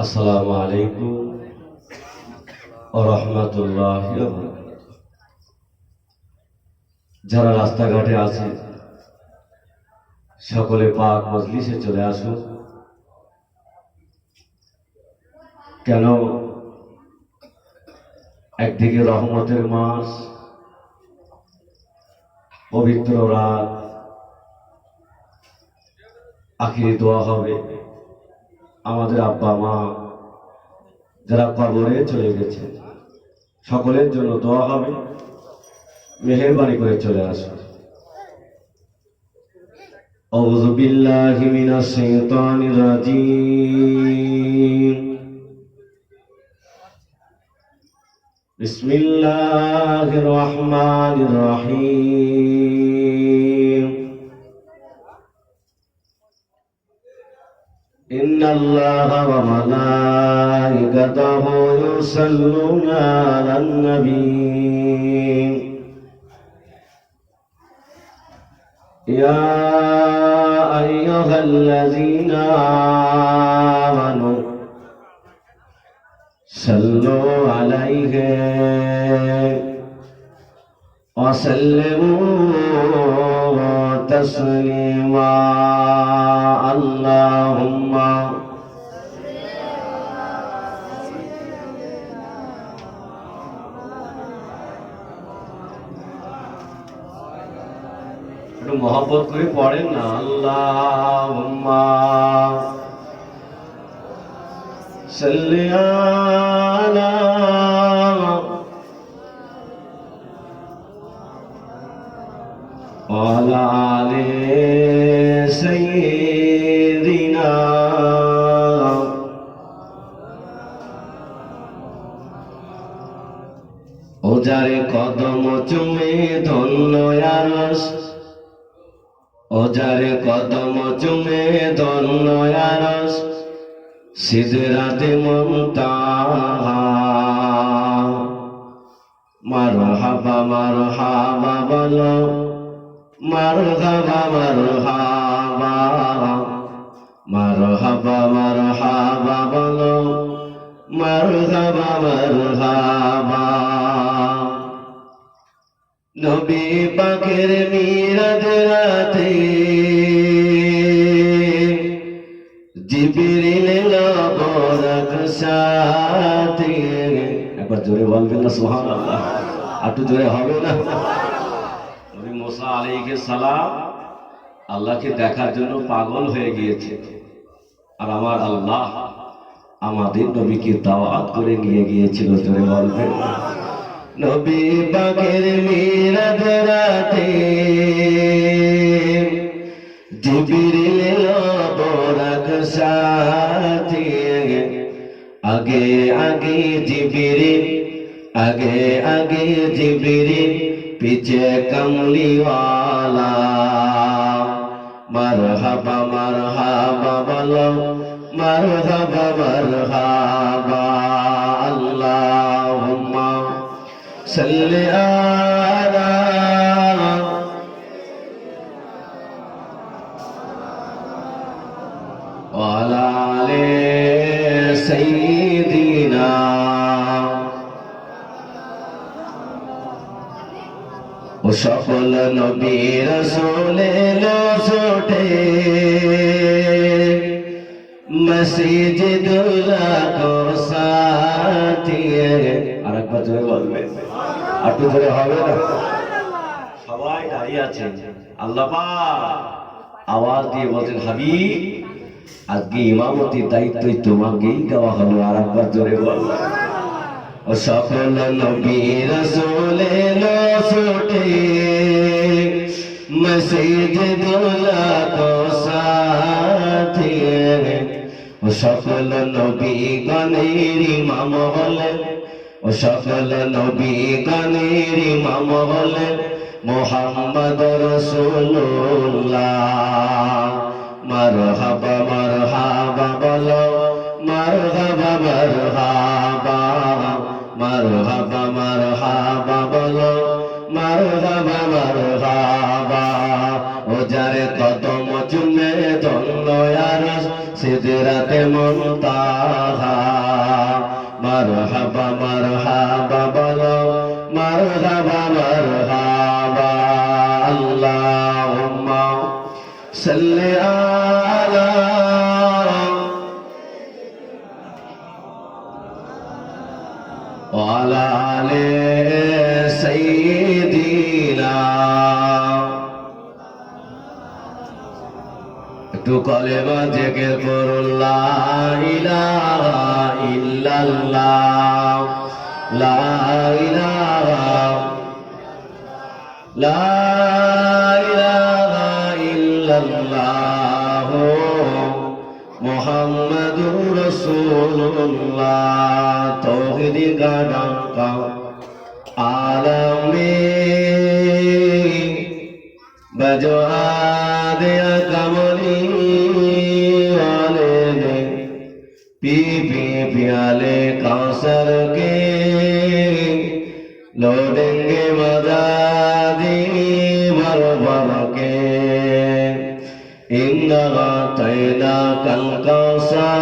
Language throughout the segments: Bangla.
আসসালামু আলাইকুম ওয়া রাহমাতুল্লাহি ওয়া বারাকাতুহু। যারা রাস্তাঘাটে আছে সকলে পাক মজলিসে চলে আসুন। কেন একদিকে রহমতের মাস, পবিত্র রাত, আখিরি দোয়া হবে। আমাদের আব্বা মা যারা কবরে চলে গেছে সকলের জন্য দোয়া হবে, মেহেরবানি করে চলে আসুন। আউযু বিল্লাহি মিনাশ শাইতানির রাজীম। বিসমিল্লাহির রহমানির রহিম। ইন্নাল্লাহা ওয়া মালাইকাতাহু ইউসাল্লুনা আলান নবী। ইয়া আইয়ুহাল্লাযীনা আমানু সাল্লু আলাইহি ওয়া সাল্লিমু তাসলিমা। আল্লাহুম্মা একটু মহব্বত করে পড়েন না। আল্লাহুম্মা সাল্লি আলা ওয়ালা আলি সাইয়্যিদিনা। ও যারে কদম চুমে ধন্য আরশ, ও যারে কদম চুমে ধন্য আরশ, সিদরাতে মুনতাহা। মারহাবা মারহাবা বলো, মারহাবা মারহাবা, মারহাবা মারহাবা বলো, মারহাবা মারহাবা। নবী পাকের মিরাজ রাতে জিবরিল এলো বরাক সাথে। একবার জোরে বলবেন না সুবহানাল্লাহ? একটু জোরে হবে না? নবী মুসা আলাইহিস সালাম আল্লাহকে দেখার জন্য পাগল হয়ে গিয়েছে, আর আমার আল্লাহ আমাদের নবীকে দাওয়াত করে নিয়ে গিয়েছিল। জোরে বলবেন। নবী পাকের মিরাজ রাতে জিবরিল এলো বরাক সাথে। আগে আগে জিবরিল, আগে আগে জিবরিল, পিছে কমলিওয়ালা। মারহাবা মারহাবা বলো, মারহাবা মারহাবা। আল্লাহুম্মা সাল্লি আলা ওয়ালা আলি সাইয়্যিদিনা। ও সকল নবী রাসূল এলো ছুটে, মসজিদুল আকসা দিয়ে। আরেকবার জোরে বলবেন, একটু জোরে হবে না? সবাই দাঁড়িয়ে আছেন। আল্লাহ পাক আওয়াজ দিয়ে বলছেন, হাবিব আজকে ইমামতির দায়িত্বই তোমাকেই দেওয়া হলো। আরেকবার জোরে বলবেন। ও সকল নবী রাসূল এলো ছুটে, মসজিদুল আকসা দিয়ে। ও সকল নবী গণের ইমাম হলেন, ও সকল নবী গণের ইমাম হলেন মুহাম্মদ রাসূলুল্লাহ। মারহাবা মারহাবা বলো, মারহাবা মারহাবা, মারহাবা মারহাবা বলো, মারহাবা মারহাবা। ও যারে কদম চুমে ধন্য আরশ, সিদরাতে মুনতাহা মারহাবা মারহাবা বলো মারহাবা মারহাবা আল্লাহুম্মা সাল্লি আলা ওয়ালা আলি সাইয়্যিদিনা একটু কলেমা জিকির করুন লা ইলাহা ইল্লাল্লাহ লা ইলাহা ইল্লাল্লাহ মুহাম্মাদুর রাসূলুল্লাহ তৌহিদি का डंका आलमी बजो आदिया कमली वाले ने पी पी प्याले कौसर के लौटेंगे मदादी भर भर के इंदगा तैना कल कौसर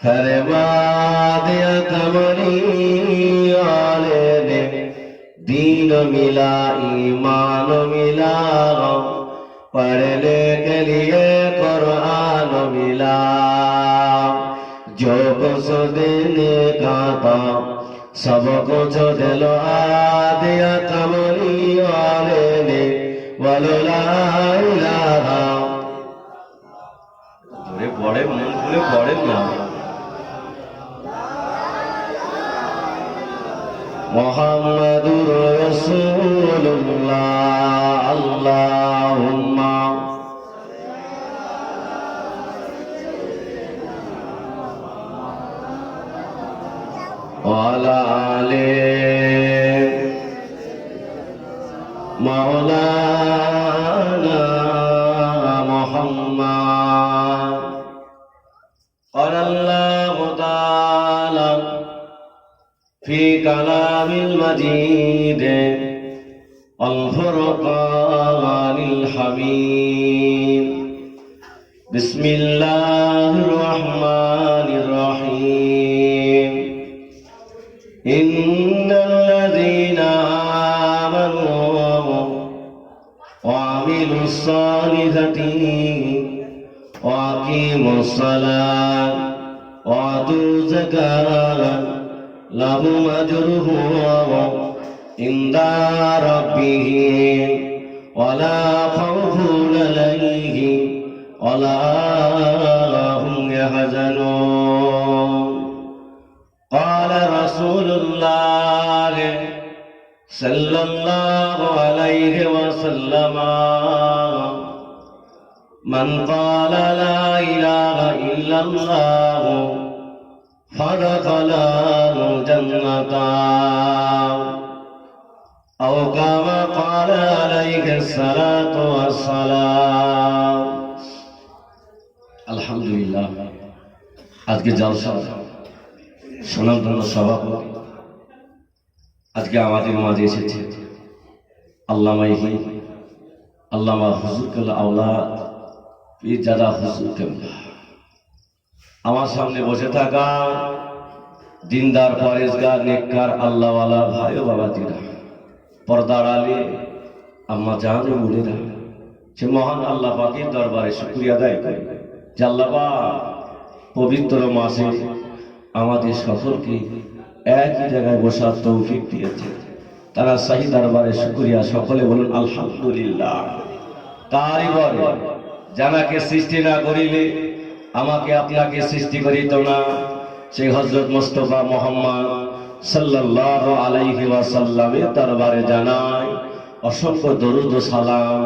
हर वादिया कमली वाले ने दीन मिला ईमान मिला पढ़ने के लिए कुरान मिला जो कुछ देने का था सब कुछ दिलो आदिया कमली वाले ने बोलो ला इलाहा जोरे पढ़े मन खुले पढ़े ना मुहम्मदुर रसूलुल्लाह अल्लाहुम्मा वाला आले मौलाना मुहम्मद और अल्लाह ताला في كلام المجيد الفرقان الحميد بسم الله الرحمن الرحيم إن الذين آمنوا وعملوا الصالحات وأقيموا الصلاة وآتوا الزكاة لهم أجرهم عند ربهم ولا خوف عليهم ولا هم يحزنون قال رسول الله صلى الله عليه وسلم من قال لا إله إلا الله فدخل الجنة أو كما قال عليه الصلاة والسلام الحمد لله আজকে জলসা সুনামধন্য সভাপতি আজকে আমাদের মাঝে এসেছে আল্লামাইহি আল্লামা হুজুর কেবলা আওলাদ পীরজাদা হুজুর কেবলা আমার সামনে বসে থাকা দিনদার পরেজগার নেককার আল্লাহওয়ালা ভাই ও বাবাজিরা পর্দার আলী আম্মা জান ও মুনিরা সে মহান আল্লাহ পাকের দরবারে শুকরিয়া আদায় করি যে আল্লাহ পাক পবিত্র মাসে আমাদের সকলকে একই জায়গায় বসার তৌফিক দিয়েছে তারা সহি দরবারে শুকরিয়া সকলে বলুন আলহামদুলিল্লাহ তারই বলে জানাকে সৃষ্টি না করিলে আমাকে আপনাকে সৃষ্টি করিত না সেই হযরত মুস্তাফা মুহাম্মদ সাল্লাল্লাহু আলাইহি ওয়াসাল্লামের দরবারে জানাই অসংখ্য দরুদ ও সালাম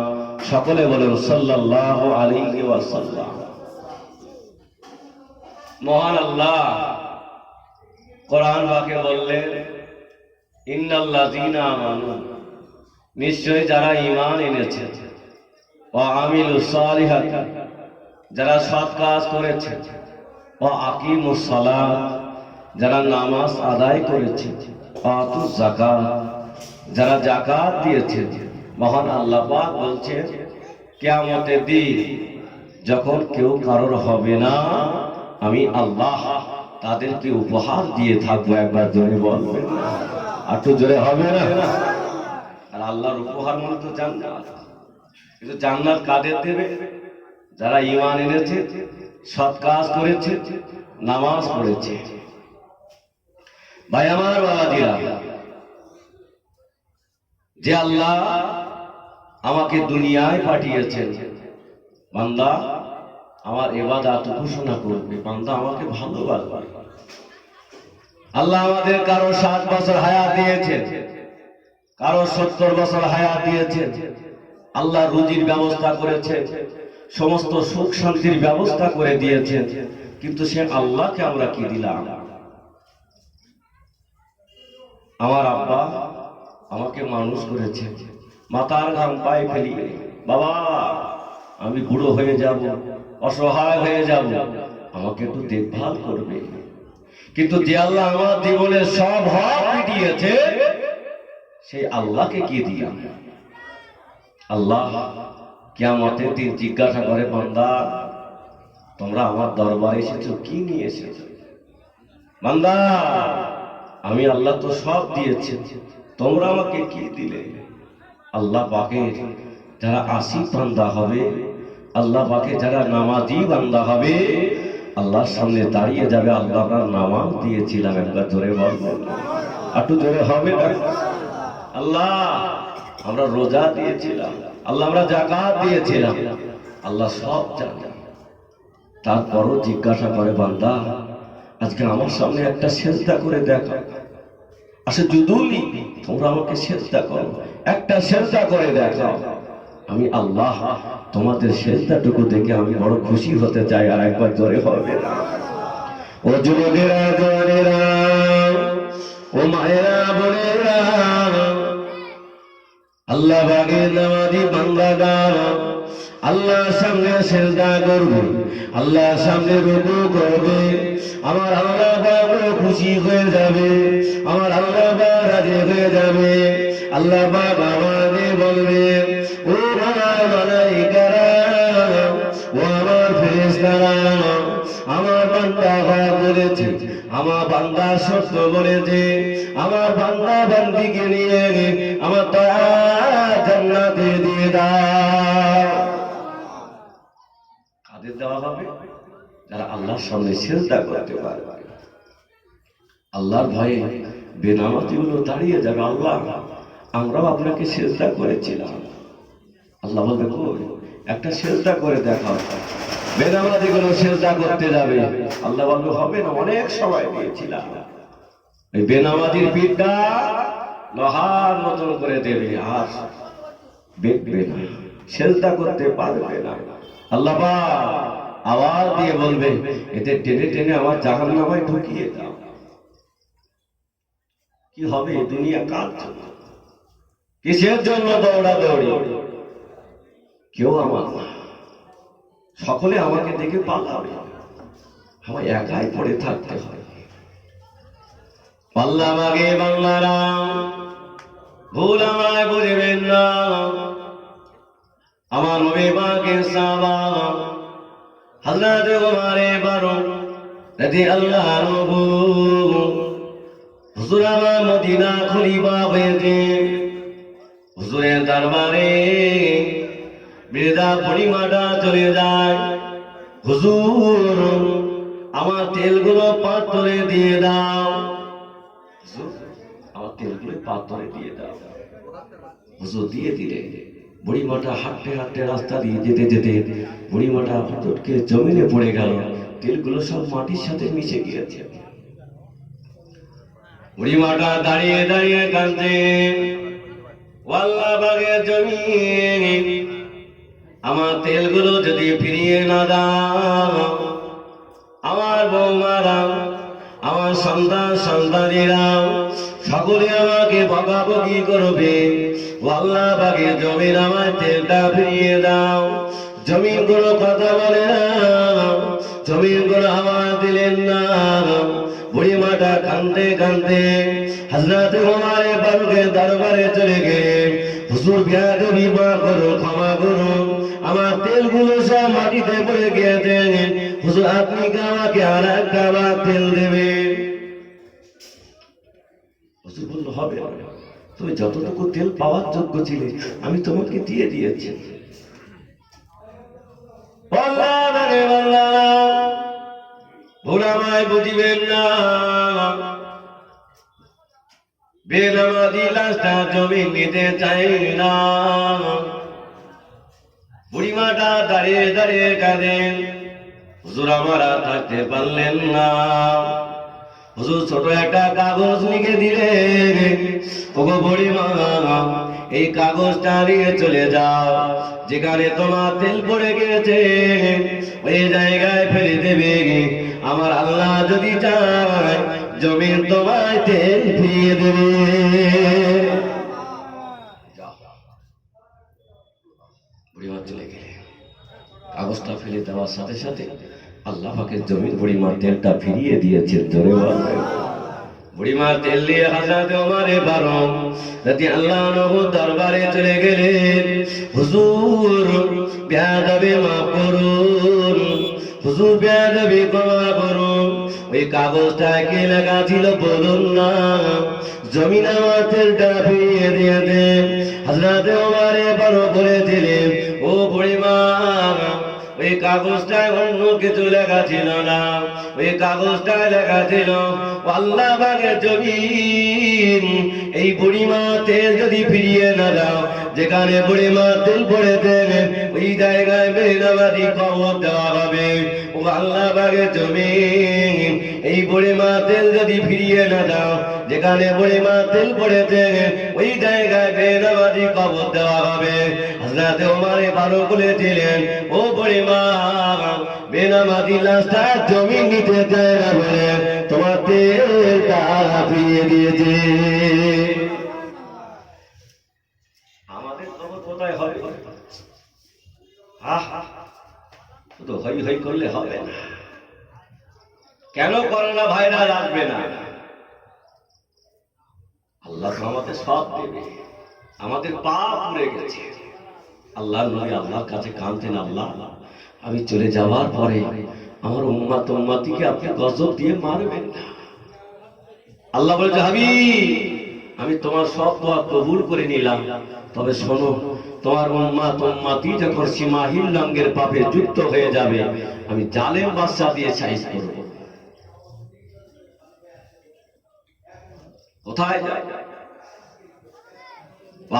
সকলে বলেন সাল্লাল্লাহু আলাইহি ওয়াসাল্লাম মহান আল্লাহ কোরআন পাকে বললেন ইন্নাল্লাযীনা আমানু নিশ্চয় যারা ঈমান এনেছে ওয়া আমিলুস সালিহাত যারা সৎ কাজ করেছে ও আকিমুস সালাত যারা নামাজ আদায় করেছে আতুজ যাকাত যারা যাকাত দিয়েছে মহান আল্লাহ পাক বলছেন কিয়ামতের দিন যখন কেউ কারোর হবে না, আমি আল্লাহ তাদেরকে উপহার দিয়ে থাকবো। একবার জোরে বলবেন, আর তো জোরে হবে না? আর আল্লাহর উপহার মানে তো জান্নাত। কিন্তু জান্নাত কাদের দেবে? যারা ঈমান এনেছে, সৎ কাজ করেছে, নামাজ পড়েছে। ভাই আমার, বাবাজিরা, যে আল্লাহ আমাকে দুনিয়ায় পাঠিয়েছেন, বান্দা আমার ইবাদত ঘোষণা করবে, বান্দা আমাকে ভালোবাসবে। আল্লাহ আমাদের কারো 60 বছর হায়াত দিয়েছেন, কারো 70 বছর হায়াত দিয়েছেন। আল্লাহ রুজির ব্যবস্থা করেছে, সমস্ত সুখ শান্তির ব্যবস্থা করে দিয়েছেন। কিন্তু সে আল্লাহকে আমরা কি দিলাম? আমার আব্বা আমাকে মানুষ করেছে, মাথার ঘাম পায়ে ফেলিয়ে, বাবা আমি বুড়ো হয়ে যাব, অসহায় হয়ে যাব, আমাকে একটু দেখভাল করবে। কিন্তু যে আল্লাহ আমার জীবনের সব হক মিটিয়েছে, সেই আল্লাহকে কি দিয়া? আল্লাহ কিয়ামতের দিন জিজ্ঞাসা করে, বান্দা তোমরা আমার দরবারে এসেছো, কি নিয়ে এসেছো? বান্দা আমি আল্লাহ তো সব দিয়েছি, তোমরা আমাকে কি দিলে? আল্লাহ পাকের যারা আশিক বান্দা হবে, আল্লাহ পাকে যারা নামাজি বান্দা হবে, আল্লাহর সামনে দাঁড়িয়ে যাবে, আল্লাহ আপনার নামাজ দিয়েছিলাম। একবার জোরে বলবেন, একটু জোরে হবে না? আল্লাহ আমরা রোজা দিয়েছিলাম, আল্লাহ আমরা যাকাত দিয়েছিলাম, আল্লাহ সব জানে। তারপরও জিজ্ঞাসা করে, বান্দা আজকে আমার সামনে একটা সেজদা করে দেখা। আসে যদি তোমরা আমাকে সেজদা করো, একটা সেজদা করে দেখাও, আমি আল্লাহ তোমাদের সেজদাটুকু দেখে আমি বড় খুশি হতে চাই। আর একবার জোরে হবে না? ও যুবকেরা, জওয়ানেরা, ও মায়েরা, বোনেরা, আল্লাহ পাকের নামাজি বান্দারা আল্লাহর সামনে সেজদা করবে, আল্লাহর সামনে রুকু করবে। আমার আল্লাহ পাক খুশি হয়ে যাবে, আমার আল্লাহ পাক রাজি হয়ে যাবে। আল্লাহ পাক আমাদের বলবে, ও আমার মালাইকারা, ও আমার ফেরেশতারা, আমার বান্দা হক বলেছে, আমার বান্দা সত্য বলেছে, আমার বান্দা বান্দিকে নিয়ে আমার দয়া জান্নাতে দিয়ে দাও। কাদের দেওয়া হবে? যারা আল্লাহর সামনে সিজদা করতে পারবে। আল্লাহর ভয়ে বেনামাজিগুলো দাঁড়িয়ে যাবে, আল্লাহ আমরাও আপনাকে সিজদা করেছিলাম। আল্লাহ বলবে, কই একটা সিজদা করে দেখাও। বেনামাজিগুলো সিজদা করতে যাবে, আল্লাহ বলবে, হবে না, অনেক সময় দিয়েছিলাম। ওই বেনামাজির পিঠটা লোহার মতন করে দেবে, আর দেখবে না, সিজদা করতে পারবে না। আল্লাহ আওয়াজ দিয়ে বলবে, এদের টেনে টেনে আমার জাহান্নামে ঢুকিয়ে দাও। কি হবে? দুনিয়া কার জন্য, কিসের জন্য দৌড়াদৌড়ি? কেউ আমার না, সকলে আমাকে দেখে পালাবে, আমায় একাই পড়ে থাকতে হয়। পাল্লা মাগে বাংলারা, ভুল আমায় বুঝবেন না। আমার নবী পাকের সাহাবা হযরত ওমর ফারুক রাদিয়াল্লাহু আনহু, হুজুর আমার মদিনা খলিফা হয়েছে, হুজুরের দরবারে বৃদ্ধা বুড়িমাটা চলে যায়, হুজুর আমার তেলগুলো পাথরে দিয়ে দাও, হুজুর আমার তেলগুলো পাথরে দিয়ে দাও। হুজুর দিয়ে দিলে। বুড়িমাটা হাঁটতে হাঁটতে রাস্তা দিয়ে যেতে যেতে বুড়িমাটা হঠাৎ জমিনে পড়ে গেল, তেলগুলো সব মাটির সাথে মিশে গিয়েছে। বুড়িমাটা দাঁড়িয়ে দাঁড়িয়ে কাঁদছে, আল্লাহ পাকের জমিন, আমার তেলগুলো যদি ফিরিয়ে না দাও, আমার বৌমারা, আমার সন্তান সন্তানেরা সকলে আমাকে বকাবকি করবে। আল্লাহ পাকের জমিন, আমার তেলটা ফিরিয়ে দাও। জমিন কোনো কথা বলে না, জমিন কোনো আওয়াজ দিলেন না। বুড়িমাটা কাঁদতে কাঁদতে হযরত ওমর ফারুকের দরবারে চলে গেলেন, হুজুর বেয়াদবি মাফ করুন, ক্ষমা করুন, আমার তেলগুলো সব মাটিতে পড়ে গিয়েছে, হুজুর আপনি কি আমাকে আর এক গামলা তেল দেবেন? হুজুর বলল হবে, তুমি যতটুকু তেল পাওয়ার যোগ্য ছিলে আমি তোমাকে দিয়ে দিয়েছি। ভোলামায় বুঝিবেন না, বেনামাজি লাশটা জমি নিতে চাই না। বুড়িমাটা দাঁড়িয়ে দাঁড়িয়ে কাঁদেন, হুজুর আমারা থাকতে পারলেন না। হুজুর ছোট একটা কাগজ লিখে দিলেন, ওগো বুড়িমা এই কাগজটা নিয়ে চলে যাও, যেখানে তোমার তেল পড়ে গেছে ওই জায়গায় ফেলে দেবে। আমার আল্লাহ যদি চায় জমিন তোমায় তেল ফিরিয়ে দেবে। বুড়িমা চলে গেলে কাগজটা ফেলে দেওয়ার সাথে সাথে আল্লাহ পাকের জমিন বুড়িমার তেলটা ফিরিয়ে দিয়েছে। জোরে বলেন। বুড়িমার তেল দিয়ে হযরত ওমর ফারুক রাদিয়াল্লাহু আনহু দরবারে চলে গেলেন। হুজুর বেয়াদবি মাফ করুন, হুজুর বেয়াদবি ক্ষমা করুন, ওই কাগজটা কে লেখা ছিল বলুন না, জমিন আমার তেলটা ফিরিয়ে দিয়ে দেন। হযরত ওমর ফারুক বলেছিলেন, ও বুড়িমা ওই কাগজটায় অন্য কিছু লেখা ছিল না, ওই কাগজটায় লেখা ছিল আল্লাহ পাকের জমিন এই বুড়িমা তেল যদি ফিরিয়ে না দাও, যেখানে বুড়িমা তেল পড়ে দেবে ওই জায়গায় বেনামাজি কবর দেওয়া হবে। ও আল্লাহ পাকের জমিন এই বুড়িমা তেল যদি ফিরিয়ে না দাও, যেখানে বুড়িমা তেল পড়ে দেবে ওই জায়গায় বেনামাজি কবর দেওয়া হবে। হযরত ওমর ফারুক বলেছিলেন, ও বুড়িমা বেনামাজি লাশটা জমি নিতে চায় না বলে তোমার তেলটা ফিরিয়ে দিয়েছে। আমাদের কবর কোথায় হবে? শুধু হই হই করলে হবে না। কেন করোনা ভাইরাস আসবে না? আল্লাহ তো আমাদের সব দেবে। আমাদের পাপ পুড়ে গেছে। আল্লাহর নবী আল্লাহর কাছে কাঁদতেন, আল্লাহ আমি চলে যাওয়ার পরে আমার উম্মত উম্মতিকে আপনি গজব দিয়ে মারবেন না। আল্লাহ বলেছে, হাবিব আমি তোমার সব দোয়া কবুল করে নিলাম, তবে শোনো তোমার উম্মত উম্মতি যখন সীমাহীন রঙের পাপে যুক্ত হয়ে যাবে আমি জালেম বাদশা দিয়ে সাইজ করব। কোথায় যায়?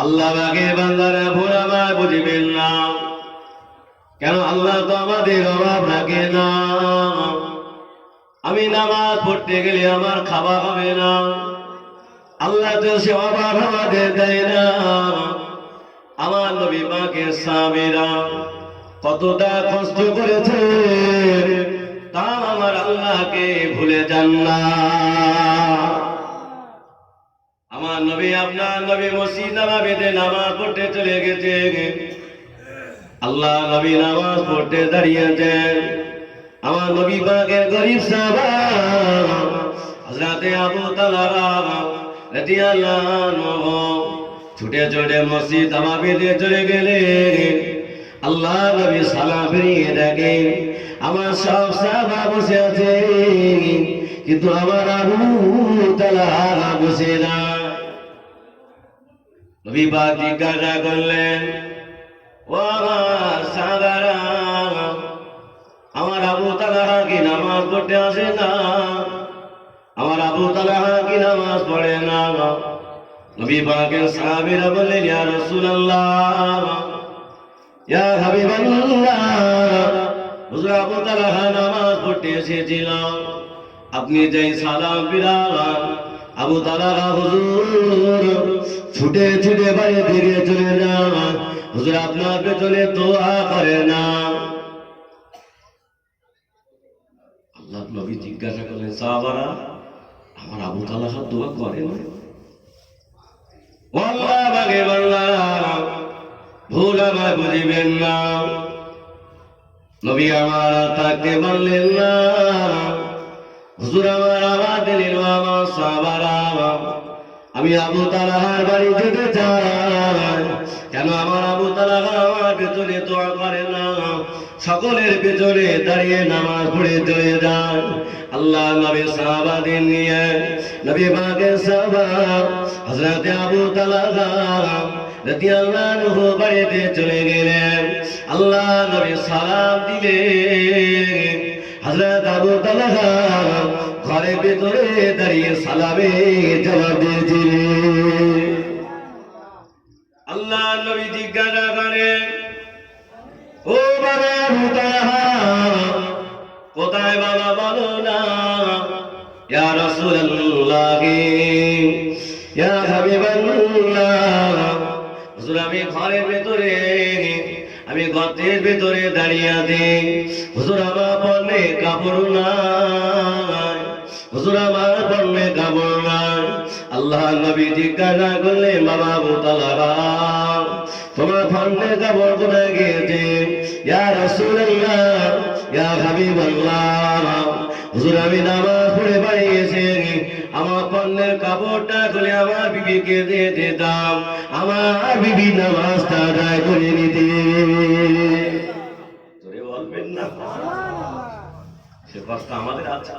আল্লাহ বাগে বান্দারা ভোলামায় বুঝিবেন না, কেন আল্লাহ তো আমাদের অভাব রাখে না। আমি নামাজ পড়তে গেলে আমার খাওয়া হবে না, আল্লাহ তো সে অভাব আমাদের দেয় না। আমার নবী পাকের সাহাবীরা কতটা কষ্ট করেছে, তা আমার আল্লাহকে ভুলে যান না। আমার নবী আপনার নবী মসজিদ নববীতে নামাজ পড়তে চলে গেছে, আল্লাহ নবী নামাজ পড়তে দাঁড়িয়েছেন। আমার নবী পাকের গরীব সাহাবা হযরত আবু তালহা রাদিয়াল্লাহু আনহু ছুটে ছুটে মসজিদ নববীতে চলে গেলেন। আল্লাহ নবী সালাম ফিরিয়ে দেখেন আমার সব সাহাবা বসে আছে, কিন্তু আমার আবু তালহা বসে না। নবী পাক জিজ্ঞাসা করলেন, ও আমার সাহাবারা আমার আবু তালহা কি নামাজ পড়তে আসে না? আমার আবু তালহা কি নামাজ পড়ে না? নবী পাকের সাহাবীরা বললেন, ইয়া রাসূলুল্লাহ ইয়া হাবিবাল্লাহ, হুজুর আবু তালহা নামাজ পড়তে এসেছিল, আপনি যেই সালাম ফিরালেন আবু তালহা হুজুর ছুটে ছুটে বাড়ি ফিরে চলে যান, হুজুর আপনার পেছনে দোয়া করে না। আল্লাহ নবী জিজ্ঞাসা করলেন, সাহাবারা আমার আবু তালহা দোয়া করে না? আল্লাহ বাগে বাংলা ভুল আমার বুঝিবেন না। নবী আমার তাকে বললেন না, হুজুর আমার আওয়াজ দিলেন, আমার সাহাবারা আমি আবু তালহার বাড়ি যেতে চাই। কেন আমার আবু তালহা আমার পেছনে দোয়া করে না, সকলের পেছনে দাঁড়িয়ে নামাজ পড়ে চলে যায়। আল্লাহ নবী সাহাবাদের নিয়ে নবী পাকের সাহাবা হযরত আবু তালহা রাদিয়াল্লাহু আনহু বাড়িতে চলে গেলেন। আল্লাহ নবী সালাম দিলেন, হযরত আবু তালহা ঘরের ভেতরে দাঁড়িয়ে সালামে জবাব দিয়েছিলেন। আল্লাহ নবী জিজ্ঞাসা করেন, ও বাবা আবু তালহা, কোথায় বাবা বলো না? ইয়া রাসূলুল্লাহ, ইয়া হাবিবাল্লাহ, হুজুর আমি ঘরের ভেতরে, আমি গর্তের ভেতরে দাঁড়িয়ে আছি। হুজুর আমার পরনে কাপড় নাই, হুজুর আমার পরনে কাপড় নাই। আল্লাহ নবী জিজ্ঞাসা করলেন, বাবা আবু তালহা, তোমার পরনে কাপড় কোথায় গিয়েছে? ইয়া রাসূলুল্লাহ, ইয়া হাবিবাল্লাহ, হুজুর আমি নামাজ পড়ে বাড়ি এসে আমার পরনের কাপড়টা খুলে আমার বিবিকে দিয়ে দিতাম, আমার বিবি নামাজটা আদায় করে নিতে। তোরে বলবেন না, সে কষ্ট আমাদের আছে।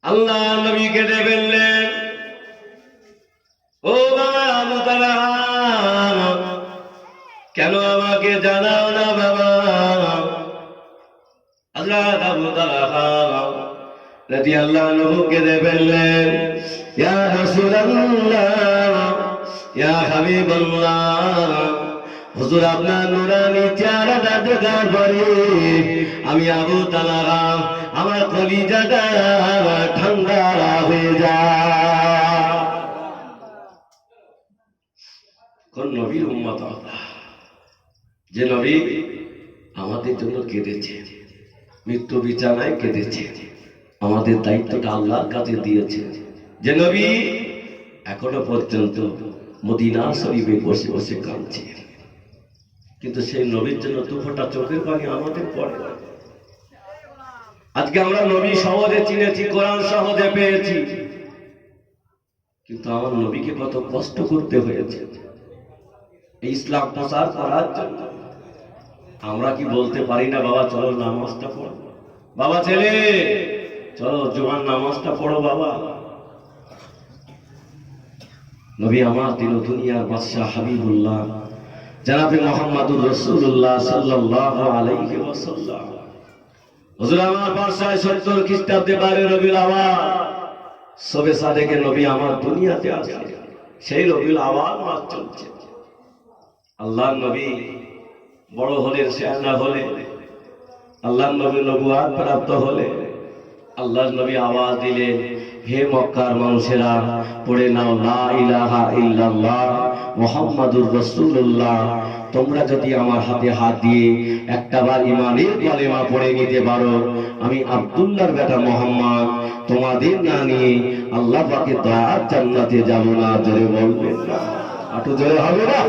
আল্লাহ নবী কেটে ফেললেন, ও বাবা আবু তালহা, কেন আমাকে জানাও না বাবা? হযরত আবু তালহা রাদিয়াল্লাহু আনহু কেঁদে ফেললেন, ইয়া রাসূলুল্লাহ, ইয়া হাবিবাল্লাহ, হুজুর আপনার নূরানি চেহারাটা দেখার পরে আমি আবু তালহা আমার কলিজাটা ঠান্ডা হয়ে যায়। কোন নবীর উম্মত আমরা, যে নবী আমাদের জন্য কেঁদেছে, মৃত্যু বিছানায় কেঁদেছে, আমাদের দায়িত্বটা আল্লাহর কাছে দিয়েছে। যে নবী এখনো পর্যন্ত মদিনা শরীফে বসে বসে কাঁদছে, কিন্তু সেই নবীর জন্য দু ফোঁটা চোখের পানি আমাদের পড়ে। আজকে আমরা নবী সহজে চিনেছি, কোরআন সহজে পেয়েছি, কিন্তু আমার নবীকে কত কষ্ট করতে হয়েছে এই ইসলাম প্রচার করার জন্য। আমরা কি বলতে পারি না, বাবা চলো নামাজটা পড়ো, বাবা ছেলে চলো জুমার নামাজটা পড়ো বাবা? নবী আমার দিন দুনিয়ার বাদশাহ হাবিবুল্লাহ জনাবে মুহাম্মদুর রাসূলুল্লাহ সাল্লাল্লাহু আলাইহি ওয়াসাল্লাম, হুজুর আমার বাদশাহ 70 খ্রিস্টাব্দে 12 রবিউল আওয়াল সবে সাদেকে নবী আমার দুনিয়াতে আসলেন। সেই রবিউল আওয়াল মাস চলছে। আল্লাহর নবী বড় হলেন, শেয়ানা হলে, আল্লাহর নবী নবুয়াত প্রাপ্ত হলে, আল্লাহর নবী আওয়াজ দিলেন, হে মক্কার মানুষেরা, পড়ে নাও লা ইলাহা ইল্লাল্লাহ মুহাম্মাদুর রাসূলুল্লাহ। তোমরা যদি আমার হাতে হাত দিয়ে একটাবার ঈমানের কালেমা পড়ে নিতে পারো, আমি আব্দুল্লাহর বেটা মুহাম্মদ তোমাদের না নিয়ে আল্লাহ পাকের দয়ার জান্নাতে যাব না। জোরে বলবেন না, একটু জোরে হবে না?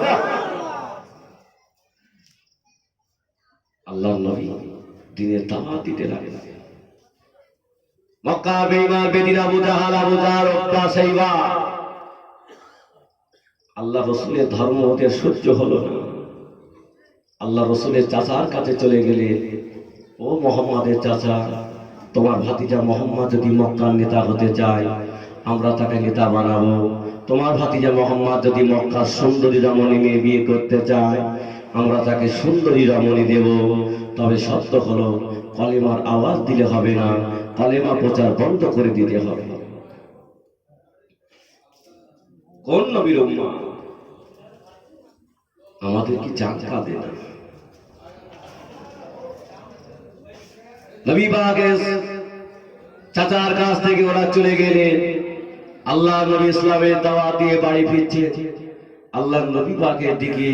আল্লাহর নবী দিনের দাওয়াত দিতে লাগলেন। মক্কা বেঈমান বেদিন আবু জাহাল, আবু জাহল, উতবা, সাইবা, আল্লাহ রাসূলের ধর্ম ওদের সহ্য হলো না। আল্লাহ রাসূলের চাচার কাছে চলে গেলে, ও মুহাম্মাদের চাচা, তোমার ভাতিজা মুহাম্মদ যদি মক্কার নেতা হতে চায়, আমরা তাকে নেতা বানাবো। তোমার ভাতিজা মুহাম্মদ যদি মক্কার সুন্দরী রমণী মেয়ে বিয়ে করতে চায়, আমরা তাকে সুন্দরী রমণী দেব। তবে সত্য হলো, কলেমার আওয়াজ দিলে হবে না, কলেমা প্রচার বন্ধ করে দিতে হবে। কোন নবীর উম্মাহ? আমাদের কি জান কাঁদে না? নবী পাকের চাচার কাছ থেকে ওরা চলে গেলে, আল্লাহ নবী ইসলামের দাওয়াত দিয়ে বাড়ি ফিরছে। আল্লাহ নবী পাকের দিকে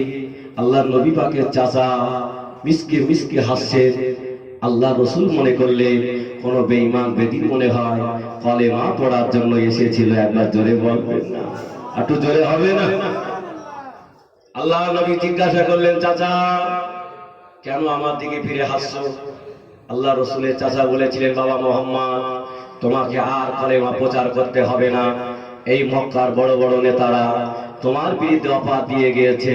আল্লাহ নবী পাকের চাচা মিসকে মিসকে হাসছে। আল্লাহ রসুল মনে করলে কোন বেঈমান বেদিন মনে হয় কলেমা পড়ার জন্য এসেছিল। একবার জোরে বলবেন না, একটু জোরে হবে না? আল্লাহ নবী জিজ্ঞাসা করলেন, চাচা কেন আমার দিকে ফিরে হাসছো? আল্লাহ রসুলের চাচা বলেছিলেন, বাবা মুহাম্মদ তোমাকে আর কলেমা প্রচার করতে হবে না। এই মক্কার বড় বড় নেতারা তোমার বিরুদ্ধে অপবাদ দিয়ে গিয়েছে।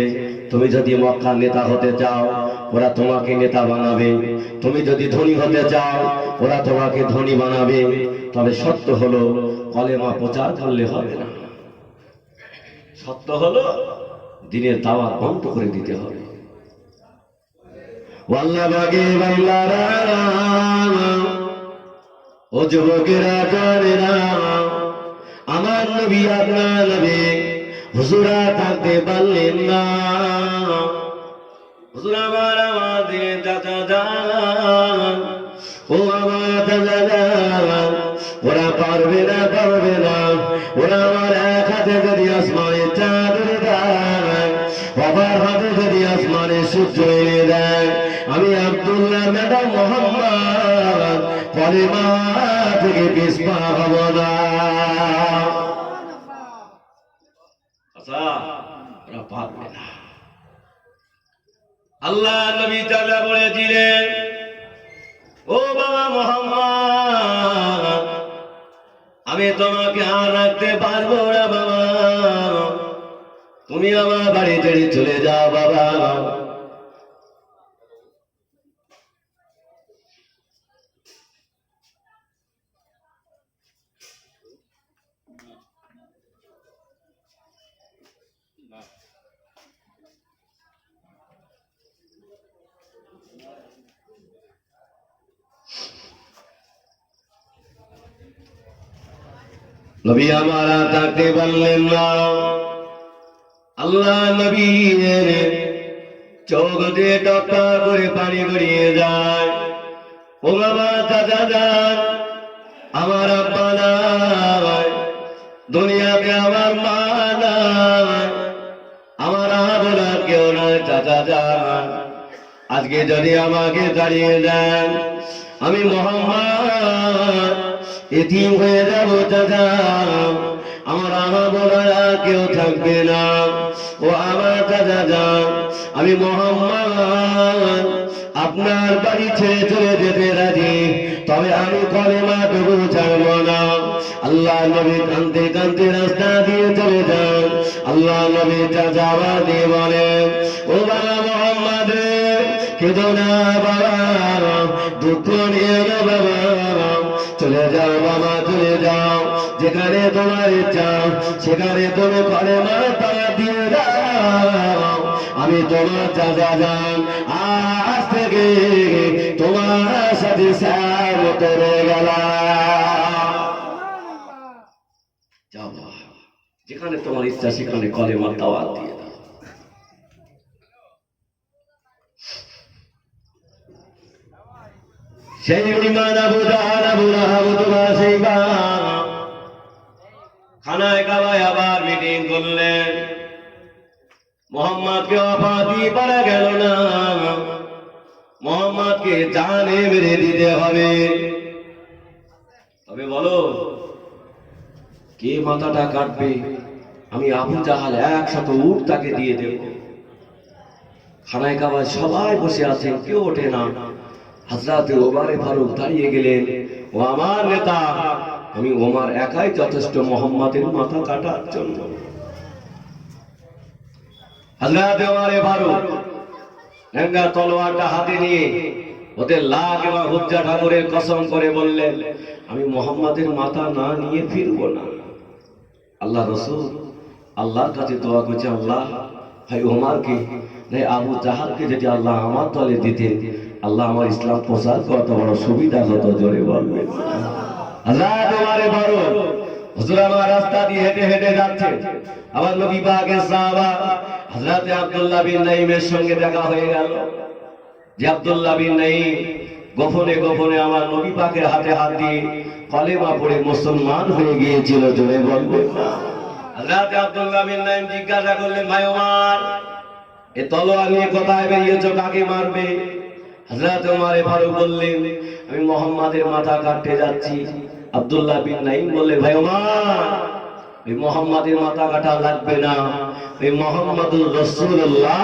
তুমি যদি মক্কার নেতা হতে চাও, ওরা তোমাকে নেতা বানাবে। তুমি যদি ধনী হতে চাও, ওরা তোমাকে ধনী বানাবে। তবে সত্য হলো কলেমা প্রচার করলে হবে না। সত্য হলো দিনের দাওয়াত বন্ধ করে দিতে হবে। ও যুবকেরা, জানেরা, আমার নবী আপনার নবী হুজুরা থাকতে পারলেন না। হুজুর আমার আমাদের চাচা যান, ও আমার চাচা যান, ওরা পারবে না, পারবে না। ওরা আমার এক হাতে যদি আসমানে চাঁদ দেয়, বাবার হাতে যদি আসমানে সূর্য এনে দেয়, আমি আব্দুল্লাহ ম্যাডাম মোহাম্মদ কলেমা থেকে পিছপা হব না। ওরা পারবে না। আল্লাহ নবী তাআলা বলেছিলেন, ও বাবা মোহাম্মদ, আমি তোমাকে আর রাখতে পারবো না বাবা, তুমি আমার বাড়ি ছেড়ে চলে যাও বাবা। নবী আমারা থাকতে বললেন না। আল্লাহ নবীর চোখ দিয়ে টপা করে পানি গড়িয়ে যায়। ও বাবা চাচা যান, আমার আব্বা নাই, দুনিয়াতে আমার মা নাই, আমার আবরা কেউ নাই। চাচা যান, আজকে যদি আমাকে দাঁড়িয়ে দেন, আমি মোহাম্মদ এতিম হয়ে যাব চাচা। আমার আবরা কেউ থাকবে না। ও আমার চাচা যান, আমি মোহাম্মদ আপনার বাড়ি ছেড়ে চলে যেতে রাজি, তবে আমি কলেমা তবু ছাড়ব না। আল্লাহ নবী কাঁদতে কাঁদতে রাস্তা দিয়ে চলে যান। আল্লাহ নবী চাচা আবার দিয়ে বলেন, ও বাবা মোহাম্মদ কেঁদো না বাবা, দুঃখ নিয়ে না বাবা, চলে যাও বাবা, চলে যাও। যেখানে তোমার ইচ্ছা সেখানে তুমি কলেমা তারা দিয়ে দাও। আমি তোমার চাচা যান, আজ থেকে তোমার সাথে সামত রয়ে গেলাম। যাও বাবা, যেখানে তোমার ইচ্ছা সেখানে কলেমার দাওয়াত দিয়ে দাও। সেই ইমান আবু জাহাল আবু লাহাব তোমার সেই খানায় কাবায় আবার মিটিং করলেন। মোহাম্মদকে অপবাদ দিয়ে পারা গেল না, মোহাম্মদকে জানে মেরে দিতে হবে। তবে বলো কে মাথাটা কাটবে? আমি আবু জাহাল 100 উট তাকে দিয়ে দেব। খানায় কাবায় সবাই বসে আছেন, কেউ ওঠে না। হযরত ওমর ফারুক দাঁড়িয়ে গেলেন, ও আমার নেতা, আমি ওমর একাই যথেষ্ট মোহাম্মদের মাথা কাটার জন্য। হযরত ওমর ফারুক ন্যাঙ্গা তলোয়ারটা হাতে নিয়ে ওদের লাখ এবং হুজ্জা ঠাকুরের কসম করে বললেন, আমি মোহাম্মদের মাথা না নিয়ে ফিরবো না। আল্লাহ রাসূল আল্লাহর কাছে দোয়া করছে, আল্লাহ ভাই ওমরকে নাই আবু জাহালকে যদি আল্লাহ আমার দলে দিতেন, আল্লাহ আমার ইসলাম প্রচার কত বড় সুবিধা হতো। জোরে বলবেন আল্লাহ। তোমারে বড় হুজুর আমার রাস্তা দিয়ে হেঁটে হেঁটে যাচ্ছে, আমার নবী পাকের সাহাবা হযরত আব্দুল্লাহ বিন নাইমের সঙ্গে দেখা হয়ে গেল। যে আব্দুল্লাহ বিন নাইম গোপনে গোপনে আমার নবী পাকের হাতে হাত দিয়ে কলেমা পড়ে মুসলমান হয়ে গিয়েছিল। জোরে বলবেন হযরত আব্দুল্লাহ বিন নাইম জিজ্ঞাসা করলেন, ভাই ওমর, এ তলোয়ার নিয়ে কোথায় বেরিয়েছো, কাকে মারবে? হযরত ওমর ফারুক বললেন, আমি মুহাম্মাদের মাথা কাটতে যাচ্ছি। আব্দুল্লাহ বিন নাইম বললেন, ভাই ওমর, এই মুহাম্মাদের মাথা কাটা লাগবে না, এই মুহাম্মাদুর রাসূলুল্লাহ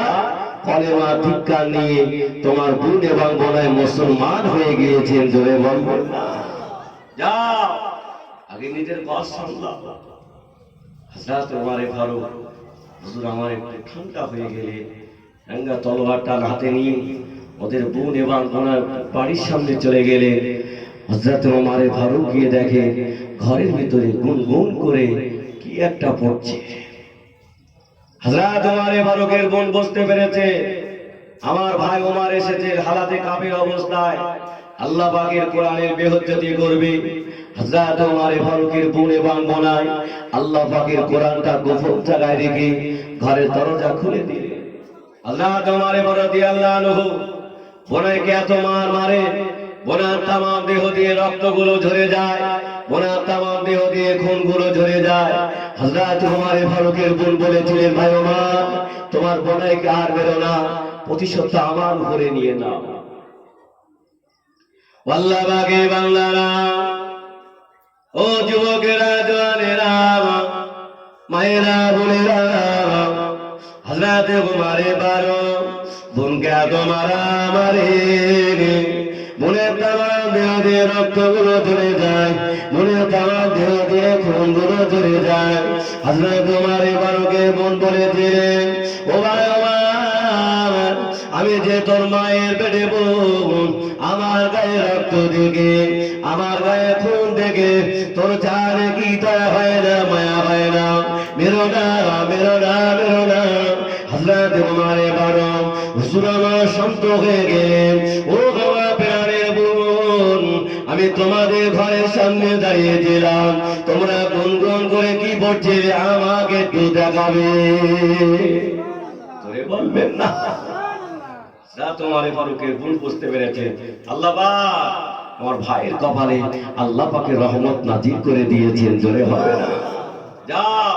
কলেমা দীক্ষা নিয়ে তোমার বোন এবং বোনাই মুসলমান হয়ে গিয়েছেন। জোরে বলবেন না। যাও আগে নিজের কষ্ট সামলাও। হযরত ওমর ফারুক হুজুর আমার একটু ঠান্ডা হয়ে গেলে রাঙ্গা তলোয়ারটা হাতে নিয়ে ওদের বোন এবং ওনার বাড়ির সামনে চলে গেলে হযরত ওমর ফারুক গিয়ে দেখে ঘরের ভিতরে গুনগুন করে কি একটা পড়ছে। হযরত ওমর ফারুকের বোন বুঝতে পেরেছে আমার ভাই ওমর এসেছে হালাতে কাফের অবস্থায়, আল্লাহ পাকের কোরআনের বেহুজ্জতি করবে। হযরত ওমর ফারুকের বোন এবং বোনাই আল্লাহ পাকের কোরআনটা গোপন জায়গায় রেখে ঘরের দরজা খুলে দিলে। হযরত ওমর রাদিয়াল্লাহু আনহু বোনাইকে এত মার মারে, বোনার তামাম দেহ দিয়ে রক্তগুলো ঝরে যায়, বোনার তামাম দেহ দিয়ে খুনগুলো ঝরে যায়। হযরত ওমর ফারুকের বোন বলেছিলেন, ভাই ওমর তোমার বোনাইকে আর মেরো না, প্রতিশোধটা আমার উপরে নিয়ে নাও। আল্লাহ বাগে বাংলারা, ও যুবকেরা, জওয়ানেরা, মায়েরা, বোনেরা, হযরত ওমর ফারুক বোনকে এত মারে, মনের তামাম দেহ দিয়ে রক্তগুলো ঝরে যায়, মনের তামাম দেহ দিয়ে খুনগুলো ঝরে যায়। হযরত ওমর ফারুকের বোন বলেছিলেন, ও ভাই ওমর, আমি যে তোর মায়ের পেটে বোন, আমার গায়ে রক্ত দেখে, আমার গায়ে খুন দেখে তোর চারে কি দয়া হয় না, মায়া হয় না, মেরো না, মেরো না, মেরো না। হযরত ওমর ফারুক হুজুর আমার শান্ত হয়ে গেলেন, ও বাবা প্রাণের বোন, আমি তোমাদের ঘরের সামনে দাঁড়িয়েছিলাম, তোমরা গুনগুন করে কি পড়ছে আমাকে একটু দেখাবে? তোরে বলবেন না। হযরত ওমর ফারুকের বোন বুঝতে পেরেছে আল্লাহ পাক আমার ভাইয়ের কপালে আল্লাহ পাকের রহমত নাজিল করে দিয়েছেন, জোরে হবে না। যাও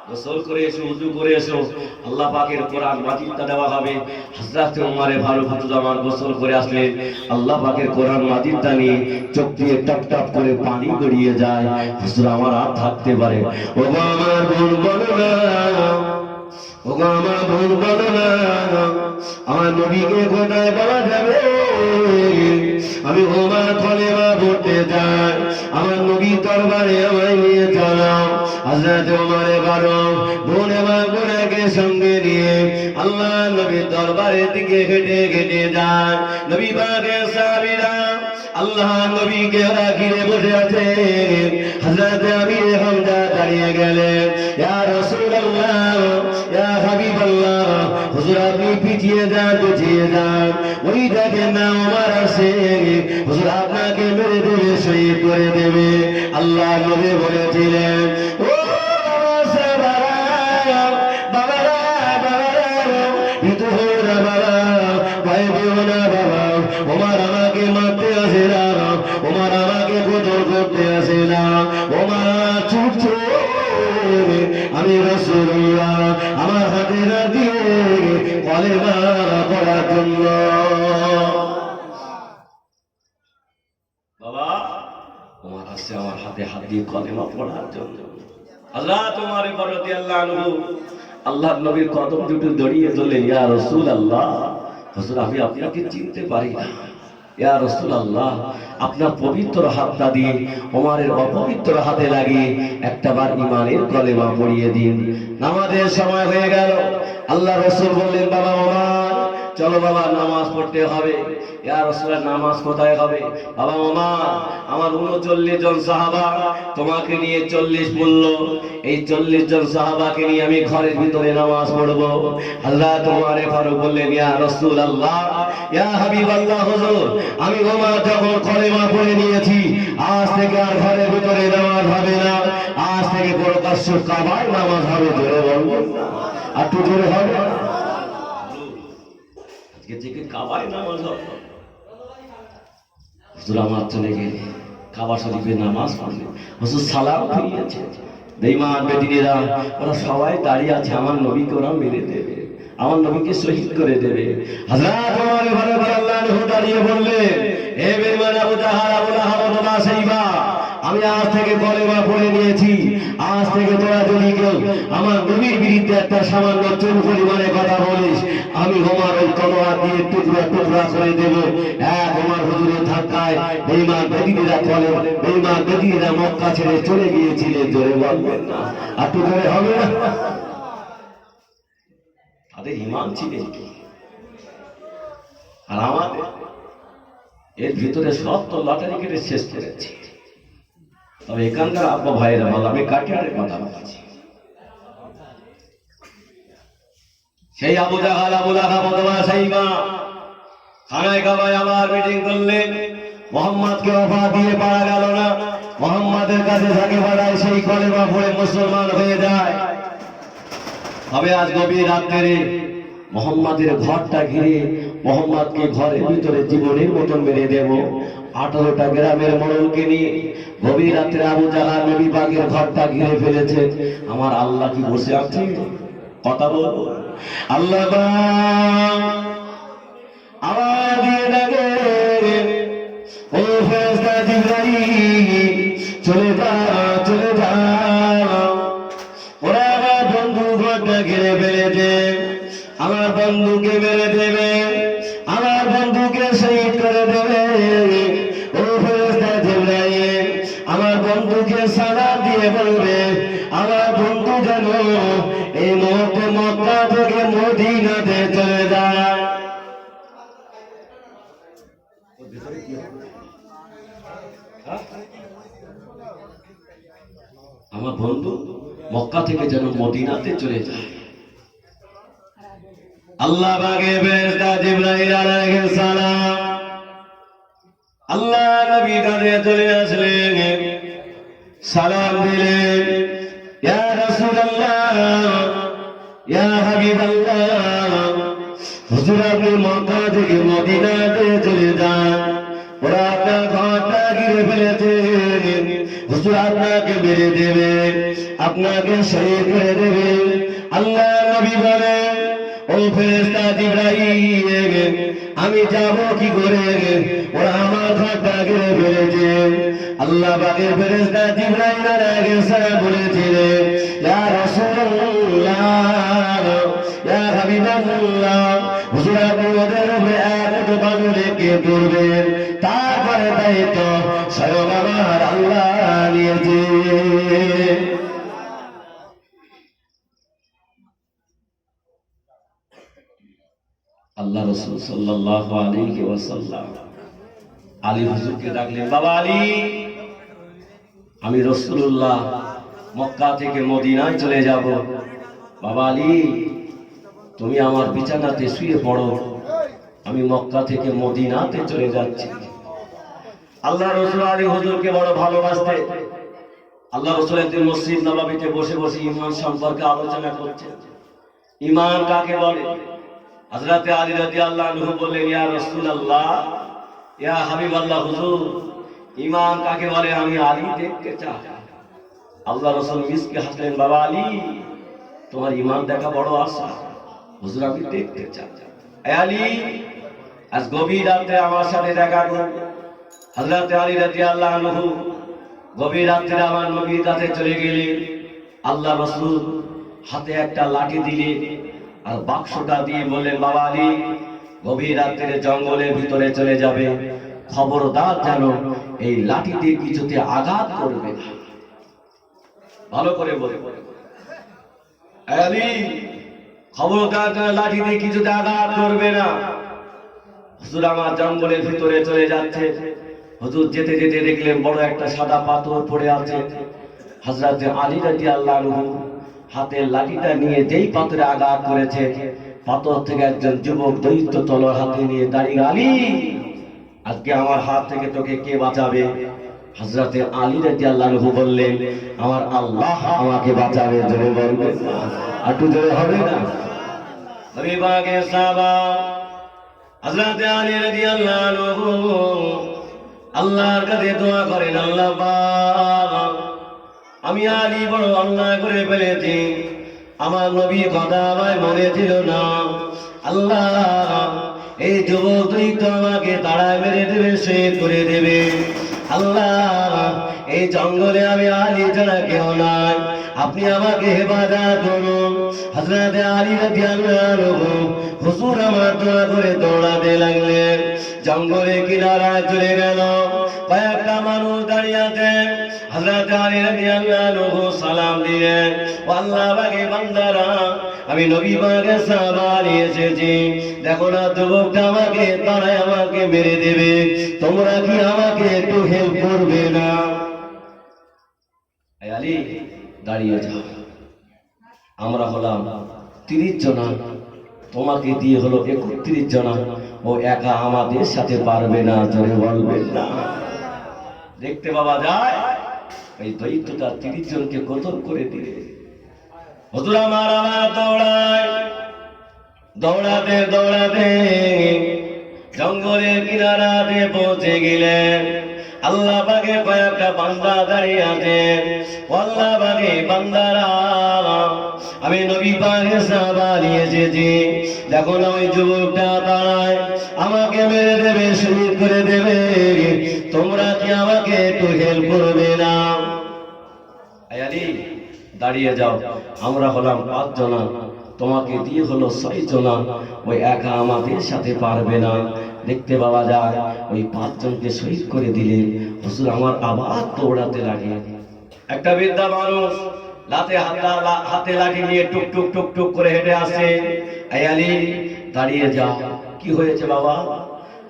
গোসল করে এসো, ওযু করে এসো, আল্লাহ পাকের কোরআন মাজিদটা দেওয়া হবে। হযরত ওমর ফারুক হুজুর আমার গোসল করে আসলেন, আল্লাহ পাকের কোরআন মাজিদটা নিয়ে চোখ দিয়ে টপ টপ করে পানি গড়িয়ে যায়। হুজুর আমার আর থাকতে পারে, ও আমার বোন বলো না, ও আমার বোন বলো না, আমার নবীকে কোথায় পাওয়া যাবে? আমি ওমর কলেমা পড়তে যাই, আমার নবী দরবারে আমায় নিয়ে চলাও। হযরত ওমর ফারুক বোন এবং বোনকে সঙ্গে নিয়ে আল্লাহ নবীর দরবারের দিকে হেঁটে হেঁটে যায়। নবী পাকের সাহাবীরা আল্লাহ নবীকে ওরা ঘিরে বসে আছে। হযরত আমির হামজা দাঁড়িয়ে গেলেন, ইয়া রাসূলুল্লাহ, ইয়া হাবিবাল্লাহ, হুজুর আপনি পিছিয়ে যান, পিছিয়ে যান, ওই দেখেন না ওমর আসে, হুজুর আপনাকে মেরে দেবে, শহীদ করে দেবে। আল্লাহ নবী বলেছিলেন, ও বাবারা, বাবারা, ভীত হয়ে না বাবা, ভয় পেও না বাবা, ওমর আমাকে মারতে আসে না, ওমর আমাকে কতল করতে আসে না, ওমর ছুটছে আমি রাসূলুল্লাহ আমার হাতে না দিয়ে কলেমা পড়ার জন্য। বাবা ওমর আসছে আমার হাতে হাত দিয়ে কলেমা পড়ার জন্য। হযরত ওমর রাদিয়াল্লাহু আনহু আল্লাহর নবীর কদম দুটো জড়িয়ে ধরলেন, ইয়া রাসূলুল্লাহ, হুজুর আমি আপনাকে চিনতে পারি না, ইয়া রাসূলুল্লাহ আপনার পবিত্র হাতটা দিয়ে ওমরের অপবিত্র হাতে লাগিয়ে একটাবার ঈমানের কলেমা পড়িয়ে দিন। নামাজের সময় হয়ে গেল, আল্লাহ রাসূল বললেন, বাবা ওমর চলো বাবা নামাজ পড়তে হবে। ইয়া রাসূলুল্লাহ নামাজ কোথায় হবে? বাবা ওমর আমার 39 জন সাহাবা তোমাকে নিয়ে 40 বলল, এই 40 জন সাহাবাকে নিয়ে আমি ঘরের ভিতরে নামাজ পড়ব। হযরত ওমর ফারুক বললেন, ইয়া রাসূলুল্লাহ, ইয়া হাবিবাল্লাহ, হুজুর আমি ওমর যখন কলেমা পড়ে নিয়েছি, আজ থেকে আর ঘরের ভিতরে নামাজ হবে না, আজ থেকে প্রকাশ্য কাবায় নামাজ হবে। জোরে বলুন, আর একটু জোরে হবে, আজকে থেকে কাবায় নামাজ হবে। হুজুর আমার চলে গেলে কাবা শরীফে নামাজ পড়লে হুজুর সালাম ফিরিয়েছে। বেঈমান বেদিনীরা ওরা সবাই দাঁড়িয়ে আছে, আমার নবীকে ওরা মেরে দেবে, আমার নবীকে শহীদ করে দেবে। হযরত ওমর রাদিয়াল্লাহু আনহু দাঁড়িয়ে বললেন, হে বেঈমান আবু জাহাল, আবু লাহাব, ওতবা, সাইবা, আমি আজ থেকে কলেমা পড়ে নিয়েছি, আজ থেকে তোরা যদি কেউ আমার নবীর বিরুদ্ধে একটা সামান্য চুল পরিমাণে কথা বলিস, আমি ওমর ওই তলোয়ার দিয়ে টুকরা টুকরা করে দেব। এক ওমর হুজুরের ধাক্কায় বেঈমান বেদিনীরা বলে, বেঈমান বেদিনীরা মক্কা ছেড়ে চলে গিয়েছিলেন। জোরে বলবেন না, আর একটু জোরে হবে না? তাদের ঈমান ছিলেন কি, আর আমাদের এর ভিতরে সব তো লটারি কেটে শেষ করেছি। তবে এখানকার আব্বা ভাইয়েরা বল, আমি কাটিয়ারের কথা বলছি। সেই আবু জাহাল, আবু লাহাব, অথবা সাইবা খানায় কাবায় আবার মিটিং করলেন। মোহাম্মদকে অফার দিয়ে পারা গেল না। মোহাম্মদের কাছে থাকে পাড়ায়, সেই কলেমা পড়ে মুসলমান হয়ে যায়। তবে আজ গভীর রাত্রে মোহাম্মদের ঘরটা ঘিরে মোহাম্মদকে ঘরের ভিতরে জীবনের মতন মেরে দেব। 18টা গ্রামের মোড়লকে নিয়ে গভীর রাত্রে আবু জাহাল নবী পাকের ঘরটা ঘিরে ফেলেছে। আমার আল্লাহ কি বসে আছে? কথা বলবো। আল্লাহ আওয়াজ দিয়ে ডাকে, ও ফেরেশতা জিবরাইল, চলে যাও, চলে যাও। ওরা আমার বন্ধু ঘরটা ঘিরে ফেলেছে, আমার বন্ধুকে মেরে দেবে, আমার বন্ধুকে শহীদ করে দেবে। ও ফেরেশতা জিবরাইল, আমার বন্ধুকে সালাম দিয়ে বলবে আমার বন্ধু যেন এই মুহূর্তে মক্কা থেকে মদিনাতে চলে যায়। আমার বন্ধু মক্কা থেকে যেন মদিনাতে চলে যায়। আল্লাহ পাকের ফেরেশতা জিবরাইল আলাইহিস সালাম আল্লাহ নবীর কাছে চলে আসলেন, সালাম দিলেন, ইয়া রাসূলুল্লাহ, ইয়া হাবিবাল্লাহ, হুজুর আপনি মক্কা থেকে মদিনাতে চলে যান। ওরা আপনার ঘরটা ঘিরে ফেলেছে, হুজুর আপনাকে মেরে দেবে, আপনাকে শহীদ করে দেবে। আল্লাহ নবী বলেন, ও ফেরেশতা জিবরাইল, আমি যাব কি করে? ওরা আমার ঘরটা ঘিরে ফেলেছে। আল্লাহ পাকের ফেরেশতা জিবরাইল আলাইহিস সালাম বলেছিলেন, ইয়া রাসূলুল্লাহ, ইয়া হাবিবাল্লাহ, হুজুর আপনি ওদের উপরে এক বানু রেখে করবেন, তারপরে দায়িত্ব স্বয়ং আমার আল্লাহ নিয়েছে। আল্লাহ রাসূল সাল্লাল্লাহু আলাইহি ওয়াসাল্লাম আলী হুজুরকে ডাকলেন, বাবা আলী, আমি রাসূলুল্লাহ মক্কা থেকে মদিনায় চলে যাব। বাবা আলী, তুমি আমার বিছানাতে শুয়ে পড়ো, আমি মক্কা থেকে মদিনাতে চলে যাচ্ছি। আল্লাহ রাসূল আলী হুজুরকে বড় ভালোবাসতেন। আল্লাহ রাসূল একদিন মসজিদ নববীতে বসে বসে ঈমান সম্পর্কে আলোচনা করছেন। ঈমান কাকে বলে? হযরতে আলী রাদিয়াল্লাহু আনহু বললেন, ইয়া রাসূলুল্লাহ, ইয়া হাবিবাল্লাহ, হুজুর ঈমান কাকে বলে? আমি আলী দেখতে চাই। আল্লাহ রাসূল মিসকে হাসলেন, বাবা আলী, তোমার ঈমান দেখা বড় আশা, হুজুর আমি দেখতে চাই। এ আলী, আজ গভীর রাতে আমার সাথে দেখা করবে। হযরতে আলী রাদিয়াল্লাহু আনহু গভীর রাতে আমার নবীর কাছে চলে গেলেন। আল্লাহ রাসূল হাতে একটা লাঠি দিলেন আর বাক্সটা দিয়ে বললেন, বাবা আলী, গভীর রাতে জঙ্গলের ভিতরে চলে যাবে, খবরদার যেন এই লাঠি দিয়ে কিছুতে আঘাত করবে না। ভালো করে বলে, আলী, খবরদার যেন লাঠি দিয়ে কিছুতে আঘাত করবে না। হুজুর আমার জঙ্গলের ভিতরে চলে যাচ্ছে। হুজুর যেতে যেতে দেখলেন বড় একটা সাদা পাথর পড়ে আছে। হযরত আলী রাদিয়াল্লাহু আনহু হাতের লাঠিটা নিয়ে যেই পাথরে আঘাত করেছে, পাথর থেকে একজন যুবক দৈত্য তলোয়ার হাতে নিয়ে দাঁড়িয়ে, আলী, আজকে আমার হাত থেকে তোকে কে বাঁচাবে? হযরত আলী রাদিয়াল্লাহু আনহু বললেন, আমার আল্লাহ আমাকে বাঁচাবে। জোরে বলবেন না, একটু জোরে হবে না? হবিবাগে সাহাবা হযরত আলী রাদিয়াল্লাহু আনহু আল্লাহর কাছে দোয়া করেন, আল্লাহ পাক, আমি আলী বড় অন্যায় করে ফেলেছি, আমার নবী কথা আমায় মনে ছিল না। আল্লাহ, এই যুবক তুই তো আমাকে তাড়ায় মেরে দেবে, শহীদ করে দেবে। আল্লাহ, এই জঙ্গলে আমি আলী ছাড়া কেউ নাই, আপনি আমাকে হেফাজত করুন। হযরত আলী রাদিয়াল্লাহু আনহু হুজুর আমার দোয়া করে দৌড়াতে লাগলেন। জঙ্গলে কিনারায় চলে গেল, কয়েকটা মানুষ দাঁড়িয়ে আছে। হযরত আলী রাদিয়াল্লাহু আনহু সালাম দিলেন, ও আল্লাহ পাকের বান্দারা, আমি নবী পাকের সাহাবা নিয়ে এসেছি, দেখো না যুবকটা আমাকে তারাই আমাকে মেরে দেবে, তোমরা কি আমাকে একটু হেল্প করবে না? আলী দাঁড়িয়ে যাও, আমরা হলাম 30 জনা, তোমাকে দিয়ে হলো 31 জনা, ও একা আমাদের সাথে পারবে না, জোরে বলবেন না। দেখতে পাওয়া যায় এই দৈত্যটা 30 জনকে কতল করে দিলে। হুজুর আমার দৌড়ায়, দৌড়াতে দৌড়াতে জঙ্গলের কিনারাতে পৌঁছে গেলেন। আল্লাহ পাকে কয়েকটা বান্দা দাঁড়িয়ে আছে, আল্লাহ পাকে বান্দারা, আমি নবী পাকের সাহাবা নিয়ে এসেছি, দেখো না ওই যুবকটা দাঁড়ায়, আমাকে মেরে দেবে, শহীদ করে দেবে, তোমরা কি আমাকে একটু হেল্প করবে না? আলী দাঁড়িয়ে যাও, আমরা হলাম 5 জনা, তোমাকে দিয়ে হলো 6 জনা, ওই একা আমাদের সাথে পারবে না। দেখতে পাওয়া যায় ওই 5 জনকে শহীদ করে দিলেন। হুজুর আমার আবার দৌড়াতে লাগে। একটা বৃদ্ধা মানুষ হাতে লাঠি নিয়ে টুক টুক টুক টুক করে হেঁটে আসে। আলী দাঁড়িয়ে যাও, কি হয়েছে বাবা?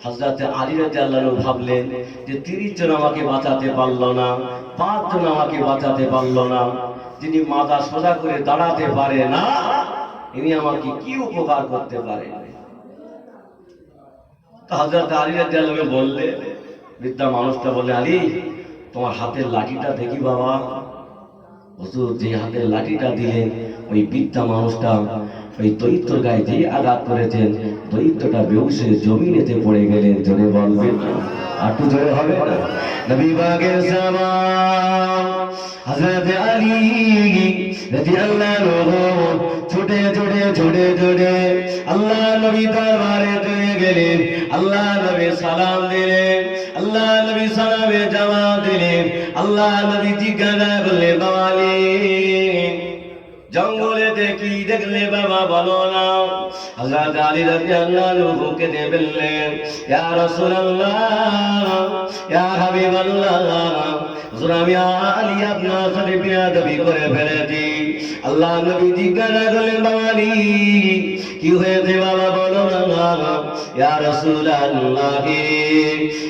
হযরত আলী রাদিয়াল্লাহু আনহু ভাবলেন যে 30 জন আমাকে বাঁচাতে পারলো না, 5 জন আমাকে বাঁচাতে পারলো না, যিনি মাথা সোজা করে দাঁড়াতে পারে না, ইনি আমাকে কি উপকার করতে পারে? হযরত আলী রাদিয়াল্লাহু আনহু বললেন, বৃদ্ধা মানুষটা বলে, আলী তোমার হাতের লাঠিটা দেখি বাবা। হুজুর যে হাতের লাঠিটা দিলেন, ওই বৃদ্ধা মানুষটা ওই দৈত্যর গায়ে যে আঘাত করেছেন, দৈত্যটা বেহুশ হয়ে জমিনেতে পড়ে গেলেন। জোরে বলবেন না, একটু জোরে হবে না? নবী পাকের সাহাবা হযরত আলী রাদিয়াল্লাহু আনহু ছুটে ছুটে ছুটে ছুটে আল্লাহ নবী দরবারে চলে গেলেন। আল্লাহ নবী সালাম দিলেন, আল্লাহ নবী সালামে জবাব দিলেন। আল্লাহ নবী জিজ্ঞাসা করলেন, বাবা আলী জঙ্গলেতে কি দেখলে বাবা, বলো না? হযরত আলী রাদিয়াল্লাহু আনহু কেঁদে বললেন, ইয়া রাসূলুল্লাহ, ইয়া হাবিবাল্লাহ, হুজুর আমি আলী আপনার সাথে বিয়াদবি করে ফেলেছি। আল্লাহ নবী জিজ্ঞাসা করলেন, বাবা আলী কি হয়েছে বাবা, বলো না? ইয়া রাসূলুল্লাহ,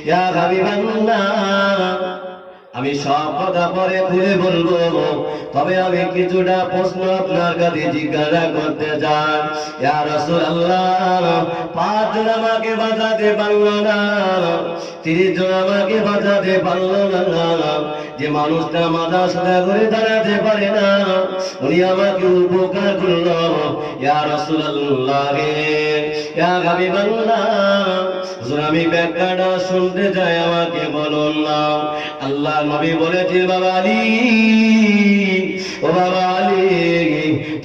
ইয়া হাবিবাল্লাহ, আমি সব কথা পরে খুলে বলবো, তবে আমি কিছুটা প্রশ্ন আপনার কাছে জিজ্ঞাসা করতে চাই। ইয়া রাসূলুল্লাহ, 5 জন আমাকে বাঁচাতে পারলো না, 30 জন আমাকে বাঁচাতে পারলো না, যে মানুষটা মাথা সোজা করে দাঁড়াতে পারে না, উনি আমাকে উপকার করলো। ইয়া রাসূলুল্লাহ, ইয়া হাবিবাল্লাহ, হুজুর আমি ব্যাখ্যাটা শুনতে চাই, আমাকে বলুন না। আল্লাহ নবী বলেছে, বাবা আলী, ও বাবা আলী,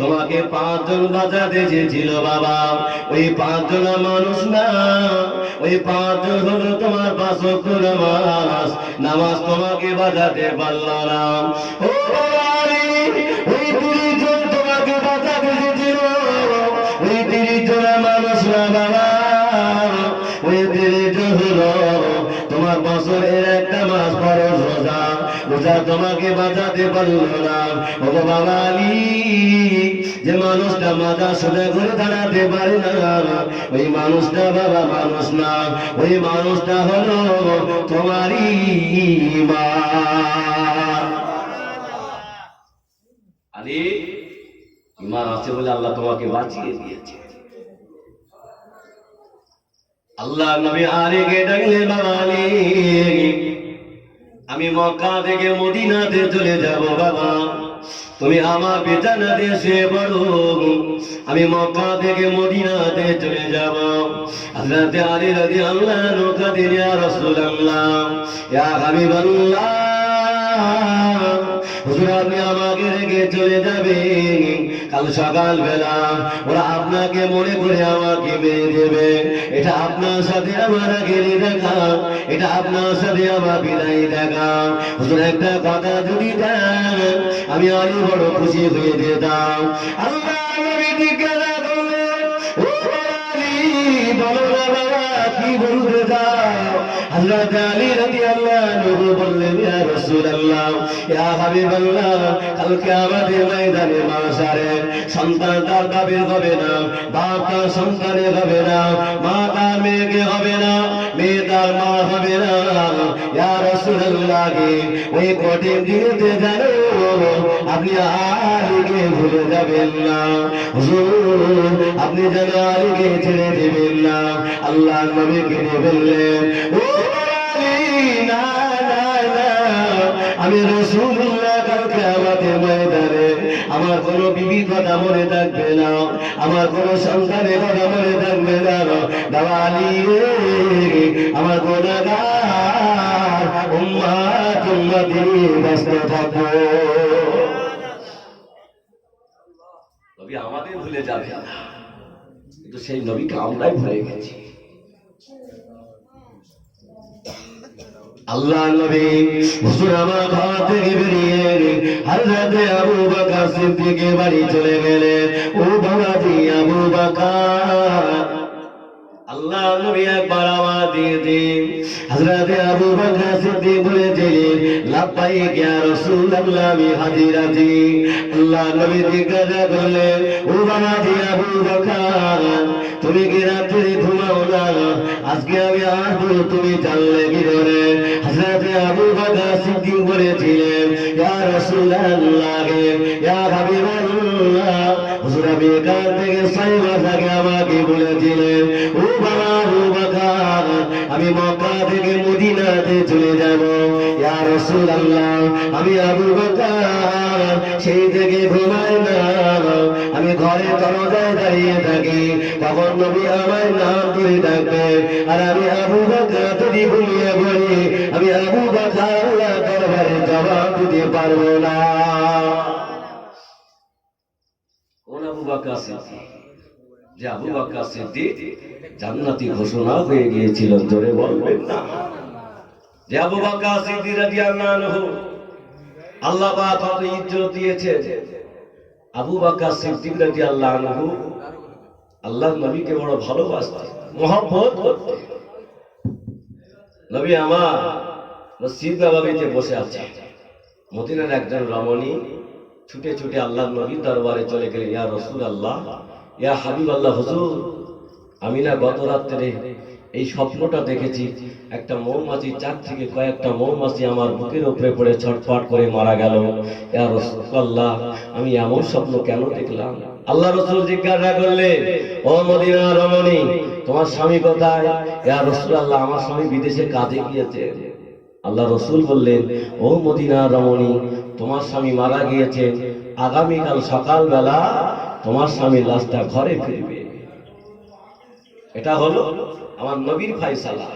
তোমাকে 5 জন বাঁচাতে চেয়েছিল বাবা, ওই 5 জন মানুষ না, ওই 5 জন হলো তোমার 5 ওয়াক্ত নামাজ, নামাজ তোমাকে বাঁচাতে পারলো না। ও বাবা আলী, ওই 30 জন তোমাকে বাঁচাতে চেয়েছিল, ওই 30 জন মানুষ না বাবা, ওই 30 জন হলো তোমার বছরের একটা মাস ফরজ রোজা, রোজা তোমাকে বাঁচাতে পারলো না। ও বাবা আলী, যে মানুষটা মাথা সোজা করে দাঁড়াতে পারে না, ওই মানুষটা বাবা মানুষ না, ওই মানুষটা হলো তোমারই মা। আলী ইমান আছে বলে আল্লাহ তোমাকে বাঁচিয়ে দিয়েছে। আল্লাহ নবী আলীকে ডাকলেন, বাবা আলী আমি মক্কা থেকে মদিনাতে চলে যাব বাবা, তুমি আমার বিছানাতে শুয়ে পড়ো, আমি মক্কা থেকে মদিনাতে চলে যাব। হযরত আলী রাদিয়াল্লাহু আনহু কাঁদেন, ইয়া রাসূলুল্লাহ, ইয়া হাবিবাল্লাহ, হুজুর আপনি আমাকে রেখে চলে যাবেন, কাল সকাল বেলা ওরা আপনাকে মনে করে আমাকে মেরে দেবে। এটা আপনার সাথে আমার গেলে দেখা, এটা আপনার সাথে আমার বিদায় দেখা। হুজুর একটা কথা যদি দেন আমি আরো বড় খুশি হয়ে যেতাম। আল্লাহ নবী জিজ্ঞাসা করলেন, ও আলী বলো না বাবা কি বলতে চাও? হযরত আলী রাদিয়াল্লাহু আনহু বললেন, ইয়া রাসূলুল্লাহ, ইয়া হাবিবাল্লাহ, কাল কিয়ামতের ময়দানে মাশারে সন্তান তার বাপের হবে না, বাপ তার সন্তানের হবে না, মা তার মেয়েকে হবে না, মেয়ে তার মা হবে না। ইয়া রাসূলুল্লাহ, ওই কঠিন দিনেতে জানো আপনি আলীকে ভুলে যাবেন না। হুজুর আপনি যেন আলীকে ছেড়ে দেবেন না। আল্লাহ নবীকে বললেন, ও আলী না না না, আমি রাসূলুল্লাহ কাল কিয়ামতের ময়দানে আমার কোনো বিবির কথা মনে থাকবে না, আমার কোনো সন্তানের কথা মনে থাকবে না। বাবা আলী রে, আমার গুনাহগার উম্মত উম্মতি ব্যস্ত থাকবো। নবী আমাদের ভুলে যাবে না, কিন্তু সেই নবীকে আমরাই ভুলে গেছি। আল্লাহ নবী হুজুর আমার ঘর থেকে বেরিয়ে হযরত আবু বকর সিদ্দিকের বাড়ি চলে গেলেন। ও বাবাজি আবু বকর, আল্লাহ নবী একবার আওয়াজ দিয়ে দিন। হযরত আবু বকর সিদ্দিক বলেছিলেন, লাব্বাইক ইয়া রাসূলুল্লাহ, আমি হাজির আছি। আল্লাহ নবী জিজ্ঞাসা করলেন, ও বাবাজি আবু বকর, তুমি কি রাত্রে ঘুমাও না? আজকে আমি আসবো, তুমি জানলে কি করে? হযরত আবু বকর সিদ্দিক বলেছিলেন, ইয়া রাসূলুল্লাহ, ইয়া হাবিবাল্লাহ, হুজুর আমি কাল থেকে 6 মাস আগে আমাকে বলেছিলেন, ও বাবা আবু বকর, আমি মক্কা থেকে মদিনাতে চলে যাব। ইয়া রাসূলুল্লাহ, আমি আবু বকর সেই থেকে ঘুমাই না, আমি ঘরে দরজায় দাঁড়িয়ে থাকি, তখন নবী আমার নাম ধরে ডাকবে, আর আমি আবু বকর যদি ঘুমিয়ে পড়ি, আমি আবু বকর আল্লাহর দরবারে জবাব দিতে পারবো না। কোন আবু বকর সিদ্দিক? যে আবু বকর সিদ্দিক জান্নাতি ঘোষণা হয়ে গিয়েছিল, জোরে বলবেন না? যে আবু বকর সিদ্দিক রাদিয়াল্লাহু আনহু আল্লাহ পাক কত ইজ্জত দিয়েছে। আবু বকর সিদ্দিক রাদিয়াল্লাহু আনহু আল্লাহর নবীকে বড় ভালোবাসতেন, মহব্বত করতেন। নবী আমার মসজিদ নববীতে বসে আছে, মদিনার একজন রমণী ছুটে ছুটে আল্লাহর নবীর দরবারে চলে গেলেন। ইয়া রাসূলুল্লাহ, ইয়া হাবিবাল্লাহ, হুজুর আমি না গত রাত্রে এই স্বপ্নটা দেখেছি, একটা মৌমাছির চাক থেকে কয়েকটা মৌমাছি আমার বুকের উপরে পড়ে ছটফট করে মারা গেল। ইয়া রাসূলুল্লাহ, আমি এমন স্বপ্ন কেন দেখলাম? আল্লাহ রাসূল জিজ্ঞাসা করলেন, ও মদিনার রমণী, তোমার স্বামী কোথায়? ইয়া রাসূলুল্লাহ, আমার স্বামী বিদেশে কাজে গিয়েছে। আল্লাহ রাসূল বললেন, ও মদিনার রমণী, তোমার স্বামী মারা গিয়েছে, আগামীকাল সকালবেলা তোমার স্বামীর লাশটা ঘরে ফিরবে। এটা হলো আমার নবীর ফয়সালা।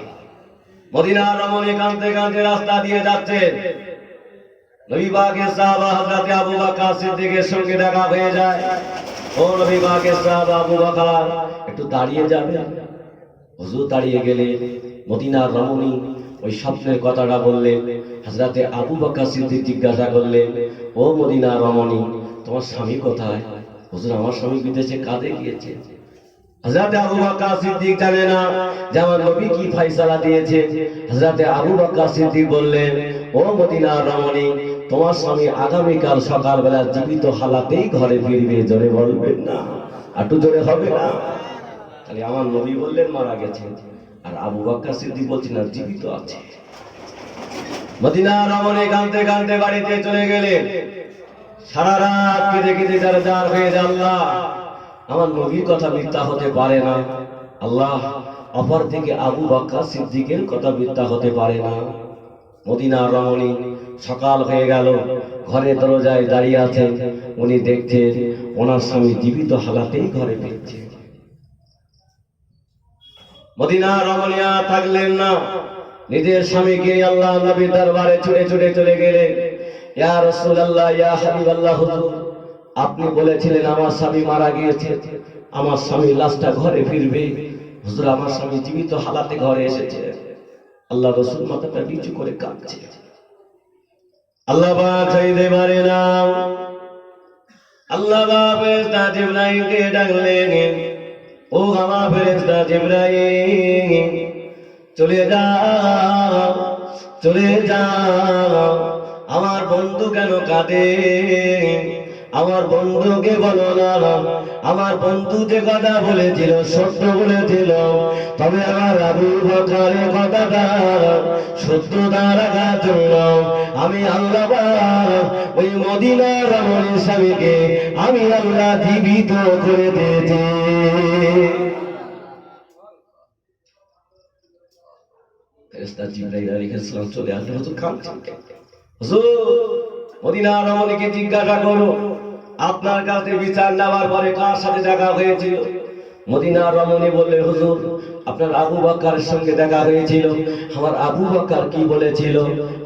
মদিনার রমণী কাঁদতে কাঁদতে রাস্তা দিয়ে যাচ্ছেন। নবী পাকের সাহাবা হযরত আবু বকর সিদ্দিকের সঙ্গে দেখা হয়ে যায়। ও নবী পাকের সাহাবা আবু বকর, একটু দাঁড়িয়ে যাবেন? হুজুর দাঁড়িয়ে গেলে মদিনার রমণী ওই স্বপ্নের কথাটা বললেন। হযরত আবু বকর সিদ্দিক জিজ্ঞাসা করলেন, ও মদিনার রমণী, তোমার স্বামী কোথায়? হুজুর আমার স্বামী বিদেশে কাজে গিয়েছে। হযরত আবু বকর সিদ্দিক জানে না যে আমার নবী কি ফয়সালা দিয়েছে। হযরত আবু বকর সিদ্দিক বললেন, ও মদিনার রমণী, তোমার স্বামী আগামীকাল সকালবেলা জীবিত হালাতেই ঘরে ফিরবে। জোরে বলবেন না? একটু জোরে হবে না? তাহলে আমার নবী বললেন মারা গেছে, আর আবু বকর সিদ্দিক বলছেন না, জীবিত আছে। মদিনার রমণী কাঁদতে কাঁদতে বাড়িতে চলে গেলেন। সারা রাত কেঁদে কেঁদে যারা জার হয়ে যায়, আল্লাহ আমার নবীর কথা মিথ্যা হতে পারে না। আল্লাহ অপর থেকে আবু বকর সিদ্দিকের কথা মিথ্যা হতে পারে না। মদিনার রমণী সকাল হয়ে গেল, ঘরে দরজায় দাঁড়িয়ে আছেন। উনি দেখছেন ওনার স্বামী জীবিত হালাতেই ঘরে ফিরছে। মদিনার রমণী আর থাকলেন না, নিজের স্বামীকে আল্লাহ নবীর দরবারে ছুটে ছুটে চলে গেলেন। ইয়া রাসূলুল্লাহ, ইয়া হাবিবাল্লাহ, হুজুর আপনি বলেছিলেন আমার স্বামী মারা গিয়েছে, আমার স্বামী লাশটা ঘরে ফিরবে। হুজুর আমার স্বামী জীবিত হালাতে ঘরে এসেছে। আল্লাহ রাসূল মাথাটা নিচু করে কাঁদছে। আল্লাহ পাক চাইতে পারে না। আল্লাহ পাক ফেরেশতা জিবরাইলকে ডাকলেন, ও আমার ফেরেশতা জিবরাইল, চলে যাও, চলে যাও। আমার বন্ধু কেন কাঁদে? আমার বন্ধুকে বলো না আমার বন্ধু যে কথা বলেছিল সত্য বলেছিল, তবে আমার আবু বকরের কথাটা সত্যতা রাখার জন্য আমি আল্লাহ ওই মদিনার রমণীর স্বামীকে আমি আল্লাহ জীবিত করে দিয়েছি। ফেরেশতা জিবরাইল আলাইহিস সালাম চলে আসলেন। হুজুর কাঁদছেন কেন? হুজুর মদিনার রমণীকে জিজ্ঞাসা করো আপনার কাছে বিচার নেওয়ার পরে কার সাথে দেখা হয়েছিল। মদিনার রমণী বললে, হুজুর আপনার আবু বকরের সঙ্গে দেখা হয়েছিল। আমার আবু বকর কি বলেছিল?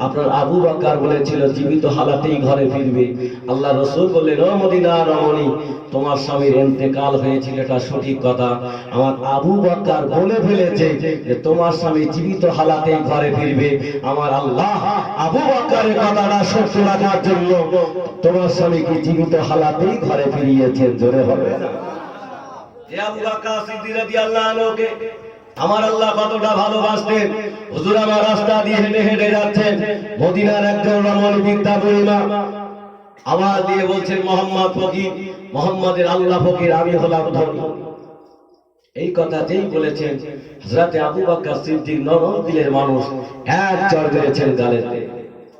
আপনার আবু বকর বলেছিল জীবিত হালাতেই ঘরে ফিরবে। আল্লাহ রাসূল বললেন, ও মদিনার রমণী, তোমার স্বামীর ইন্তেকাল হয়েছিল এটা সঠিক কথা। আমার আবু বকর বলে ফেলেছে যে তোমার স্বামী জীবিত হালাতেই ঘরে ফিরবে। আমার আল্লাহ আবু বকরের কথাটা সত্য রাখার জন্য তোমার স্বামীকে জীবিত হালাতেই ঘরে ফিরিয়েছে। জোরে হবে না? আবু বকর সিদ্দিক রাদিয়াল্লাহু আনহুকে আমার আল্লাহ কতটা ভালোবাসতেন। হুজুর আমার রাস্তা দিয়ে হেঁটে হেঁটে যাচ্ছেন, মদিনার একজন রমণী বৃদ্ধা বুড়িমা আওয়াজ দিয়ে বলছেন, মোহাম্মদ ফকির, মোহাম্মদের আল্লাহ ফকির, আমি হলাম ধনী। এই কথা যেই বলেছেন হযরত আবু বকর সিদ্দিক নরম দিলের মানুষ এক চড় মেরেছেন গালেতে,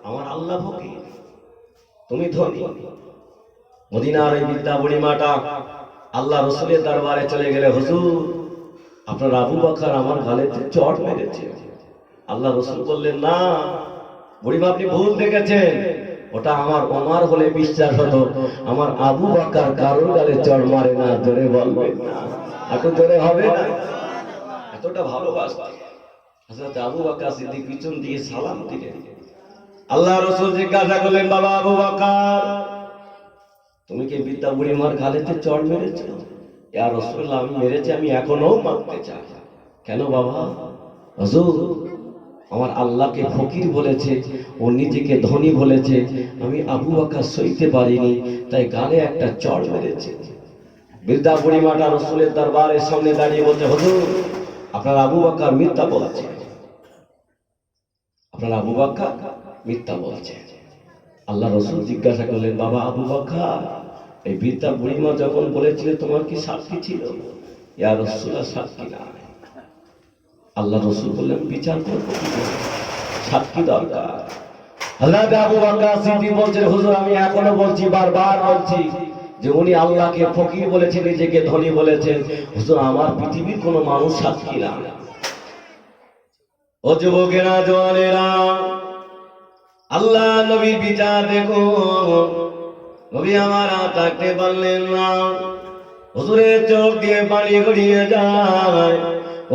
আমার আল্লাহ ফকির, তুমি ধনী। মদিনার এই বৃদ্ধা বুড়িমাটা আল্লাহ রাসূলের দরবারে চলে গেলে, হুজুর আপনার আবু বকর আমার গালেতে চড় মেরেছে। আল্লাহ রাসূল বললেন, না বুড়িমা আপনি ভুল দেখেছেন, ওটা আমার ওমর হলে বিশ্বাস হতো, আমার আবু বকর কারোর গালে চড় মারে না। জোরে বলবেন না? একটু জোরে হবে না? এতটা ভালোবাসতেন। হযরত আবু বকর সিদ্দিক পিছন দিয়ে সালাম দিলেন। আল্লাহ রাসূল জিজ্ঞাসা করলেন, বাবা আবু বকর, তুমি কি বৃদ্ধা বুড়িমার গালেতে চড় মেরেছো? ইয়া রাসূলুল্লাহ, আমি মেরেছি, আমি এখনো মারতে চাই। কেন বাবা? হুজুর আমার আল্লাহকে ফকির বলেছে, ও নিজেকে ধনী বলেছে, আমি আবু বকর সইতে পারিনি, তাই গালে একটা চড় মেরেছে। বৃদ্ধা বুড়িমাটা রাসূলের দরবারের সামনে দাঁড়িয়ে বলছে, হুজুর আপনার আবু বকর মিথ্যা বলছে, আপনার আবু বকর মিথ্যা বলছে। আল্লাহ রাসূল জিজ্ঞাসা করলেন, বাবা আবু বকর, এই বৃদ্ধা বুড়িমা যখন বলেছিল তোমার কি সাক্ষী ছিল? ইয়া রাসূলুল্লাহ, সাক্ষী না। আল্লাহ রাসূল বললেন, বিচার করব কি করে? সাক্ষী দরকার। হযরত আবু বকর সিদ্দিক বলছেন, হুজুর আমি এখনো বলছি, বারবার বলছি যে উনি আল্লাহকে ফকির বলেছেন, নিজেকে ধনী বলেছেন। হুজুর আমার পৃথিবীর কোনো মানুষ সাক্ষী না। ও যুবকেরা, জওয়ানেরা, আল্লাহ নবীর বিচার দেখো। নবী আমার থাকতে পারলেন না, হুজুরের চোখ দিয়ে পানি গড়িয়ে যায়।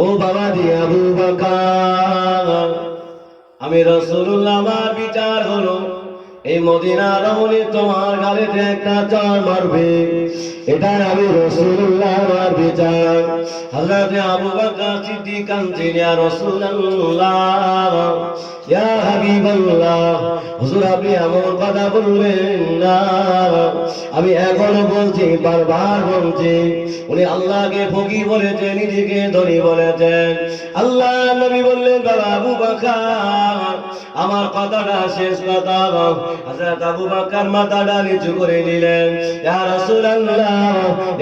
ও বাবা দিয়ে আবু বকর, আমি রাসূলুল্লাহ, আমার বিচার হলো এই মদিনার রমণী তোমার গালেতে একটা চড় মারবে, এটা আমি রাসূলুল্লাহ আমার বিচার। হযরত আবু বকর সিদ্দিক কাঁদছেন, ইয়া রাসূলুল্লাহ, ইয়া হাবিবাল্লাহ, হুজুর আপনি এমন কথা বলবেন না। আমি এখনো বলছি, বারবার বলছি, উনি আল্লাহকে ফকির বলেছে, নিজেকে ধনী বলেছেন। আল্লাহ নবী বললেন, বাবা আবু বকর আমার কথাটা শেষ কথা। হযরত আবু বকর মাথাটা নিচু করে নিলেন, ইয়া রাসূলুল্লাহ,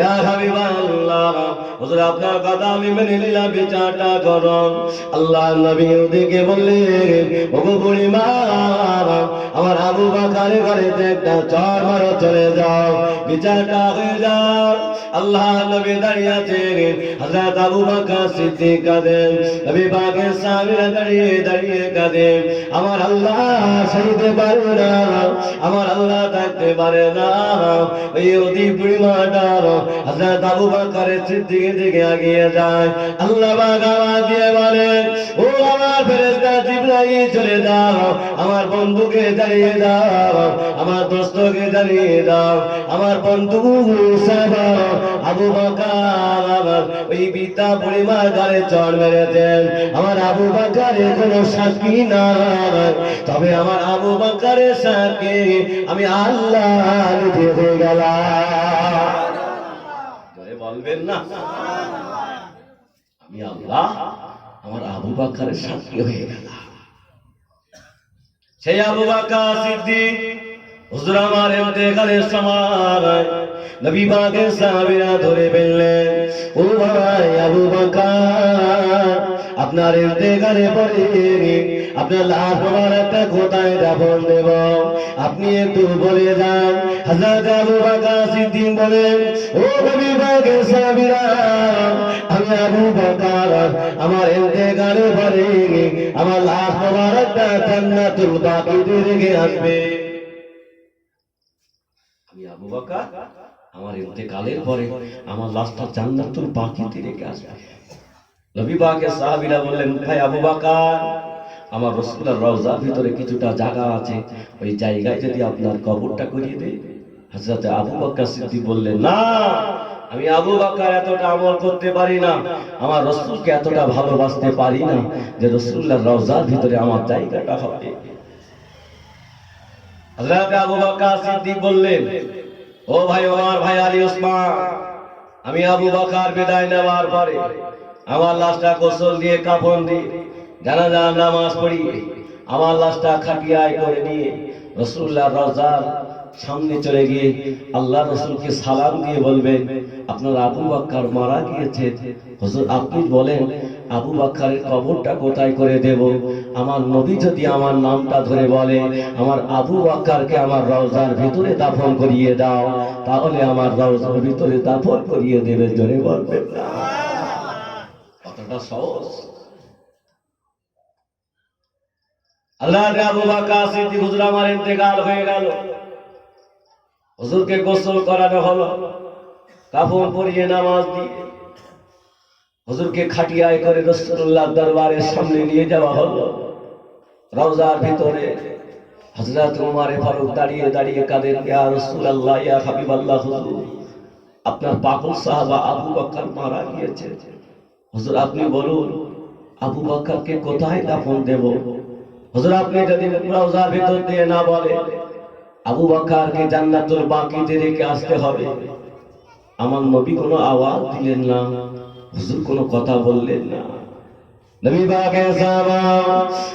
ইয়া হাবিবাল্লাহ, হুজুর আপনার কথা আমি মেনে নিলাম, বিচারটা করুন। আল্লাহ নবী ওদিকে বললেন, ওগো বুড়িমা, আমার আবু বকরের ঘরেতে একটা চড় মারো, চলে যাও, বিচারটা হয়ে যাও। আল্লাহ নবী দাঁড়িয়ে আছেন, হযরত আবু বকর সিদ্দিক কাঁদেন, নবী পাকের সাহাবীরা দাঁড়িয়ে দাঁড়িয়ে কাঁদেন। আমার আল্লাহ সইতে পারে না, আমার আল্লাহ থাকতে পারে না। ওই অতি বুড়িমাটা হযরত আবু বকরের সিদ্দিকের দিকে এগিয়ে যায়। আল্লাহ পাক আওয়াজ দিয়ে বলেন, ও আমার ফেরেশতা জিবরাইল জিবরাইল চলে যাও, আমার বন্ধুকে জানিয়ে দাও, আমার দোস্তকে জানিয়ে দাও, আমার বন্ধু আবু বকর ওই বিদ্যা পরিমার গালে চড় মেরেছেন, আমার আবু বকরের কোনো সাক্ষী নাই, তবে আমার আবু বকরের সাক্ষী আমি আল্লাহ নিজে হয়ে গেলাম। বলবেন না আমি আল্লাহ আমার আবু বকরের সাক্ষী হয়ে গেলাম। সেই আবু বকর সিদ্দিক হুজুর আমার ইন্তেকালের সময় নবী পাকের সাহাবীরা ধরে ফেললেন, ও ভাই আবু বকর আপনার ইন্তেকালের পরে আপনার লাশ মোবারকটা কোথায় দাফন দেব আপনি একটু বলে যান। হযরত আবু বকর সিদ্দিক বলেন, ও নবী পাকের সাহাবীরা আমি আবু বকর আমার ইন্তেকালের পরে আমার লাশ মোবারকটা জান্নাতুল বাকিতে রেখে আসবে। আমি আবু বকর আমার ইন্তেকালের পরে আমার লাশটা জান্নাতুল বাকিতে রেখে আসবে। নবী পাকের সাহাবীরা বললেন, ভাই আবু বকর আমার রাসূলের রওজার ভিতরে কিছুটা জায়গা আছে, ওই জায়গায় যদি আপনার কবরটা করিয়ে দেই। হযরত আবু বকর সিদ্দিক বললেন, না আমি আবু বকর এতটা আমল করতে পারি না, আমার রাসূলকে এতটা ভালোবাসতে পারি না যে রাসূলের রওজার ভিতরে আমার জায়গাটা হবে। হযরত আবু বকর সিদ্দিক বললেন, ও ভাই ওমর ভাই আলী ওসমান আমি আবু বকর বিদায় নেওয়ার পরে আমার লাশটা গোসল দিয়ে কাফন দিয়ে জানাজার নামাজ পড়িয়ে আমার লাশটা খাটিয়ায় করে নিয়ে রাসূলুল্লাহর রওজার সামনে চলে গিয়ে আল্লাহ রাসূলকে সালাম দিয়ে বলবেন, আপনার আবু বকর মারা গিয়েছে, হুজুর আপনি বলেন আবু বকরের কবরটা কোথায় করে দেব। আমার নবী যদি আমার নামটা ধরে বলে আমার আবু বকরকে আমার রওজার ভিতরে দাফন করিয়ে দাও, তাহলে আমার রওজার ভিতরে দাফন করিয়ে দেবে। জোরে বলবেন না? কতটা সহজ। আল্লাহ আবু বকর সিদ্দিক হুজুর আমার ইন্তেকাল হয়ে গেল, হুজুরকে গোসল করানো হলো, কাফন পরিয়ে নামাজ দিয়ে হুজুরকে খাটিয়ায় করে রাসূলুল্লাহর দরবারের সামনে নিয়ে যাওয়া হলো। রওজার ভিতরে হযরত ওমর ফারুক দাঁড়িয়ে দাঁড়িয়ে কাঁদেন, ইয়া রাসূলুল্লাহ ইয়া হাবিবাল্লাহ হুজুর আপনার পাগল সাহাবা আবু বকর মারা গিয়েছে, হুজুর আপনি বলুন আবু বকরকে কোথায় দাফন দেব। হুজুর আপনি যদি রওজার ভিতর দিয়ে না বলে আবু বকরকে জান্নাতুল বাকিতে রেখে আসতে হবে। আমার নবী কোনো আওয়াজ দিলেন না, হুজুর কোনো কথা বললেন না। নবী পাকের সাহাবা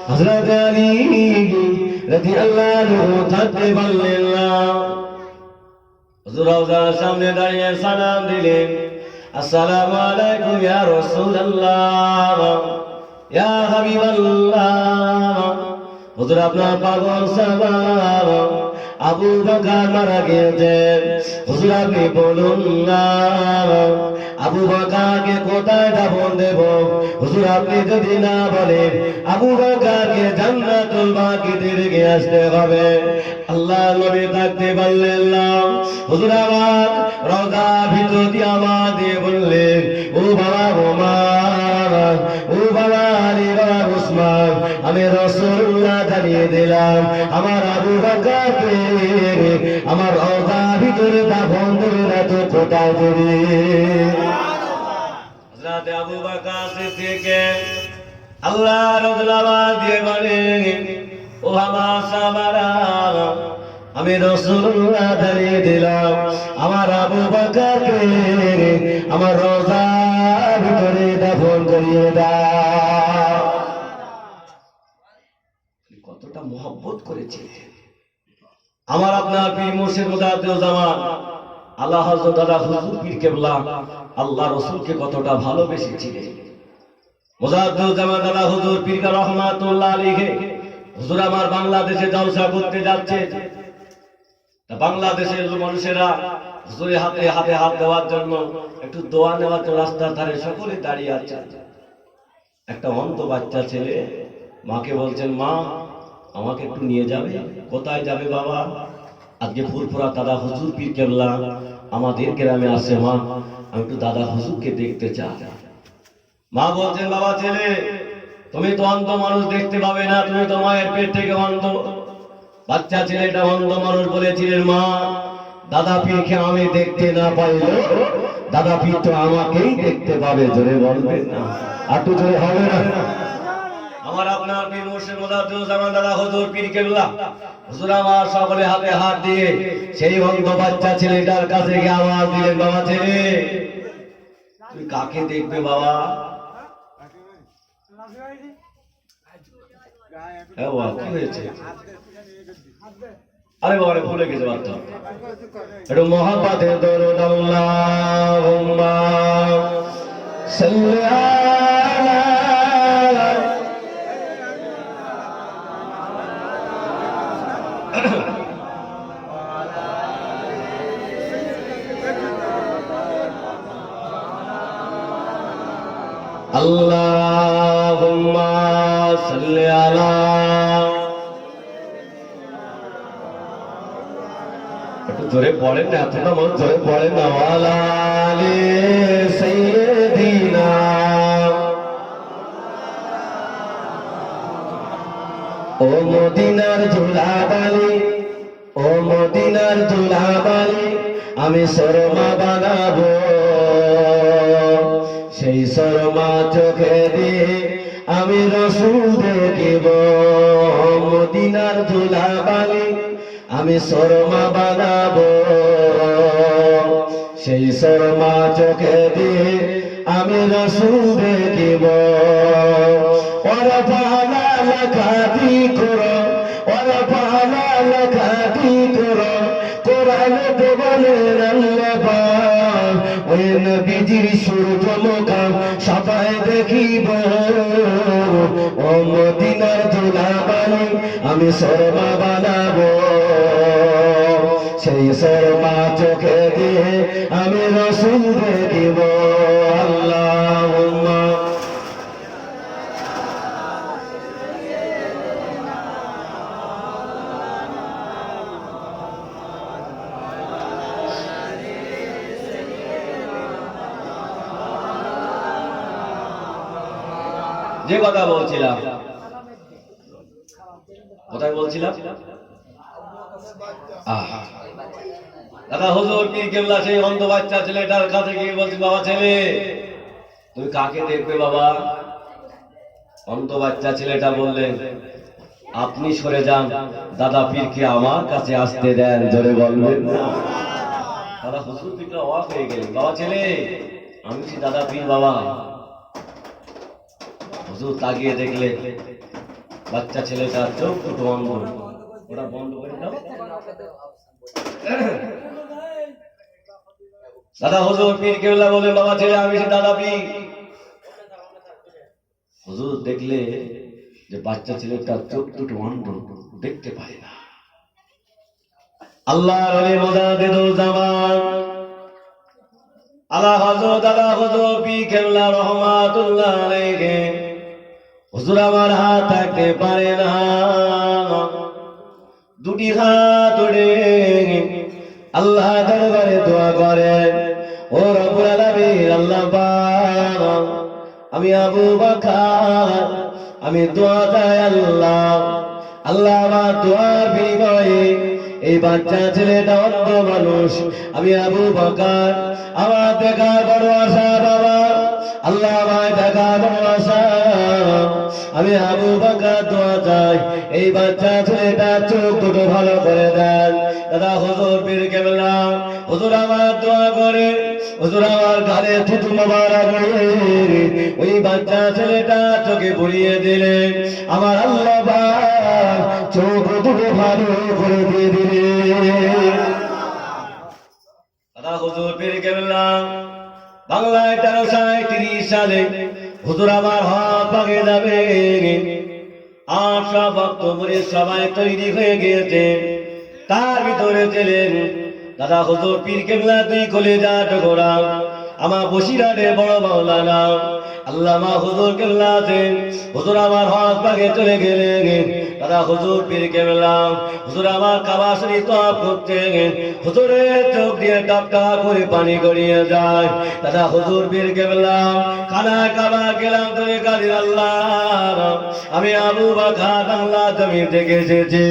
হযরত আলী রাদিয়াল্লাহু আনহু থাকতে পারলেন না, হুজুর রওজার সামনে দাঁড়িয়ে সালাম দিলেন, আসসালামু আলাইকুম ইয়া রাসূলুল্লাহ ইয়া হাবিবাল্লাহ। হুজুর আপনার পাগল সাহাবা আবু বকর মারা গিয়েছেন, হুজুর আপনি বলুন না আবু বকরকে কোথায় দাফন দেব। হুজুর আপনি যদি না বলেন আবু বকরকে জান্নাতুল বাকিতে রেখে আসতে হবে। আল্লাহ নবী থাকতে পারলেন না, হুজুর আমার রওজার ভিতর দিয়ে আমার দিয়ে বললেন, ও বাবা ওমর ও বাবা আলী বাবা ওসমান আমি রাসূলুল্লাহ জানিয়ে দিলাম আমার আবু বকরকে আমার রওজার ভিতরে দাফন দেবে না তো কোথায় দেবে। হযরত আবু বকর সিদ্দিক আল্লাহ রাসূল আওয়াজ দিয়ে বলেন, ও আমার সাহাবারা আমি রাসূলুল্লাহ জানিয়ে দিলাম আমার আবু বকরকে আমার রওজার ভিতরে দাফন করিয়ে দাও। কতটা মহব্বত করেছে আমার আপনার পীর মুর্শিদ মুজাদ্দিদুজ্জামান আল্লাহ হযরত দাদা হুজুর পীর কেবলা আল্লাহ রাসূলকে কতটা ভালোবেসেছিলেন। মুজাদ্দিদুজ্জামান দাদা হুজুর পীর রহমাতুল্লাহ আলাইহি হুজুর আমার বাংলাদেশে জলসা করতে যাচ্ছে, বাংলাদেশের মানুষেরা হুজুরের হাতে হাতে হাত দেওয়ার জন্য একটু দোয়া নেওয়ার জন্য রাস্তার ধারে সকলে দাঁড়িয়ে আছে। একটা অন্ধ বাচ্চা ছেলে মাকে বলছেন, মা আমাকে একটু নিয়ে যাবে। কোথায় যাবে বাবা? আজকে ফুরফুরা দাদা হুজুর পীর কেবলা আমাদের গ্রামে আসে, মা আমি একটু দাদা হুজুরকে দেখতে চাই। মা বলছেন, বাবা ছেলে তুমি তো অন্ধ মানুষ, দেখতে পাবে না, তুমি তো মায়ের পেট থেকে অন্ধ। বাচ্চা ছেলেটা অন্ধ মানুষ বলেছিলেন, মা দাদা পীরকে আমি দেখতে না পাইলে দাদা পীর তো আমাকেই দেখতে পাবে। জোরে বলবেন না, একটু জোরে হবে না? আমার আপনার পীর মুর্শিদ মুজাদ্দিদুজ্জামান দাদা হুজুর পীর কেবলা হুজুর আমার সকলে হাতে হাত দিয়ে সেই অন্ধ বাচ্চা ছেলেটার কাছে গিয়ে আওয়াজ দিলেন, বাবা ছেলে তুই কাকে দেখবে বাবা? কি হয়েছে? আরে বাবা ভুলে গেছে বাচ্চা। একটু মহাব্বতে দরুদ আল্লাহুম্মা সাল্লি আলা আল্লাহুম্মা সাল্লি আলা, একটু জোরে পড়েন না, এতটা মানুষ জোরে পড়েন না, ওয়ালা আলি সাইয়্যিদিনা। ও মদিনার ধুলাবালি, ও মদিনার ধুলাবালি, আমি শর্মা বানাবো, সেই শর্মা চোখে দিয়ে আমি রসুল দেখিব। মদিনার ধুলাবালি আমি শর্মা বানাবো, সেই শর্মা চোখে দিয়ে আমি রসুল দেখিব। ওরা পালা লেখাটি করো, ওরা পালা লেখাটি করো, কোরআনে বলেন আল্লাহ পাক ওই নবীজির সূর্য মুখাম সবাই দেখিব। ও মদিনার ধুলাবালি আমি শর্মা বানাবো, সেই শর্মা চোখে দিয়ে আমি রসুল দেখিব। আল্লাহুম্মা যে কথা বলছিলাম, কোথায় বলছিলাম? দাদা হুজুর পীর কেবলা সেই অন্ধ বাচ্চা ছেলেটার কাছে গিয়ে বলছি, বাবা ছেলে তুমি কাকে দেখবে বাবা? অন্ধ বাচ্চা ছেলেটা বললেন, আপনি সরে যান, দাদা পীরকে আমার কাছে আসতে দেন। জোরে বলবেন না? দাদা হুজুর পীরটা অবাক হয়ে গেলেন, বাবা ছেলে আমি কি দাদা পীর বাবা? হুজুর তাকিয়ে দেখলেন বাচ্চা ছেলেটার চোখ দুটো বন্ধ, ওটা বন্ধ করে দাও। দাদা হুজুর পীর কেবলা বলেন, বাবা ছেলে আমি সে দাদা পীর। হুজুর দেখলে যে বাচ্চা ছেলেটার চোখ দুটো বন্ধ, দেখতে পায় না। আল্লাহর ওলি মুজাদ্দিদুজ্জামান আলা হযরত দাদা হুজুর পীর কেবলা রহমাতুল্লাহ আলাইহি হুজুর আমার হাত থাকতে পারে না, দুটি হাত উঠে আল্লাহ দরবারে দোয়া করেন, ও রব্বুল আলামিন আল্লাহ পাক আমি আবু বকর আমি দোয়া চাই আল্লাহ, আল্লাহ আমার দোয়ার বিনিময়ে এই বাচ্চা ছেলেটা অন্ধ মানুষ আমি আবু বকর আমার দেখার বড় আশা বাবা, আল্লাহ আমায় দেখার বড় আশা, আমি আবু বকর দোয়া চাই এই বাচ্চা ছেলেটা চোখ দুটো ভালো করে দেন। দাদা হুজুর পীর কেবলা হুজুর আমার দোয়া করে হুজুর আমার গালে থুতু মোবারক ওই বাচ্চা ছেলেটা চোখে বুলিয়ে দিলেন, আমার আল্লাহ পাক চোখ দুটো ভালো করে দিয়ে দিলেন। দাদা হুজুর পীর কেবলা বাংলায় 1330 সালে হুজুর আমার হাত ভাগে যাবে, আর সব ভক্ত মুরিদ সবাই তৈরি হয়ে গিয়েছে, তার ভিতরে ছিলেন দাদা হুজুর পীর কেবলা দুই কলেজা টুকরা আমার বসিরহাটের বড় মাওলানা আল্লামা হুজুর কেবলা আছেন, হুজুর আমার হজ বাগে চলে গেলেন। দাদা হুজুর পীর কেবলা, হুজুর আমার কাবা শরীফ তওয়াফ করতেন, হুজুরের চোখ দিয়ে টপটা করে পানি গড়িয়ে যায়। দাদা হুজুর পীর কেবলা খানা কাবা গেলাম তোরে কাদির আল্লাহ, আমি আবু বকর বাংলা জমি থেকে এসেছি।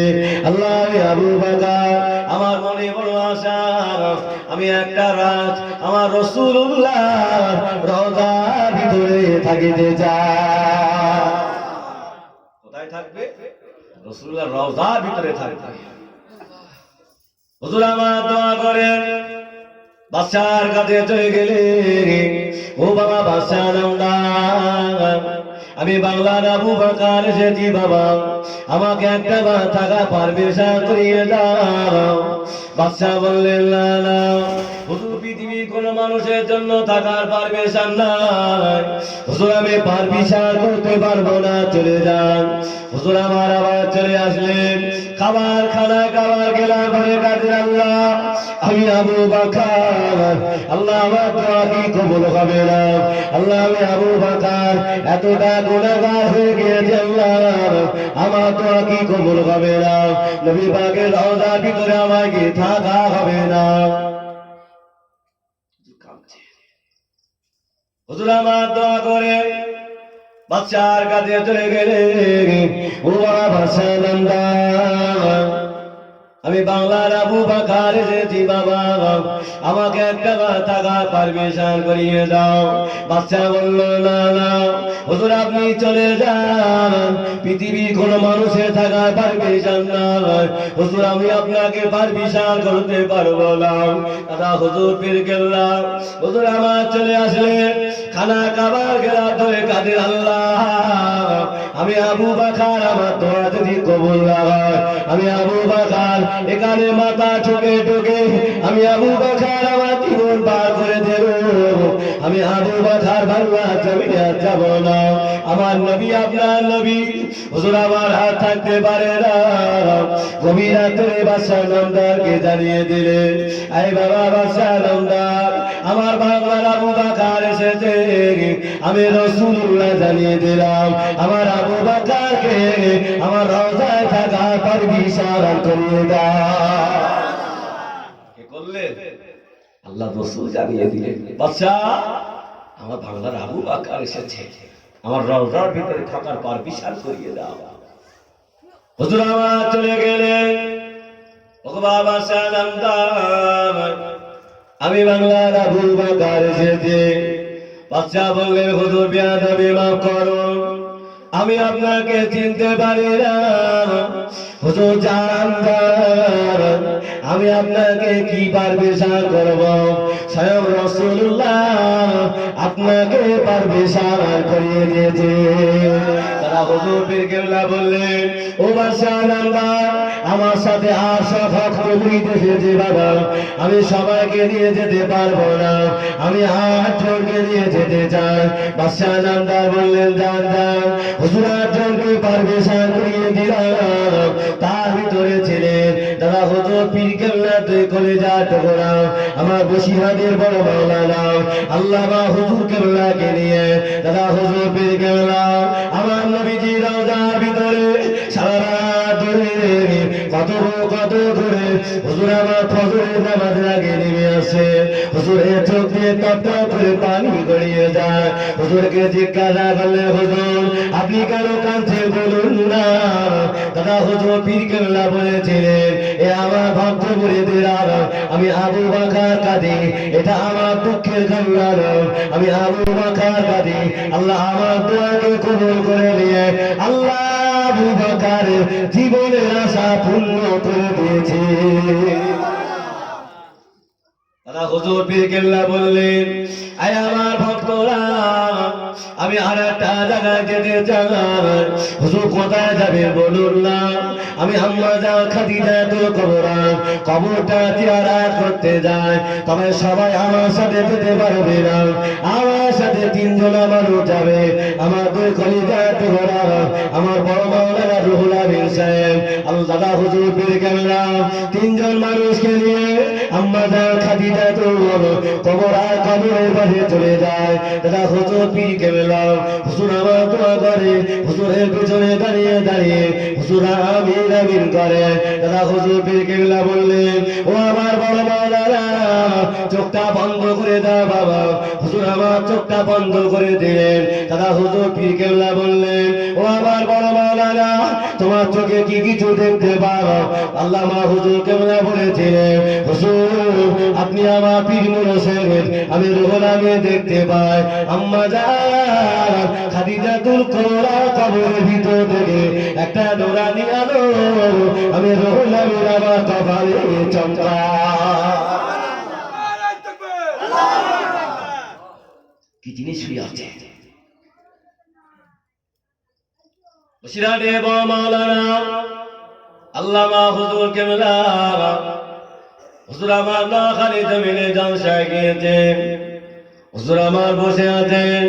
আল্লাহ আমি আবু বকর, আমার মনে বড় আশা, আমি একটা রাত আমার রাসূলুল্লাহ রওজার ভিতরে থাকিতে চাই। কোথায় থাকবে? রাসূলুল্লাহ রওজার ভিতরে থাকবে। হুজুর আমার দোয়া করেন, বাদশার কাছে চলে গেলে, ও বাবা বাদশা নামদার, আমি বাংলার আবু বকর এসেছি বাবা, আমাকে একটা বার থাকা পারমিশন করিয়ে দাও। বাদশা বললেন না না, হুজুর পৃথিবীর কোন মানুষের জন্য থাকার পারমিশন নাই, হুজুর আমি পারমিশন করতে পারবো না, চলে যান। হুজুর আমার আবার চলে আসলেন, খাবার গেলাম ঘরে কাদের আল্লাহ, আমি আবু বকর, আল্লাহ আমার দোয়া কি কবুল হবে না? আল্লাহ আমি আবু বকর এতটা গুনাহগার হয়ে গিয়েছি, আল্লাহ আমার দোয়া কি কবুল হবে না? নবী পাকের রওজার ভিতরে আমাকে থাকা হবে না। হুজুর আমার দোয়া করে বাদশার কাছে চলে গেলেন, ও বাদশা নামদার, আমি বাংলার আবু বকর এসেছি বাবা, আমাকে একটা বার থাকার পারমিশন করিয়ে দাও। বাদশা বলল না না হুজুর আপনি চলে যান, পৃথিবীর কোন মানুষের থাকার পারমিশন নাই, হুজুর আমি আপনাকে পারমিশন করতে পারবো না। দাদা হুজুর পীর কেবলা, হুজুর আমার চলে আসলেন, খানা খাবার গেলা ধরে কাদের আল্লাহ, আমি আবু বকর আমার দোয়া যদি কবুল না হয়, আমি আবু বকর এখানে মাথা ঠুকে ঠুকে আমি আবু বকর আমার জীবন পার করে দেব, আমি আবু বকর বাংলা জমিনে যাব না। আমার নবী আপনার নবী, হুজুর আমার হাত থাকতে পারে না। গভীর রাতে বাদশা নামদারকে জানিয়ে দিলেন, আই বাবা বাদশা নামদার, আমার বাংলার আবু বকর এসেছে, আমি রাসূলুল্লাহ জানিয়ে দিলাম, আমার আবু বকরকে আমার রওজায় থাকার পারমিশন করিয়ে দাও। কে করলেন? আল্লাহ রাসূল জানিয়ে দিলেন, বাদশা আমার বাংলার আবু বকর এসেছে, আমার রওজার ভিতরে থাকার পারমিশন করিয়ে দাও। হুজুর আমার চলে গেলেন, ও বাবা সালামদার, আমি বাংলার আবু বকর এসেছি। বাদশা বললেন, হুজুর বেয়াদবি মাফ করুন, আমি আপনাকে চিনতে পারি না। হুজুর জানদার, আমি আপনাকে কি পারমিশন করব? স্বয়ং রাসূলুল্লাহ আপনাকে পারমিশন করিয়ে দিয়েছে। তারা হুজুর পীর কেবলা বললেন, ও বাদশা নামদার, আমার সাথে আর সব ভক্ত মুরিদ এসেছে বাবা, আমি সবাইকে নিয়ে যেতে পারবো না, আমি 8 জনকে নিয়ে যেতে চাই। বাদশা নামদার বললেন, যান যান। হুজুর 8 জনকে পারমিশন করিয়ে দিলাম, তার ভিতরে ছিলেন দাদা হুজুর পীর কেবলা তুই কলেজা টুকরা, আমার বসিরহাটের বড় মাওলানা আল্লামা হুজুর কেবলাকে নিয়ে দাদা হুজুর পীর কেবলা আমার নবীজি রওজার ভিতরে সারা রাত ধরে কত করে হুজুর আমার ফজরের নামাজ আগে নেমে আসে, হুজুরের চোখ দিয়ে টপ করে পানি গড়িয়ে যায়। হুজুরকে জিজ্ঞাসা করলে, হুজুর আপনি কেন কাঁদছেন বলুন না? দাদা হুজুর পীর কেবলা বলেছিলেন, এ আমার ভক্ত মুরিদেরা, আমি আবু বকর কাঁদি, এটা আমার দুঃখের কান্না নয়, আমি আবু বকর কাঁদি, আল্লাহ আমার দোয়াকে কবুল করে নিয়ে আল্লাহ আবু বকর জীবনের আশা পূর্ণ করে দিয়েছে। দাদা হুজুর পীর কেবলা বললেন, আয় আমার ভক্তরা, আমি আর একটা জায়গায় যেতে চাই। হুজুর কোথায় যাবে বলুন না? আমি আম্মা জান খাদিজা তো কবরটা জিয়ারত করতে যায়, তবে সবাই আমার সাথে যেতে পারবে না, আমার সাথে 3 জন মানুষ যাবে, আমার 2 কলিজা টুকরা, আমার বড় মাওলানা রুহুল আমিন সাহেব, আল্লাহ দাদা হুজুর পীর কেবলা 3 জন মানুষকে নিয়ে আম্মা জান খাদিজা তো কবর আর কবরের পাশে চলে যায়। দাদা হুজুর পীর কেবলা হুজুর আমার দোয়া করে, হুজুরের পিছনে দাঁড়িয়ে দাঁড়িয়ে হুজুর আমিন আমিন করে। দাদা হুজুর পীর কেবলা বললেন, ও আমার বড় মাওলানা চোখটা বন্ধ করে দাও বাবা। হুজুর আমার চোখটা বন্ধ করে দিলেন। দাদা হুজুর পীর কেবলা বললেন, ও আমার বড় মাওলানা তোমার চোখে কি কিছু দেখতে পাও? আল্লামা হুজুর কেবলা বলেছিলেন, হুজুর আপনি আমার পীর মুর্শিদ, আমি রুহুল আমিন দেখতে পাই। আম্মা জান খাদিজাতুল কুবরা কবরের ভিতর থেকে একটা নূরানি আলো আমি রুহুল আমিন আমার কপালে চমকা। কি জিনিস শুয়ে আছে বসিরহাটে বড় মাওলানা আল্লামা হুজুর কেবলা হুজুর আমার নোয়াখালী জমিনে জলসায় গিয়েছেন। হুজুর আমার বসে আছেন।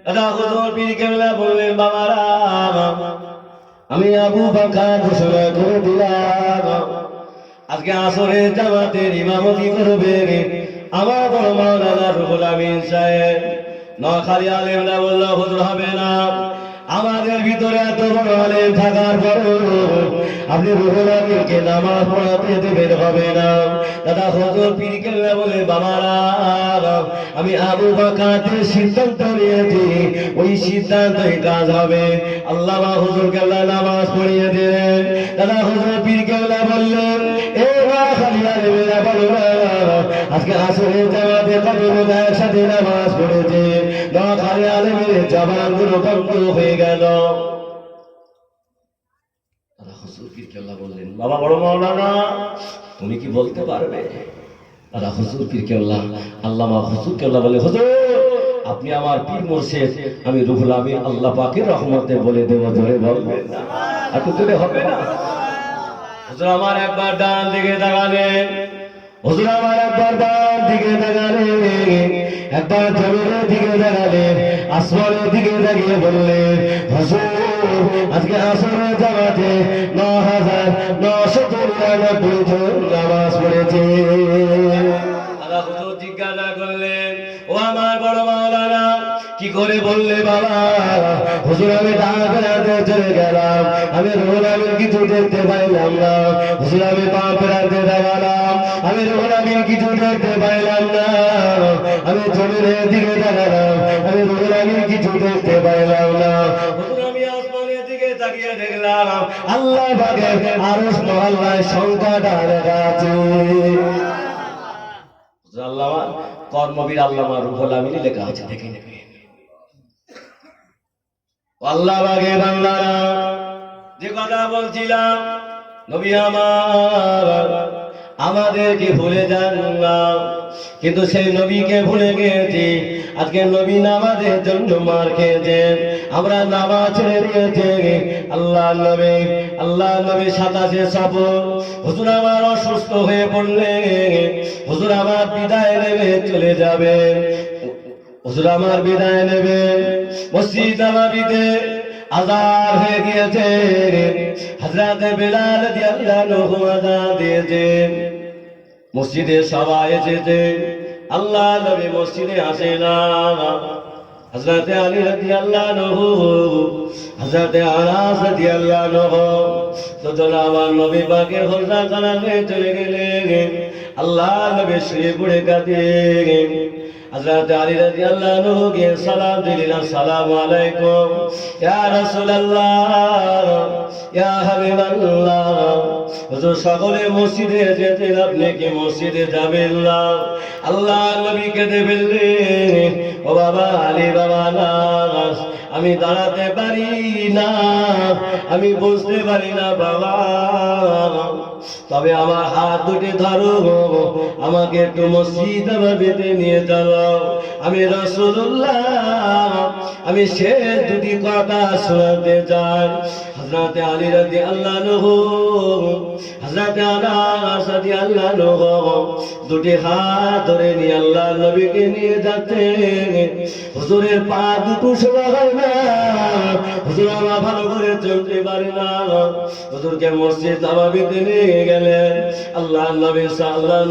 দাদা হুজুর পীর কেবলা বললেন, বাবারা আমি আবু বকর ঘোষণা করে দিলাম আজকে আসরের জামাতের ইমামতি করবে আমার বড় মাওলানা রুহুল আমিন সাহেব। নোয়াখালী আলেমরা বলল, হুজুর হবে না, আমাদের ভিতরে এত বড় আলেম থাকার পরেও আপনি রুহুল আমিনকে নামাজ পড়াতে দেবেন হবে না। দাদা হুজুর পীর কেবলা বলে, বাবারা আমি আবু বকরের সিদ্ধান্ত নিয়েছি, ওই সিদ্ধান্তই কাজ হবে। আল্লামা হুজুর কেবলা নামাজ পড়িয়ে দিলেন। দাদা হুজুর পীর কেবলা বললেন, এ নোয়াখালী আলেমেরা বলো না আজকে আসরের জামাতে কত লোক একসাথে নামাজ পড়েছে? নোয়াখালী আলেমের জবানগুলো বন্ধ হয়ে গেল। দাদা হুজুর পীর কেবলা বললেন, বাবা বড় মাওলানা তুমি কি বলতে পারবে? দাদা হুজুর পীর কেবলা আল্লামা হুজুর কেবলা বলে, হুজুর আপনি আমার পীর মুর্শিদ, আমি রুহুল আমিন আল্লাহ পাকের রহমতে বলে দেব। জোরে বলবেন না, একটু জোরে হবে না? হুজুর আমার একবার ডান দিকে তাকালেন, হুজুর আমার একবার ডান দিকে তাকালেন, একবার জমিনের দিকে তাকালেন, আসমানের দিকে তাকিয়ে বললেন, হুজুর আজকে আসরের জামাতে ৯,৯৯৯ জন নামাজ পড়েছে। দাদা হুজুর জিজ্ঞাসা করলেন, ও আমার বড় মাওলানা কি করে বললে বাবা? হুজুর আমি ডান ফেরাতে চলে গেলাম, আমি রুহুল আমিন কিছু দেখতে পাইলাম না। হুজুর আমি পা ফেরাতে তাকালাম, আমি রুহুল আমিন কিছু দেখতে পাইলাম না। আমি জমিনের দিকে তাকালাম, আমি রুহুল আমিন কিছু দেখতে পাইলাম না। হুজুর আমি আসমানের দিকে তাকিয়ে দেখলাম আল্লাহ পাকের আরশ মহল্লায় সংখ্যাটা লেখা আছে। আল্লামা কর্মবীর আল্লামা রুহুল আমিন লেখা আছে, দেখে নেবে। আল্লাহ পাকে বান্দারা যে কথা বলছিলাম, নবী আমার আমাদেরকে ভুলে যান না, কিন্তু সেই নবীকে ভুলে গিয়েছি। আজকে নবী নামাজের জন্য মার খেয়েছেন, আমরা নামাজ ছেড়ে দিয়েছি। আল্লাহ নবী ২৭ সফর হুজুর আমার অসুস্থ হয়ে পড়লেন, হুজুর আমার বিদায় নেবে চলে যাবেন। হুজুর আমার বিদায় নেবে, মসজিদ নববীতে আযান হয়ে গিয়েছে, হযরত বেলাল রাদিয়াল্লাহু আযান দিয়েছেন। মসজিদে সবাই এসেছে, আল্লাহ নবী মসজিদে আসে না। হযরত আলী রাদিয়াল্লাহু, হযরত আনাস রাদিয়াল্লাহু দুজন আমার নবী পাকের হজরা করা হয়ে চলে গেলেন। আল্লাহ নবী শুয়ে পড়ে কাঁদেন। হযরত আলী রাদিয়াল্লাহু কে সালাম দিলেন, আসসালামু আলাইকুম ইয়া রাসূলুল্লাহ ইয়া হাবিবাল্লাহ। হুজুর সকলে মসজিদে যেতেন, আপনি কি মসজিদে যাবেন না? আল্লাহ নবী কেঁদে ফেললেন, ও বাবা আলী বাবা না, আমি দাঁড়াতে পারি না, আমি বুঝতে পারি না বাবা, তবে আমার হাত দুটি ধরো, আমাকে একটু মসজিদ নববীতে নিয়ে চলো। আমি রাসূলুল্লাহ, আমি শেষ দুটি কথা শোনাতে চাই। হযরত আলী রাদিয়াল্লাহু হযরত আনাস রাদিয়াল্লাহু দুটি হাত ধরে নিয়ে আল্লাহ নবীকে নিয়ে যাচ্ছেন। হুজুরের পা দুটো সোজা হয় না, হুজুর আমার ভালো করে চলতে পারে না। হুজুরকে মসজিদ নববীতে নিয়ে গেলেন, আল্লাহ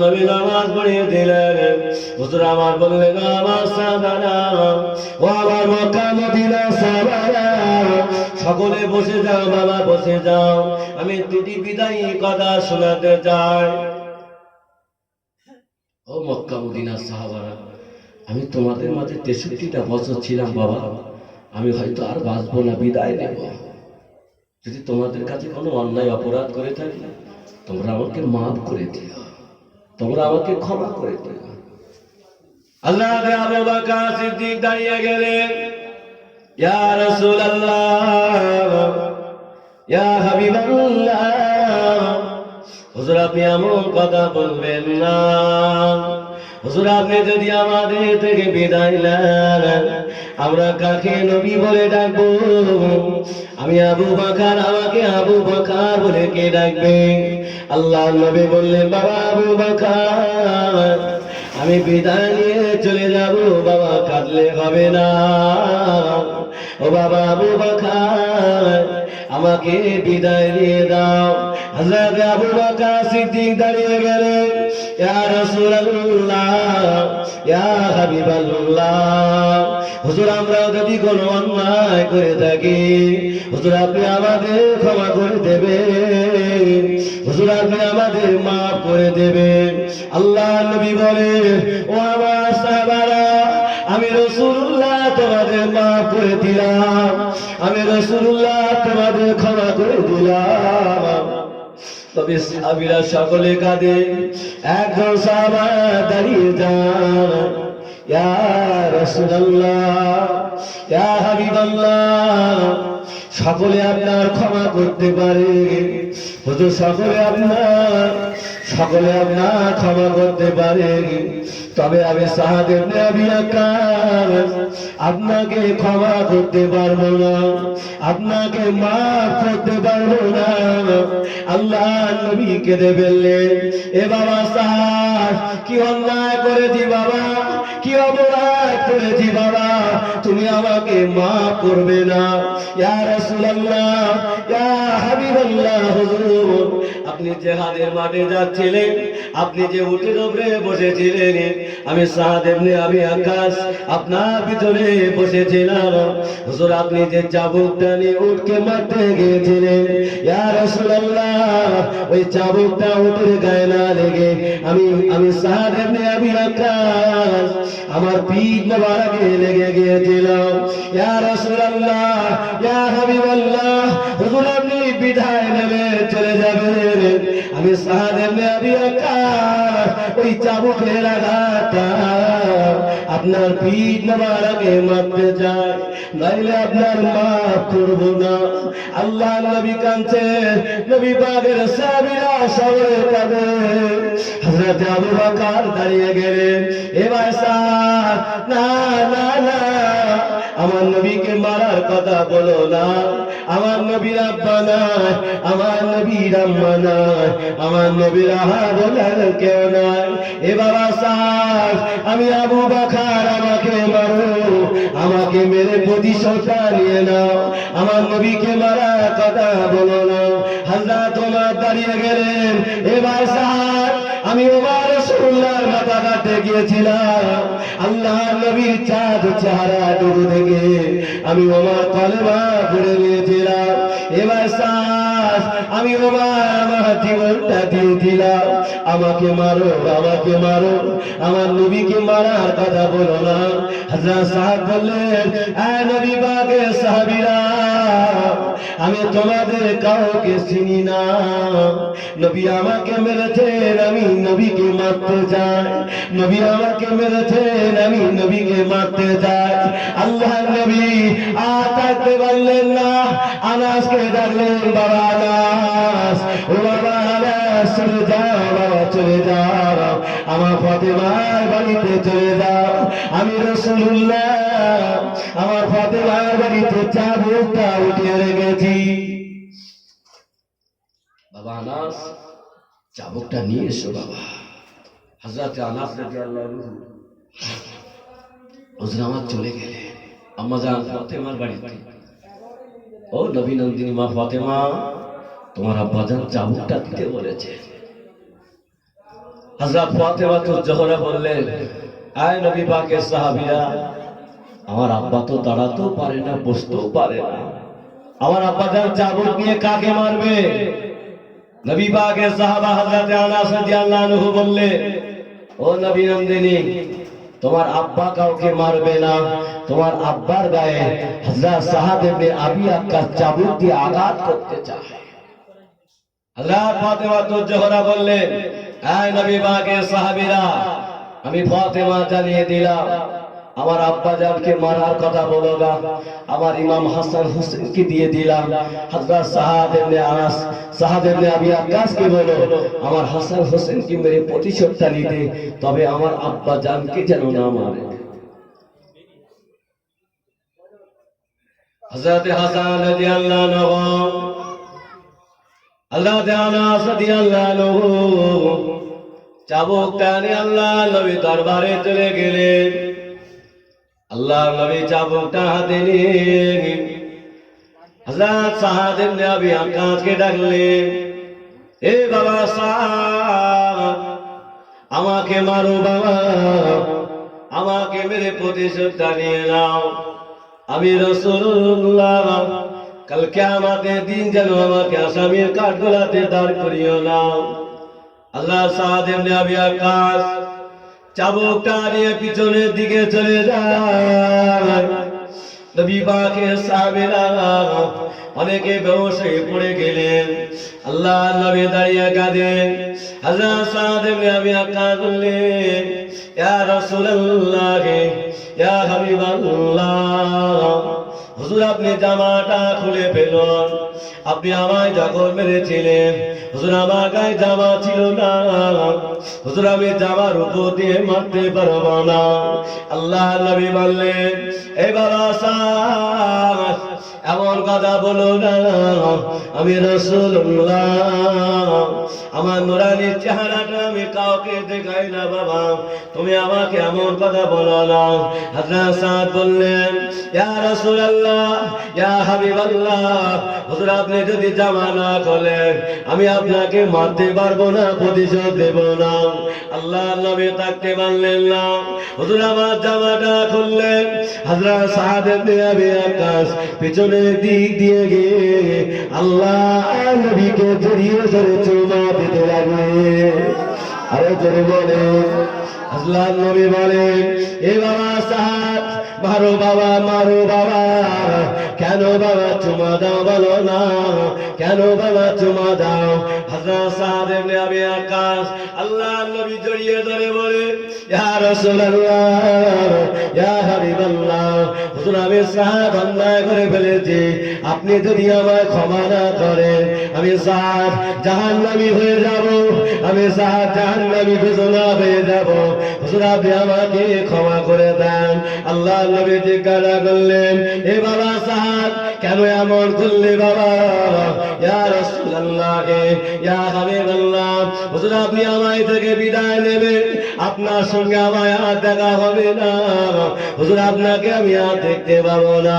নবী নামাজ পড়িয়ে দিলেন। হুজুর আমার বললেন, আমার সাহাবারা, ও আমার মক্কা মদিনা সাহাবারা, সকলে বসে যাও বাবা, বসে যাও, আমি দুটি বিদায়ী কথা শোনাতে চাই। ও মক্কা মদিনা সাহাবারা, আমি তোমাদের মাঝে 63টা বছর ছিলাম বাবা, আমি হয়তো আর বাঁচবো না, বিদায় নেব। যদি তোমাদের কাছে কোনো অন্যায় অপরাধ করে থাকি, তোমরা আমাকে মাফ করে দিও, তোমরা আমাকে ক্ষমা করে দিও। আল্লাহ আবু বকর সিদ্দিক দাঁড়িয়ে গেলেন, ইয়া রাসূলুল্লাহ, ইয়া হাবিবাল্লাহ, হুজুর আপনি এমন কথা বলবেন না। হুজুর আপনি যদি আমাদের থেকে বিদায় নেন, আমরা কাকে নবী বলে ডাকবো? আমি আবু বকর, আমাকে আবু বকর বলে কে ডাকবে? আল্লাহ নবী বললেন, বাবা আবু বকর, আমি বিদায় নিয়ে চলে যাব বাবা, কাঁদলে হবে না। ও বাবা আবু বকর, আমাকে বিদায় দিয়ে দাও। হযরত আবু বকর সিদ্দিক দাঁড়িয়ে গেলেন, ইয়া রাসূলুল্লাহ, ইয়া হাবিবাল্লাহ, হুজুর আমরা যদি কোনো অন্যায় করে থাকি, হুজুর আপনি আমাদের ক্ষমা করে দেবেন, হুজুর আপনি আমাদের মাফ করে দেবেন। আল্লাহ নবী বলে, ও আমার সাহাবারা, আমি রাসূলুল্লাহ তোমাদের মাফ করে দিলাম, আমি রাসূলুল্লাহ তোমাদের ক্ষমা করে দিলাম। তবে সাহাবীরা সকলে কাঁদে। একজন সাহাবা দাঁড়িয়ে যান, ইয়া রাসূলুল্লাহ, ইয়া হাবিবাল্লাহ, সকলে আপনার ক্ষমা করতে পারে, হুজুর সকলে আপনার ক্ষমা করতে পারে, তবে আমি সাদ ইবনে আবি ওয়াক্কাস আপনাকে ক্ষমা করতে পারবো না, আপনাকে মাফ করতে পারবো না। আল্লাহ নবী কেঁদে ফেললেন, এ বাবা সাদ, কি অন্যায় করেছি বাবা, কি অপরাধ করেছি বাবা, তুমি আমাকে মাফ করবে না? ইয়া রাসূলুল্লাহ, ইয়া হাবিবাল্লাহ, হুজুর আপনি জিহাদের মাঠে যাচ্ছিলেন, আপনি যে উটের উপরে বসেছিলেন, আমি সাদ ইবনে আবি ওয়াক্কাস আপনার ভিতরে বসেছিলাম। হুজুর আপনি যে চাবুকটা নিয়ে উটকে মারতে গিয়েছিলেন, ইয়া রাসূলুল্লাহ, ওই চাবুকটা উটের গায়ে না লেগে আমি সাদ ইবনে আবি ওয়াক্কাস আমার পিঠ মোবারকে লেগে গিয়েছিল। ইয়া রাসূলুল্লাহ, ইয়া হাবিবাল্লাহ, হুজুর আপনি বিদায় নেবে চলে যাবেন, আমি সাদ ইবনে আবি ওয়াক্কাস ওই চাবুকের আঘাতটা আপনার পিঠ মোবারকে মারতে চাই, নইলে আপনার মাফ করব না। আল্লাহ নবী কাঁদছে, নবী পাকের সাহাবীরা সবাই কাঁদে। হযরত আবু বকর দাঁড়িয়ে গেলেন, এ ভাই সাদ, না না না, আমার নবীকে মারার কথা বলো না, আমার নবীর আব্বা নাই, আমার নবীর আম্মা নাই, আমার নবীর আহা বলার কেউ নাই। এ বাবা সাদ, আমি আবু বকর, আমাকে মারো, আমাকে মেরে প্রতিশোধটা নিয়ে নাও, আমার নবীকে মারার কথা বলো না। হযরত ওমর দাঁড়িয়ে গেলেন, এ ভাই সাদ, আমি ওমর রাসূলুল্লাহর মাথা কাটতে গিয়েছিলাম, আল্লাহ নবীর চাঁদ চেহারা ডুবু দেখে আমি ওমর কলেমা পড়ে নিয়েছিলাম। এবার সাস, আমি ওমর আমার জীবনটা দিয়েছিলাম, আমাকে মারো, আমাকে মারো, আমার নবীকে মারার কথা বলো না। হযরত সাদ বললেন, এ নবী পাকের সাহাবীরা, আমি তোমাদের কাউকে চিনি না, নবী আমাকে মেরেছেন, আমি নবীকে মারতে চাই, নবী আমাকে মেরেছেন, আমি নবীকে মারতে চাই। আল্লাহ নবী আর থাকতে পারলেন না, আনাসকে ডাকলেন, বাবা আনাস, ও বাবা আনাস, চলে যাও বাবা, চলে যাও, আমার ফাতেমার বাড়িতে চলে যাও, আমি রাসূলুল্লাহ আমার ফাতেমার বাড়িতে চাবুকটা উঠিয়ে রেখেছি। বাবা আনাস চাবুকটা নিয়ে এসো বাবা। হযরত আনাস রাদিয়াল্লাহু আনহু হুজুর আমার চলে গেলে আম্মা জান ফাতেমার বাড়িতে। ও নবী নন্দিনী মা ফাতেমা, তোমার আব্বাজান চাবুকটা দিতে বলেছে। হযরত ফাতেমা তো জোহরা বললেন, আয় নবী পাকের সাহাবীরা, আমার আব্বা তো দাঁড়াতেও পারে না, বসতেও পারে না, আমার আব্বাজান চাবুক নিয়ে কাকে মারবে? নবী পাকের সাহাবা হযরত আনাস রাদিয়াল্লাহু আনহু বললেন, ও নবী নন্দিনী, তোমার আব্বা কাউকে মারবে না, তোমার আব্বার গায়ে হযরত সাহাব ইবনে আবি আক্কাস চাবুক দিয়ে আঘাত করতে চায়। হযরত ফাতেমা তো জোহরা বললেন, আয় নবী পাকের সাহাবীরা, আমি ফাতেমা জানিয়ে দিলাম, আমার আব্বাজানকে মারার কথা বলো না, আমার ইমাম হাসান হোসেনকে দিয়ে দিলাম। হযরত সাহাব ইবনে আনাস, সাহাব ইবনে আবি আক্কাসকে বলো আমার হাসান হোসেনকে মেরে প্রতিশোধটা নিতে, তবে আমার আব্বাজানকে যেন না মারে। হযরত হাসান রাদিয়াল্লাহু আনহু, হযরত আনাস রাদিয়াল্লাহু আনহু চাবুক টানে আল্লাহ নবী দরবারে চলে গেলেন। আল্লাহ নবী চাবুকটা হাতে নিয়ে হযরত সাহাব ইবনে আবি আক্কাসকে ডাকলেন, এ বাবা সাহাব, আমাকে মারো বাবা, আমাকে মেরে প্রতিশোধটা নিয়ে নাও। আমি রাসূলুল্লাহ, কাল কিয়ামতের দিন যেন আমাকে আসামির কাঠগড়াতে দাঁড় করিও না। আল্লাহ সাহাব ইবনে আবি আক্কাস চাবুকটা নিয়ে পিছনের দিকে চলে যায়। নবী পাকের সাহাবীরা অনেকে বেহুশ হয়ে পড়ে গেলেন। আল্লাহ নবী দাঁড়িয়ে কাঁদেন। হযরত সাদ ইবনে আবি আক্কাস বললেন, ইয়া রাসূলুল্লাহ, ইয়া হাবিবাল্লাহ, হুজুর আপনি জামাটা খুলে ফেলুন, আপনি আমায় যখন মেরেছিলেন হুজুর আমার গায়ে জামা ছিল না, হুজুর আমি জামার উপর দিয়ে মারতে পারবো না। আল্লাহ নবী বললেন, এই বাবা সাদ, এমন কথা বলো না, আমি রাসূলুল্লাহ, আমার নুরানি চেহারাটা আমি কাউকে দেখাই না বাবা, তুমি আমাকে এমন কথা বলো না। হযরত সাদ বললেন, ইয়া রাসূলুল্লাহ, ইয়া হাবিবাল্লাহ, হুজুর আপনি যদি জামা না খোলেন আমি আপনাকে মারতে পারবো না, প্রতিশোধ দেব না। আল্লাহ নবী তাকতে পারলেন না। হুজুর আমার জামাটা খুললেন। হযরত সাদ ইবনে আবি আক্কাস পিছনের দিক দিয়ে গিয়ে আল্লাহ নবীকে জড়িয়ে ধরে চুমা দিতে লাগলেন। আরে জোরে বলে, আল্লাহ নবী বলেন, এ বাবা সাদ, মারো বাবা, মারো বাবা, কেন বাবা চুমা দাও বলো না, কেন বাবা চুমা দাও? হযরত সাদ ইবনে আবি আক্কাস আল্লাহ নবী জড়িয়ে ধরে বলে, ইয়া রাসূলুল্লাহ, ইয়া হাবিবাল্লাহ, হুজুর আমি সাদ অন্যায় করে ফেলেছি, আপনি যদি আমায় ক্ষমা না করেন আমি সাদ জাহান্নামী হয়ে যাব, আমি সাদ জাহান্নামী ঘোষণা হয়ে যাব, হুজুর আপনি আমাকে ক্ষমা করে দেন। আল্লাহ নবী জিজ্ঞাসা করলেন, এ বাবা সাদ কেন এমন করলে বাবা? ইয়া রাসূলুল্লাহ, ইয়া হাবিবাল্লাহ, হুজুর আপনি আমায় থেকে বিদায় নেবেন, আপনার সঙ্গে আমায় আর দেখা হবে না, হুজুর আপনাকে আমি আর দেখতে পাবো না।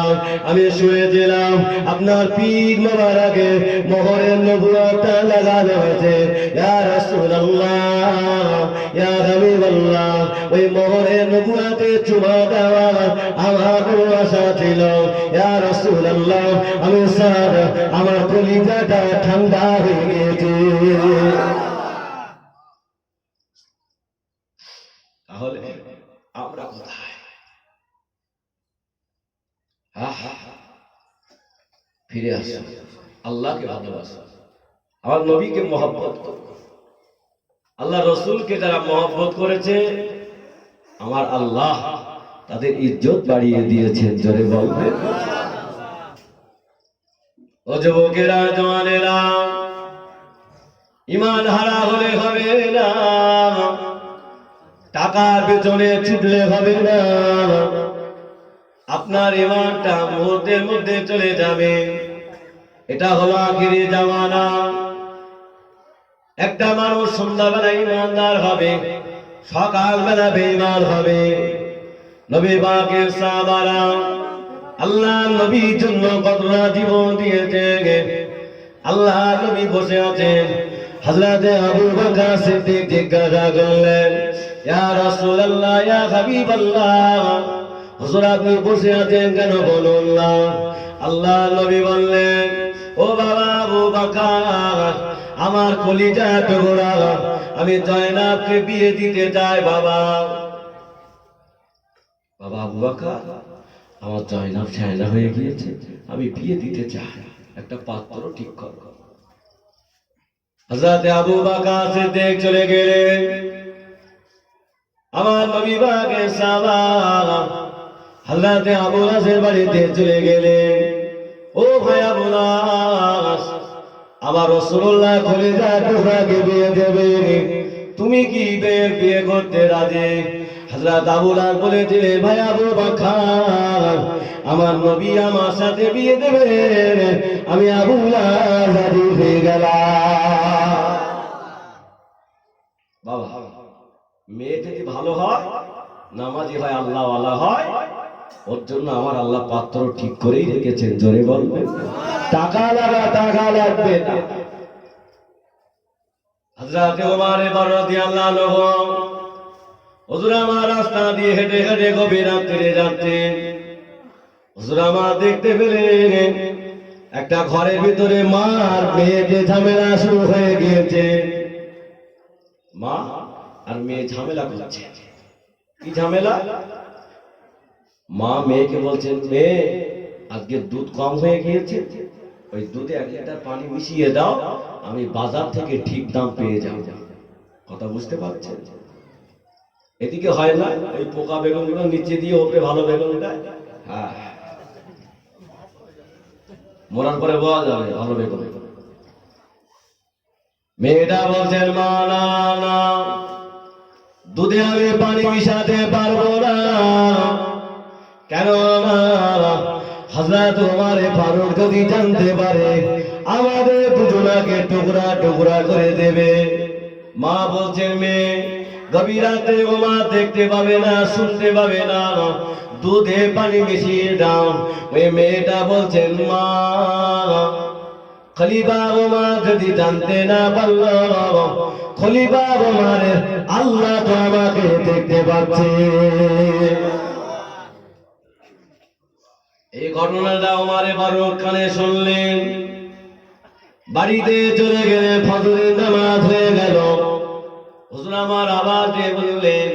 আমি শুনেছিলাম আপনার পীর মোবারকে মোহরের নবুয়তটা লাগানো হয়েছে। ইয়া রাসূলুল্লাহ, ইয়া হাবিবাল্লাহ, ওই মোহরের নবুয়তে চুমা দেওয়া আমার কোনো আশা ছিল। ইয়া রাসূলুল্লাহ, আমি স্যার আমার কলিজাটা ঠান্ডা হয়ে গেছে। তাহলে আমরা কোথায়? ফিরে আসো, আল্লাহকে ভালোবাসো, আমার নবীকে মহব্বত করো। আল্লাহ রসুলকে যারা মহব্বত করেছে আমার আল্লাহ তাদের ইজ্জত বাড়িয়ে দিয়েছে। জোরে বলবে। ও যুবকেরা, জওয়ানেরা, ঈমান হারা হলে হবে না, টাকার পেছনে ছুটলে হবে না, আপনার ঈমানটা মুহূর্তের মধ্যে চলে যাবে। এটা হলো আখিরি জামানা। একটা মানুষ সন্ধ্যাবেলা ইমানদার হবে, সকালবেলা বেঈমান হবে। নবী পাকের সাহাবারা আল্লাহ নবীর জন্য কতটা জীবন দিয়েছে। আল্লাহ নবী বসে আছেন, হযরতে আবু বকর সিদ্দিক জিজ্ঞাসা করলেন, ইয়া রাসূলুল্লাহ, ইয়া হাবিবাল্লাহ, হুজুর আপনি বসে আছেন কেন বলুন না? আল্লাহ নবী বললেন, ও বাবা আবু বকর, আমার কলিজা টুকরা, আমি জয়নাবকে বিয়ে দিতে চাই। বাবা বাবা আবু বকর, আমার জয়নাব শায়না হয়ে গিয়েছে, আমি বিয়ে দিতে চাই, একটা পাত্র ঠিক কর। হযরতে আবু বকর সিদ্দিক চলে গেলেন, আমার নবী পাকের সাহাবা হযরতে আবু লাসের বাড়িতে চলে গেলেন। ও ভাই আবু লাস, আমার রাসূলুল্লাহ কলিজা টুকরাকে বিয়ে দেবে, তুমি কি বিয়ে করতে রাজি? হযরত আবু লাস বলেছিলেন, ভাই আবু বকর, আমার নবী আমার সাথে বিয়ে দেবে, আমি আবু লাস রাজি হয়ে গেলাম। বাবা, মেয়ে যদি ভালো হয়, নামাজি হয়, আল্লাহওয়ালা হয়, ওর জন্য আমার আল্লাহ পাত্র ঠিক করেই রেখেছেন। জোরে বলবেন, টাকা লাগবে না। হযরত ওমর রাদিয়াল্লাহু আনহু হুজুর আমার রাস্তা দিয়ে হেঁটে হেঁটে গভীর রাত্রে যাচ্ছেন। হুজুর আমার দেখতে পেলেন একটা ঘরের ভিতরে মা আর মেয়েতে ঝামেলা শুরু হয়ে গিয়েছে। মা আর মেয়ে ঝামেলা করছে। কি ঝামেলা? মা মেয়েকে বলছেন, মেয়ে আজকে দুধ কম হয়ে গিয়েছে, ওই দুধে 1 লিটার পানি মিশিয়ে দাও, আমি বাজার থেকে ঠিক দাম পেয়ে যাব। কথা বুঝতে পারছেন? এদিকে হয় না, ওই পোকা বেগুনগুলো নিচে দিয়ে ওপরে ভালো বেগুন দেয়। হ্যাঁ, মরার পরে বলা যাবে ভালো বেগুন। মেয়েটা বলছেন, মা না না, দুধে আমি পানি মিশাতে পারবো না। কেন না? হযরত ওমর ফারুক যদি জানতে পারে, আমাদের দুজনাকে টুকরা টুকরা করে দেবে। মা বলছেন, মেয়ে গভীর রাতে ওমর দেখতে পাবে না, শুনতে পাবে না, দুধে পানি মিশিয়ে দাও। ওই মেয়েটা বলছেন, মা খলিফা ওমর যদি জানতে না পারল, খলিফা ওমরের আল্লাহ তো আমাকে দেখতে পাচ্ছে। এই ঘটনাটা ওমর ফারুক কানে শুনলেন, বাড়িতে চলে গেলে ফজরের নামাজ হয়ে গেল। হুজুর আমার আওয়াজ দিয়ে বললেন,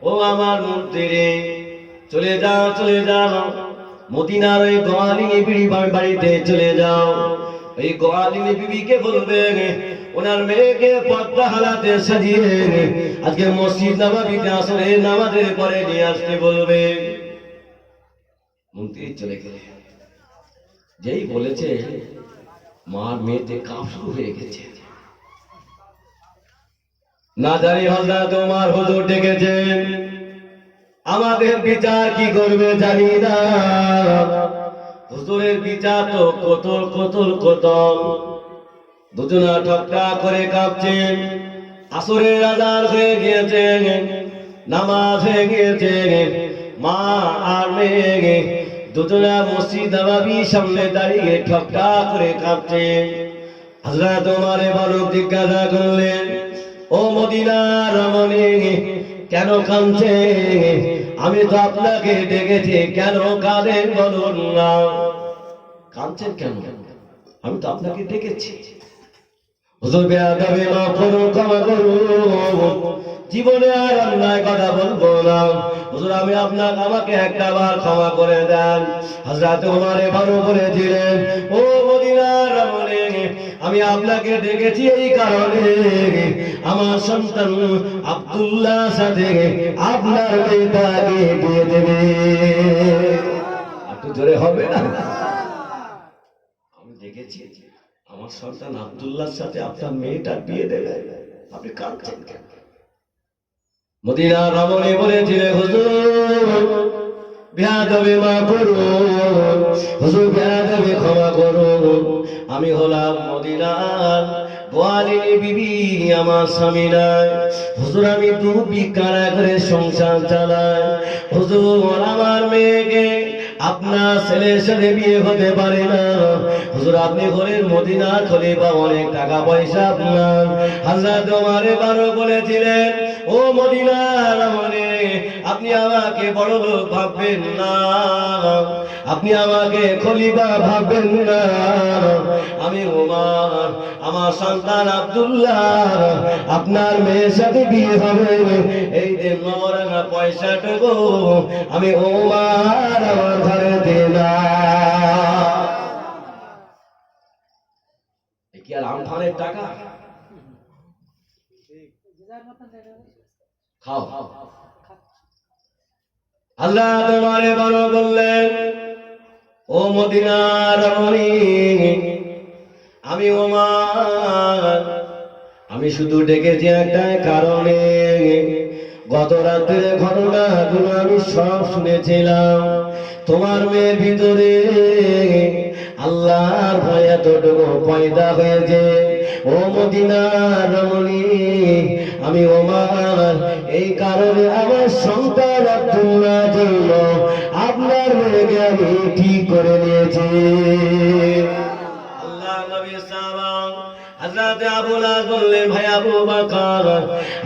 ও আমার মন্ত্রী, চলে যাও চলে যাও, মদিনার ওই গোয়ালিনী বিবি বাড়িতে চলে যাও। এই গোয়ালিনী বিবিকে বলবে ওনার মেয়েকে পর্দা হালাতে সাজিয়ে আজকে মসজিদ নববীতে আসরের নামাজের পরে নিয়ে আসতে বলবে। মন্ত্রী চলে গেলে, যেই বলেছে মার মেয়েতে কাজ শুরু হয়ে গেছে। না জানি হযরত ওমর হুজুর ডেকেছেন, আমাদের বিচার কি করবে জানি না। হুজুরের বিচার তো কতল কতল কতল। দুজনা ঠকটা করে কাঁপছেন। আসরের আযান হয়ে গিয়েছে, নামাজ হয়ে গিয়েছে। মা আর মেয়ে দুজনা মসজিদ নববীর সামনে দাঁড়িয়ে ঠকটা করে কাঁপছেন। হযরত ওমর ফারুক জিজ্ঞাসা করলেন, ও মদিনার রমণী, কেন কাঁদছেন? আমি তো আপনাকে ডেকেছি, কেন কাঁদেন বলুন না? কাঁদছেন কেন? আমি তো আপনাকে ডেকেছি। হুজুর বেয়াদবি মাফ করুন, ক্ষমা করুন, জীবনে আর অন্যায় কথা বলবো না। হুজুর আমি আমাকে একটা বার ক্ষমা করে দেন। হযরত ওমর ফারুক বলেছিলেন, ও মদিনার রমণী, আমি আপনাকে ডেকেছি এই কারণে, আমার সন্তান আব্দুল্লাহ সাথে আপনার মেয়েটাকে বিয়ে দেবে। একটু জোরে হবে না? আমি দেখেছি আমার সন্তান আব্দুল্লাহর সাথে আপনার মেয়েটার বিয়ে দেবে, আপনি কাঁদছেন কেন? মদিনার রমণী বলেছিলেন, হুজুর বেয়াদবি মা করুন, হুজুর বেয়াদবি ক্ষমা করুন। আমি হলাম মদিনার গোয়ালিনী বিবি, আমার স্বামী নাই। হুজুর আমি দু বিকারা করে সংসার চালাই। হুজুর আমার মেয়েকে আপনার ছেলের সাথে বিয়ে হতে পারে না। হুজুর আপনি হলেন মদিনার খলিফা, অনেক টাকা পয়সা আপনার। হযরত ওমর ফারুক বলেছিলেন, ও মদিনার আমলে আপনি আমাকে বড় লোক ভাববেন না, আপনি আমাকে খলিফা ভাববেন না। আমি ওমর, আমার সন্তান আব্দুল্লাহ আপনার মেয়ের সাথে বিয়ে হবে, এই যে নবরাঙা পয়সাটুকু আমি ওমর আমার ঘরে দিনা। কি আর আমফানের টাকা? খাও। আল্লাহ তোমারে বড় বললেন, ও মদিনার রমণী, আমি ওমর, আমি শুধু ডেকেছি একটা কারণে। গত রাতের ঘটনাগুলো আমি সব শুনেছিলাম। তোমার মেয়ের ভিতরে আল্লাহর ভয় এতটুকু পয়দা হয়েছে। ও মদিনার রমণী, আমি ওমর এই কারণে আমার সন্তান আব্দুল্লাহ জন্য আপনার মেয়েকে আমি ঠিক করে নিয়েছি। আল্লাহ নবী সাল্লাল্লাহু হযরত আবু লাহাব বললেন, ভাই আবু বকর,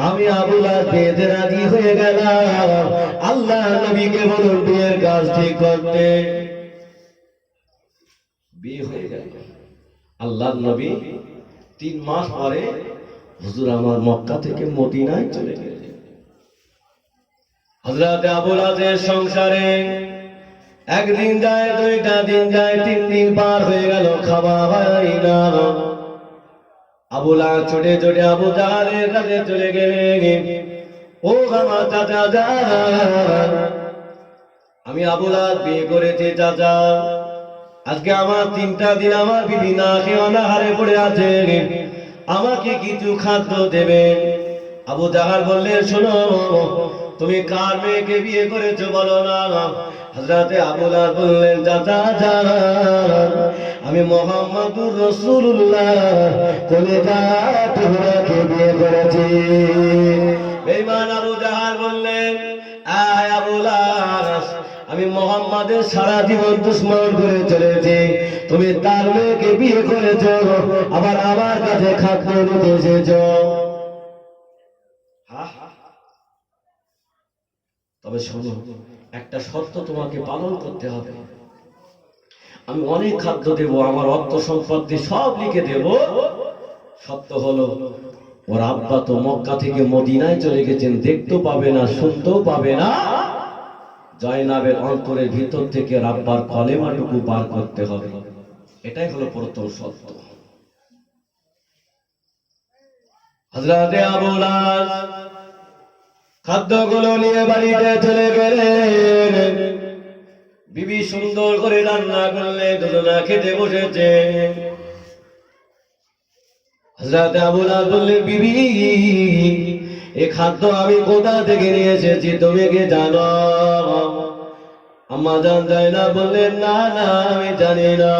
আমি আবু লাহাব বিয়েতে রাজি হয়ে গেলাম। আল্লাহ নবীকে বলুন বিয়ের কাজ ঠিক করতে। বিয়ে হয়ে গেল। আল্লাহর নবী 3 মাস পরে হুজুর আমার মক্কা থেকে মদিনায় চলে গেলেন। হযরত আবু লাহাবের সংসারে একদিন যায়, 2টা দিন যায়, 3 দিন পার হয়ে গেল, খাওয়া হয় না। আবু লাহাব ছুটে ছুটে আবু জাহলের কাছে চলে গেলেন, ও আমার চাচা যান, আমি আবু লাহাব বিয়ে করেছি চাচা, আজকে আমার 3টা দিন আমার বিবি না খেয়ে অনাহারে পড়ে আছে, আমাকে কিছু খাদ্য দেবেন। আবু জাহল বললেন, শোনো, তুমি কার মেয়েকে বিয়ে করেছো বলো না। হযরতে আবু লাহাব বললেন, চাচা যান, আমি মুহাম্মদুর রাসূলুল্লাহ কলিজার টুকরাকে বিয়ে করেছি। বেঈমান আবু জাহল বললেন, আয় আবু লাহাব, আমি মুহাম্মাদের সারা জীবন দুশমন করে চলেছি, তুমি তার মেয়েকে বিয়ে করেছ, আবার আমার কাছে খাদ্য নিতে এসেছ। তবে শোনো, একটা শর্ত তোমাকে পালন করতে হবে। আমি অনেক খাদ্য দেব, আমার অর্থ সম্পত্তি সব লিখে দেব, সত্য হলো ওর আব্বা তো মক্কা থেকে মদিনায় চলে গেছেন, দেখতেও পাবে না, শুনতেও পাবে না। জয়নাবের অন্তরের ভিতর থেকে রাব্বার কলেমাটুকু বার করতে হবে, এটাই হলো প্রথম শর্ত। হযরতে আবু লাহাব খাদ্যগুলো নিয়ে বাড়িতে চলে গেলেন। বিবি সুন্দর করে রান্না করলে, দুজনা খেতে বসেছে। হযরতে আবু লাহাব বললেন, বিবি এই খাদ্য আমি কোথা থেকে নিয়ে এসেছি তুমি কি জানো? আম্মা জান জায়নাব বললেন, না না আমি জানি না।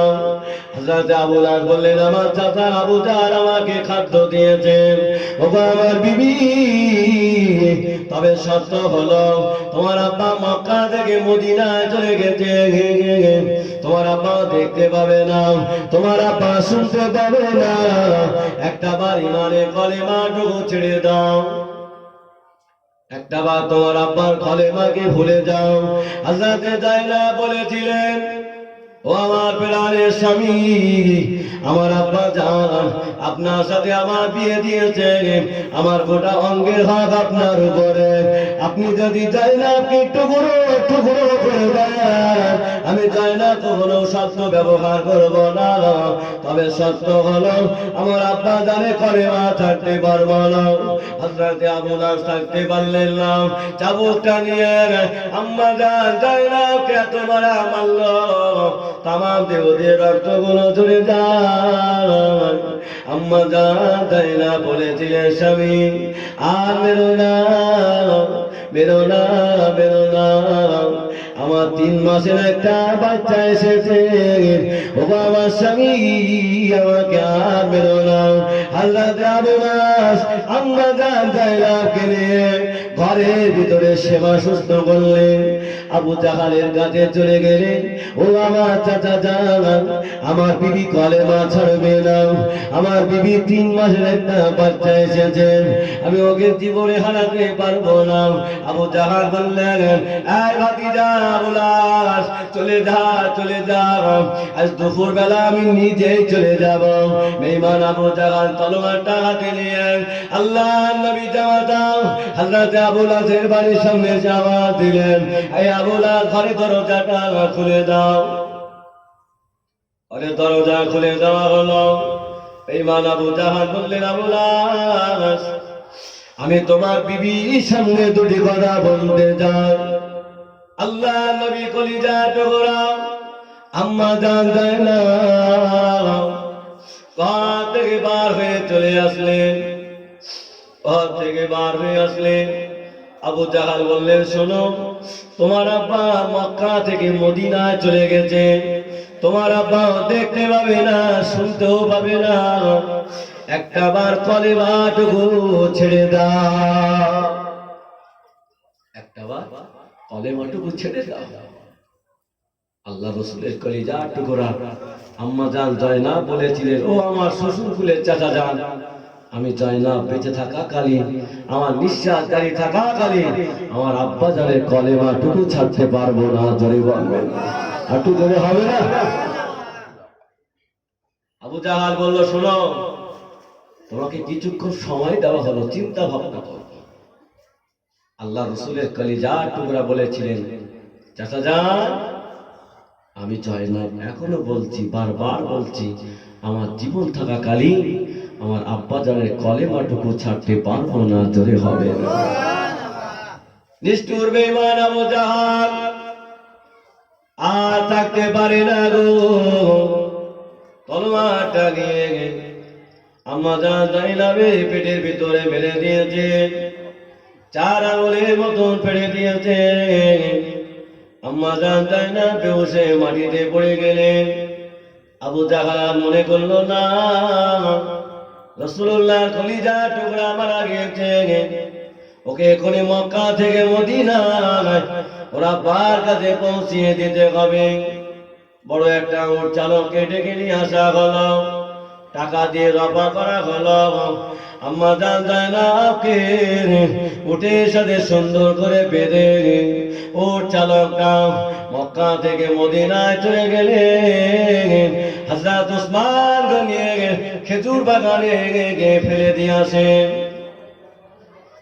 হযরতে আবু লাহাব বললেন, আমার চাচা আবু জাহল আমাকে খাদ্য দিয়েছেন। ওগো আমার বিবি, তবে সত্য হলো তোমার আব্বা মক্কা থেকে মদিনায় চলে গেছে, তোমার আব্বা দেখতে পাবে না, তোমার আব্বা শুনতে পাবে না, একটা বার ইমানের কলেমাটুকু ছেড়ে দাও, একটা বার তোমার আব্বার কলেমাকে ভুলে যাও। হযরতে জায়নাব বলেছিলেন, ও আমার প্রাণের স্বামী, আমার আব্বা জান আপনার সাথে আমার বিয়ে দিয়েছে, আমার গোটা অঙ্গের হক আপনার উপরে, আপনি যদি জায়নাবকে টুকরো টুকরো করে দেন, আমি জায়নাব কখনো সত্য ব্যবহার করব না। তবে সত্য হলো আমার আব্বা জানে কলেমা ছাড়তে পারবো না। হযরতে আবু লাহাব থাকতে পারলেন না, চাবুকটা নিয়ে আম্মা জান জায়নাবকে এত মারা মারলো, তামাম দেহ দিয়ে রক্তগুলো ঝরে যায়। আম্মা জান জায়নাব বলেছিলেন, স্বামী আর মেরো না, মেরো না, মেরো না, আমার 3 মাসের একটা বাচ্চা এসেছে, ও বাবা স্বামী আমাকে আর মেরো না। হযরত আবু নাস আম্মা জান যায়নাবকে নিয়ে ঘরের ভিতরে সেবা সুস্থ করলেন। আবু জাহালের কাছে চলে গেলেন, ও আমার চাচা জান, আমার বিবি কলেমা ছাড়বে না, আমার বিবি 3 মাসের একটা বাচ্চা এসেছে, আমি ওকে জীবনে হারাতে পারবো না। আবু জাহাল বললেন, এই ভাতিজা আবু লাস, চলে যা চলে যা, আজ দুপুর বেলা আমি নিজেই চলে যাব। বেঈমান আবু জাহাল তলোয়ারটা হাতে নিয়ে আল্লাহর নবী জামাতা হযরত আবু লাসের বাড়ির সামনে যাওয়া দিলেন, এই আবু লাস ঘরে দরজাটা খুলে দাও। আরে দরজা খুলে দেওয়া হলো। বেঈমান আবু জাহাল বললেন, আবু লাস, আমি তোমার বিবির সামনে দুটি কথা বলতে চাই। আল্লাহ নবী কলিজা টুকরা আম্মা জান যায়নাব ঘর থেকে বার হয়ে চলে আসলেন। ঘর থেকে বার হয়ে আসলেন। আবু জাহাল বললেন, শোনো, তোমার আব্বা মক্কা থেকে মদিনায় চলে গেছে, তোমার আব্বা দেখতে পাবে না, শুনতেও পাবে না, একটা বার কলেমাটুকু ছেড়ে দাও, একটা বার কলেমাটুকু ছেড়ে দাও। আল্লাহ রাসূলের কলিজা টুকরা আম্মা জান যায়নাব বলেছিলেন, ও আমার শ্বশুর কুলের চাচা জান, আমি যায়নাব বেঁচে থাকা কালীন, আমার নিঃশ্বাস জারি থাকা কালীন আমার আব্বা জানের কলেমাটুকু ছাড়তে পারবো না। জোরে বলবেন, একটু জোরে হবে না? আবু জাহাল বলল, শোনো, তোমাকে কিছুক্ষণ সময় দেওয়া হলো, চিন্তা ভাবনা করো। আল্লাহ রাসূলের কলিজা টুকরা বলেছিলেন, চাচা জান, আমি যায়নাব এখনো বলছি, বারবার বলছি, আমার জীবন থাকাকালীন আমার আব্বা জানের কলেমাটুকু ছাড়তে পারবো না। জোরে হবে না? নিষ্ঠুর বেঈমান আবু জাহাল আর থাকতে পারে না গো, তলোয়ারটা নিয়ে আম্মা জান যায়নাবের পেটের ভিতরে মেরে দিয়েছে, 4 আঙুলের মতন ফেড়ে দিয়েছে। আম্মা জান যায়নাব বেহুশে মাটিতে পড়ে গেলেন। আবু জাহাল মনে করলো, না, রাসূলুল্লাহর কলিজা টুকরা মারা গিয়েছে, ওকে এখনই মক্কা থেকে মদিনায় ওরা পার কাছে পৌঁছিয়ে দিতে হবে। বড় একটা উট চালককে ডেকে নিয়ে আসা হলো, টাকা দিয়ে রফা করা হলো। আম্মা জান যায়নাবকে উটের সাথে সুন্দর করে বেঁধে উট চালকটা মক্কা থেকে মদিনায় চলে গেলেন। হযরত উসমান নিয়ে খেজুর বাগানে গিয়ে ফেলে দিয়ে আসেন।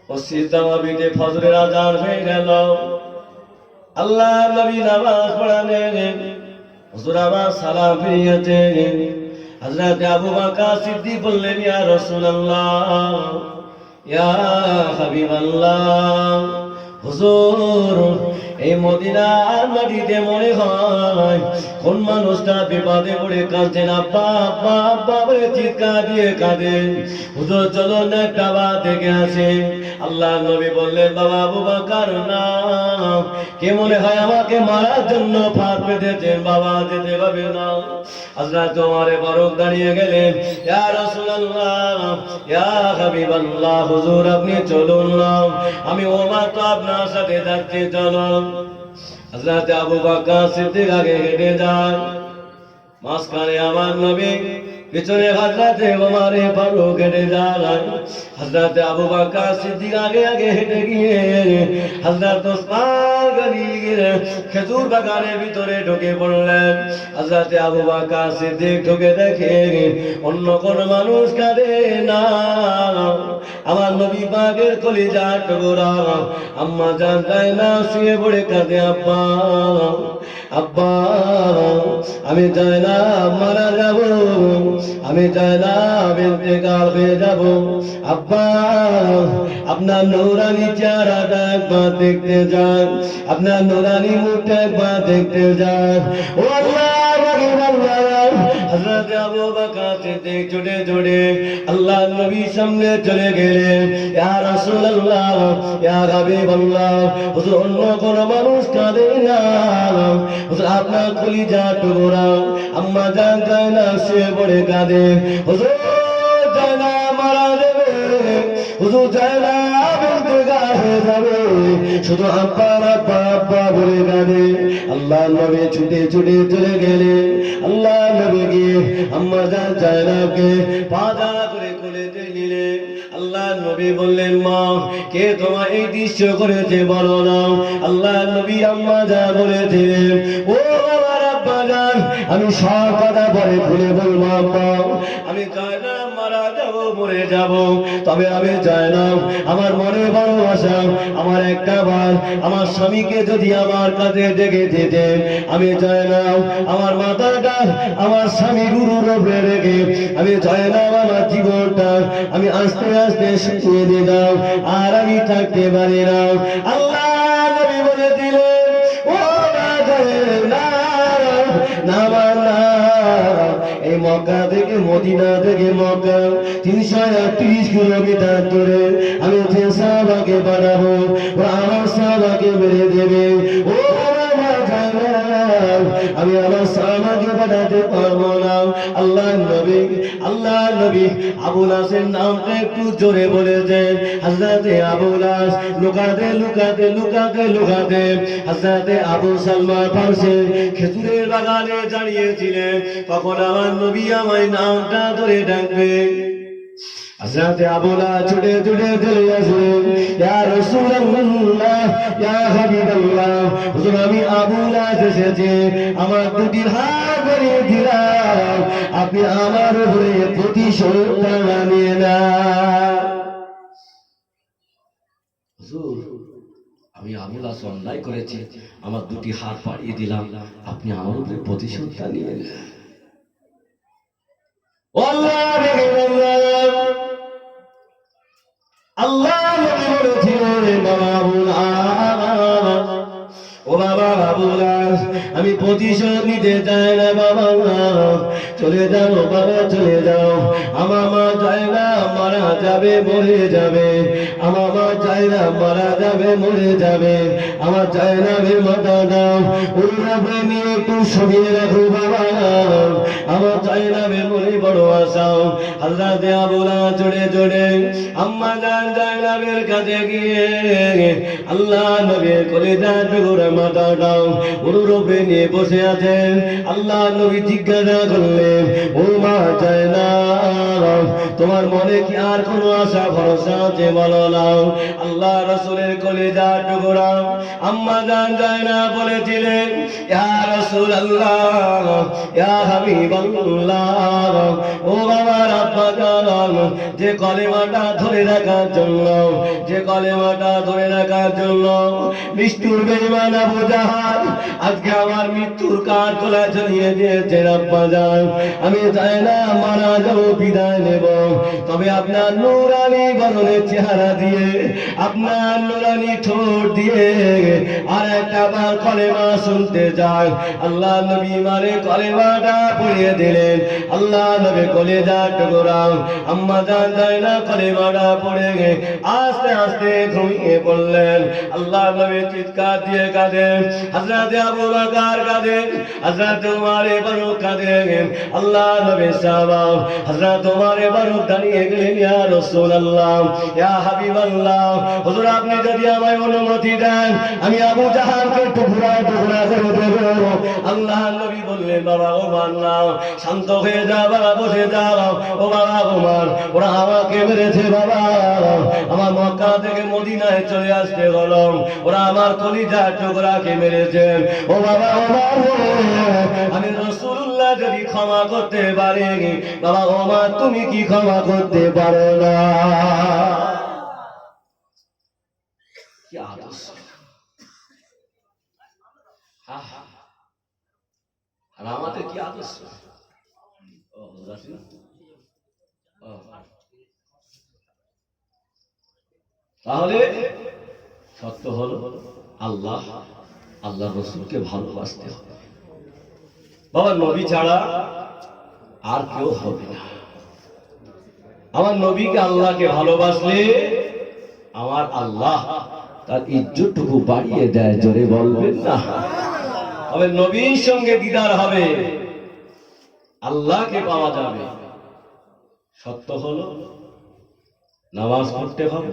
মসজিদ নববীতে ফজরের আযান হয়ে গেল। আল্লাহ নবী নামাজ পড়ালেন, হুজুর আবার সালাম ফিরিয়েছেন। হযরত আবু বকর সিদ্দিক বললেন, ইয়া রাসূলুল্লাহ, ইয়া হাবিবাল্লাহ, হুজুর, এই মদিনার মাটিতে মনে হয় কোন মানুষটা বিপদে পড়ে কাঁদছেন, আব্বা আব্বা আব্বা বলে চিৎকার দিয়ে কাঁদে। হুজুর চলো না একটা বার দেখে আসে। আল্লাহ নবী বললেন, বাবা আবু বকর, না, কে মনে হয় আমাকে মারার জন্য ফাঁদ পেতেছেন, বাবা যেতে হবে না। হযরত ওমর ফারুক দাঁড়িয়ে গেলেন, ইয়া রাসূলুল্লাহ, ইয়া হাবিবাল্লাহ, হুজুর আপনি চলুন না, আমি ওমর তো আপনার সাথে যাচ্ছি, চলুন। হযরত আবু বকর সিদ্দিক আগে হেঁটে যান, মাঝখানে আমার নবী, পিছনে হযরত ওমর ফারুক হেঁটে যান। হযরত আবু বকর সিদ্দিক আগে আগে হেঁটে গিয়ে হযরত উসমান গনি খেজুর বাগানের ভিতরে ঢুকে পড়লেন। হযরত আবু বকর সিদ্দিক ঢুকে দেখে অন্য কোন মানুষ কাঁদে না, আমার নবী পাকের কলিজার টুকরা আম্মা জান যায়নাব শুয়ে পড়ে কাঁদে, আব্বা আব্বা, আমি যায়নাব মারা যাব, আমি যায়নাব ইন্তেকাল হয়ে যাব, আব্বা আপনার নূরানি চেহারাটা একবার দেখতে যান, আপনার নূরানি মুখটা একবার দেখতে যান। ও আল্লাহ, হযরত আবু বকর সিদ্দিক ছুটে ছুটে আল্লাহর নবীর সামনে চলে গেলেন। ইয়া রাসূলুল্লাহ, ইয়া হাবিবাল্লাহ, হুজুর অন্য কোন মানুষ কাঁদে না, হুজুর আপনার কলিজা টুকরা আম্মা জান জায়নাব সে পড়ে কাঁদে। হুজুর জায়নাব মারা যাবে, হুজুর জায়নাব ইন্তেকাল হয়ে যাবে, শুধু আব্বা আব্বা আব্বা বলে কাঁদে। আল্লাহ নবী ছুটে ছুটে চলে গেলেন। আল্লাহ নবী গিয়ে আম্মা জান জায়নাবকে পাজা করে কোলেতে নিলেন। আল্লাহ নবী বললেন, মা কে তোমার এই দৃশ্য করেছে বলো না। আল্লাহ নবী আম্মা যা বলেছিলেন, ও আমার আব্বা জান, আমি সব কথা পরে ভুলে বলবো আব্বা, আমি চাই না মারা যাবো মরে যাব, তবে আমি চাই না আমার মনে বড় আশা আমার একটা বার আমার স্বামীকে যদি আমার কাছে ডেকে দিতে, আমি চাই না আমার মাথাটা আমার স্বামীর উরুর উপরে রেখে আমি চাই না আমার জীবনটা আমি আস্তে আস্তে শুকিয়ে দিলাম, আর আমি থাকতে পারি না। আল্লাহ নবী বলে দিলেন, ও না এই মক্কা থেকে মদিনা থেকে মক্কা 338 কিলোমিটার দূরে আমি যে সাহাবাকে বানাবো ও আমার সাহাবাকে মেরে দেবে। ও আমার জানাব, আমি আমার সাহাবাকে বানাতে পারবো না। আল্লাহ নবী আবু লাসের নামটা একটু জোরে বলেছেন। হযরতে আবু লাস লুকাতে লুকাতে লুকাতে লুকাতে হযরতে আবু সালমা পাশে খেজুরের বাগানে দাঁড়িয়েছিলেন। তখন আমার নবী আমার নামটা ধরে ডাকবে। হযরতে আবু লাস ছুটে ছুটে চলে আসলেন, ইয়া রাসূলুল্লাহ, ইয়া হাবিবাল্লাহ, হুজুর আমি আবু লাস এসেছি, আমার দুটি হাত বাড়িয়ে দিলাম, আপনি আমার উপরে প্রতিশোধটা নিয়ে না। হুজুর আমি আবু লাস অন্যায় করেছি, আমার দুটি হাত বাড়িয়ে দিলাম, আপনি আমার উপরে প্রতিশোধটা নিয়ে নেন। আল্লাহ নবী বলেছিলেন, বাবা আবু লাস, ও বাবা আবু লাস, আমি প্রতিশোধ নিতে চাই না বাবা, চলে যাও বাবা চলে যাও, আমার মা চায় না মারা যাবে মরে যাবে, আমার মা চায় না মারা যাবে মরে যাবে, আমার চায় না মাথা দাও ওইভাবে নিয়ে একটু সরিয়ে রাখো বাবা, আমার চায় না মনে বড় আসাও। হযরতে আবু লাস চড়ে চড়ে আম্মা জান জায়নাবের কাছে গিয়ে আল্লাহ নবীর কলিজা টুকরা মাথা দাও ওর উপরে নিয়ে বসে আছেন। আল্লাহ নবী জিজ্ঞাসা করলেন, ও মা জায়নাব, তোমার মনে কি আর কোনো আশা ভরসা আছে বলো না। আল্লাহ রাসূলের কলিজা টুকরা আম্মা জান জায়নাব বলেছিলেন, ইয়া রাসূলুল্লাহ, ইয়া হাবিবাল্লাহ, ও বাবার আব্বা জান, যে কলেমাটা ধরে রাখার জন্য, যে কলেমাটা ধরে রাখার জন্য নিষ্ঠুর বেঈমান আবু জাহাল আজকে আমার মৃত্যুর কাঠ গলায় ঝুলিয়ে দিয়েছে আব্বা জান, আমি চাই না মারা যাবো বিদায় নেব, তবে আপনার নূরানি বদনের চেহারা দিয়ে আপনার নূরানি ঠোঁট দিয়ে আর একটা বার কলেমা শুনতে চাই। আল্লাহ নবী মারে কলেমাটা পড়িয়ে দিলেন। আল্লাহ নবী কলিজা টুকরা আম্মা জান জায়নাব কলেমাটা পড়ে আস্তে আস্তে ঘুমিয়ে পড়লেন। আল্লাহ নবী চিৎকার দিয়ে কাঁদেন, হযরতে আবু বকর কাঁদেন, হযরত ওমর ফারুক কাঁদেন। আল্লাহ নবী সাহাবা হযরত ওমর ফারুক দাঁড়িয়ে গেলেন, ইয়া রাসূলুল্লাহ, ইয়া হাবিবাল্লাহ, হুজুর আপনি যদি আমায় অনুমতি দেন আমি আবু জাহালকে টুকরা টুকরা করে দেব। আল্লাহ নবী বললেন, বাবা ওমর না, শান্ত হয়ে যাও বাবা, বসে যাও। ও বাবা ওমর, ওরা আমাকে মেরেছে বাবা, আমার মক্কা থেকে মদিনায় চলে আসতে হলো, ওরা আমার কলিজা টুকরাকে মেরেছেন। ও বাবা ওমর, আমি রাসূলুল্লাহ যদি ক্ষমা করতে পারি, বাবা ওমর তুমি কি ক্ষমা করতে পারো না? কি আদর্শ! আর আমাদের কি আদর্শ! তাহলে সত্য হলো আল্লাহ আল্লাহ রসুলকে ভালোবাসতে হবে। বাবা নবী ছাড়া আর কেউ হবে না। আমার নবীকে আল্লাহকে ভালোবাসলে আমার আল্লাহ তার ইজ্জতটুকু বাড়িয়ে দেয়, জোরে বলবেন না? তবে নবীর সঙ্গে দিদার হবে, আল্লাহকে পাওয়া যাবে। সত্য হলো নামাজ পড়তে হবে,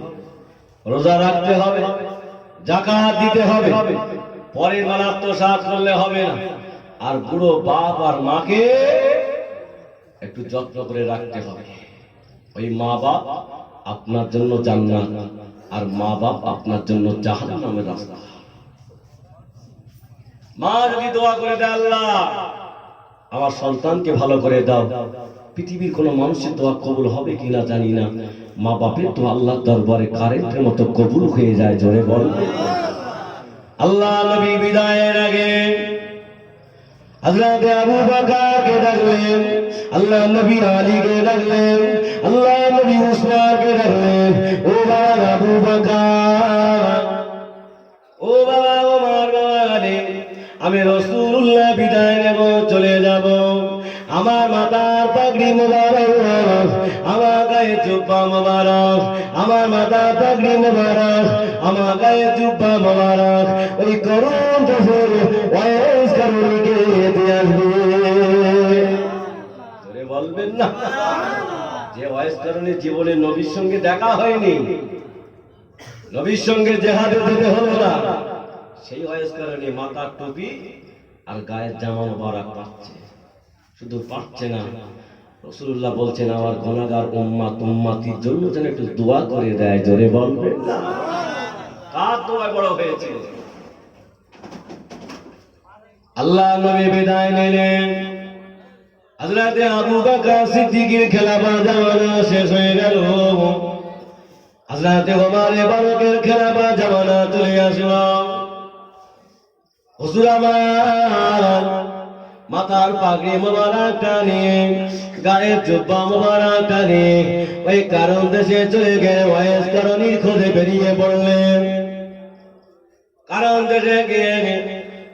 রোজা রাখতে হবে, যাকাত দিতে হবে, পরের বেলা আত্মসাৎ করলে হবে না। আর বুড়ো বাপ আর মাকে একটু যত্ন করে রাখতে হবে। ওই মা বাপ আপনার জন্য জান্নাত, আর মা বাপ আপনার জন্য জাহান্নামের রাস্তা। মা যদি দোয়া করে দেয়, আল্লাহ আমার সন্তানকে ভালো করে দাও, পৃথিবীর কোন মানুষের দোয়া কবুল হবে কিনা জানি না, মা বাপের তো আল্লাহর দরবারে কারেন্টের মতো কবুল হয়ে যায়, জোরে বল। আল্লাহ নবী বিদায়ের আগে হযরত আবু বকরকে ডাকলেন, আল্লাহ নবী আলীকে ডাকলেন, আল্লাহ নবী উসমানকে ডাকলেন। ও বাবা আবু বকর, ও বাবা ওমর, বাবা আলী, আমি রাসূলুল্লাহ বিদায় নেব, চলে যাব। আমার মাথার পাগড়ি মোবারক, আমার গায়ে জুব্বা মোবারক, আমার মাথার পাগড়ি মোবারক, আমার গায়ে জুব্বা মোবারক, ওই করুণ কাফের ওয়াইস কারুনিকে দিয়ে আসবে। জোরে বলবেন না? যে ওয়াইস কারুনি জীবনে নবীর সঙ্গে দেখা হয়নি, নবীর সঙ্গে জিহাদে যেতে হলো না, সেই ওয়াইস কারুনি মাথার টুপি আর গায়ের জামা মোবারক পাচ্ছে। শুধু পাচ্ছে না, রাসূলুল্লাহ বলছেন আমার গুনাহগার উম্মতির জন্য যেন একটু দোয়া করে দেয়, জোরে বলবেন না? কার দোয়া বড় হয়েছে? আল্লাহ নবী বিদায় নিলেন। হযরত আবু বকর সিদ্দিকের খেলাফত জামানা শেষ হয়ে গেল। হযরত ওমর ফারুকের খেলাফত জামানা চলে আসলো। হুজুর আমার মাথার পাগড়ি মোবারকটা নিয়ে, গায়ের জুব্বা মোবারকটা নিয়ে ওই কারণ দেশে চলে গেলে ওয়াইস কারণীর খোঁজে বেরিয়ে পড়লেন। কারণ দেশে গিয়ে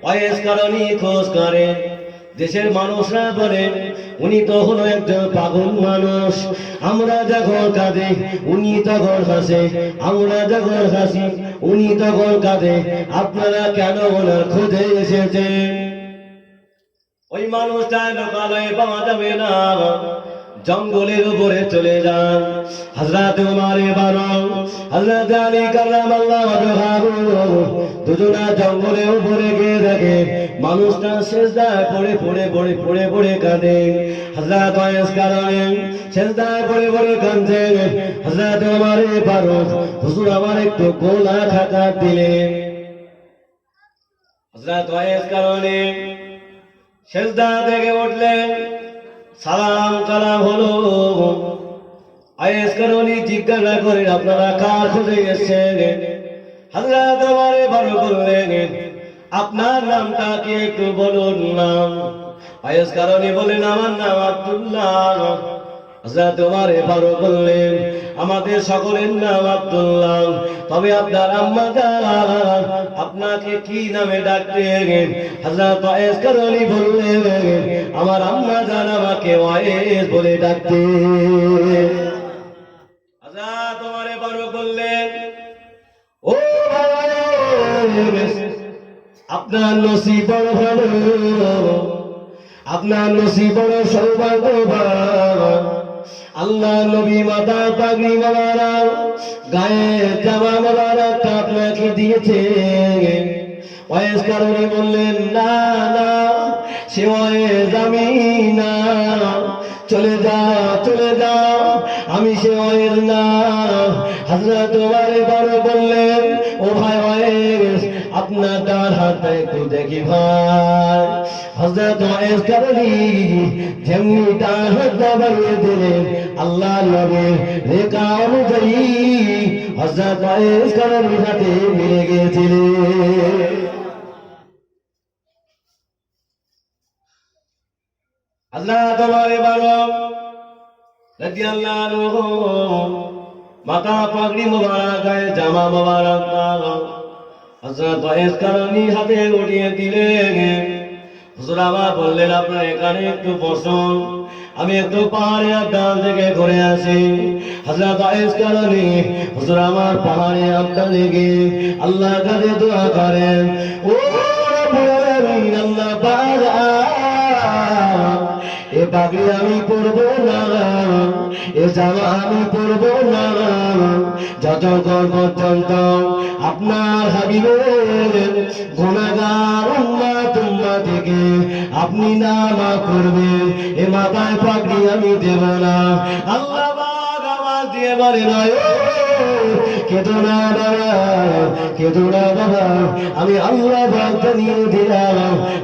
ওয়াইস কারণী খোঁজ করে। দেশের মানুষরা বলে উনি তো হলো একজন পাগল মানুষ, আমরা যখন কাঁদে উনি তখন হাসে, আমরা যখন হাসি উনি তখন কাঁদে, আপনারা কেন ওনার খোঁজে এসেছেন? ওই মানুষটা লোকালয়ে পাওয়া যাবে না, জঙ্গলের উপরে চলে যান। হযরত ওমর ফারুক, হযরত আলী কারামাল্লাহু ওয়াজহাহু দুজনা জঙ্গলের উপরে গিয়ে দেখে মানুষটা সিজদায় পড়ে পড়ে পড়ে পড়ে পড়ে কাঁদে। হযরত ওয়াইস কারণী সিজদায় পড়ে পড়ে কাঁদছেন। হযরত ওমর ফারুক, হুজুর আমার একটু গোলা খাতা দিলেন। হযরত ওয়াইস কারণী সিজদা থেকে উঠলেন, সালাম কালাম হলো। ওয়াইস কারণী জিজ্ঞাসা করেন আপনারা কার খোঁজে এসেছেন? হযরত ওমর ফারুক বললেন আপনার নামটা কি একটু বলুন না। ওয়াইস কারণী বলেন আমার নাম আব্দুল্লাহ। হযরত ওমর ফারুক বললেন আমাদের সকলের নাম আব্দুল্লাহ, তবে আপনার আম্মা জান আপনাকে কি নামে ডাকতেন? হযরত ওয়াইস কারণী বললেন আমার আম্মা জান আমাকে ওয়াইস বলে ডাকতেন। হযরত ওমর ফারুক বললেন ও ওয়াইস, আপনার নসিব বড় ভালো, আপনার নসিব বড় সৌভাগ্যবান। আল্লাহ নবী মাথা পাগড়ি মোবারক, গায়ে জামা মোবারক আপনাকে দিয়েছে। ওয়াইস কারণী বললেন না না, সে ওয়াইস আমি না, চলে যাও চলে যাও, আমি সে ওয়াইস না। হযরত ওমর ফারুক বললেন ও ভাই ওয়াইস, আপনার ডান হাতটা একটু দেখি ভাই। হযরত ওয়াইস কারণী যেমনি ডান হাতটা বাড়িয়ে দিলেন, আল্লাহ নবীর রেখা অনুযায়ী হযরত ওয়াইস কারণীর সাথে মিলে গিয়েছিলেন। হযরত ওমর ফারুক রাদিয়াল্লাহু আনহু মাথা পাগড়ি মোবারক, গায়ে জামা মোবারক হযরত ওয়াইস কারণী হাতে উঠিয়ে দিলেন। হুজুর আমার বললেন আপনার এখানে একটু বসুন, আমি একটু পাহাড়ের ডাল থেকে ঘুরে আসি। হযরত আয়েশ কারণে হুজুর আমার পাহাড়ে আড্ডা লেগে আল্লাহর কাছে দোয়া করেন, ও রব্বুল আলামিন, আল্লাহ পাক, এ পাগড়ি আমি পরবো না, এ জামা আমি পরবো না, যতক্ষণ পর্যন্ত আপনার হাবিবের গুনাহগার উম্মত থেকে আপনি না মাফ করবেন, এ মাথায় পাগড়ি আমি দেব না। আল্লাহ পাক আওয়াজ দিয়ে বলে, নয় কেঁদো না বাবা, কেঁদো না বাবা, আমি আল্লাহ পাক নিয়ে দিলাম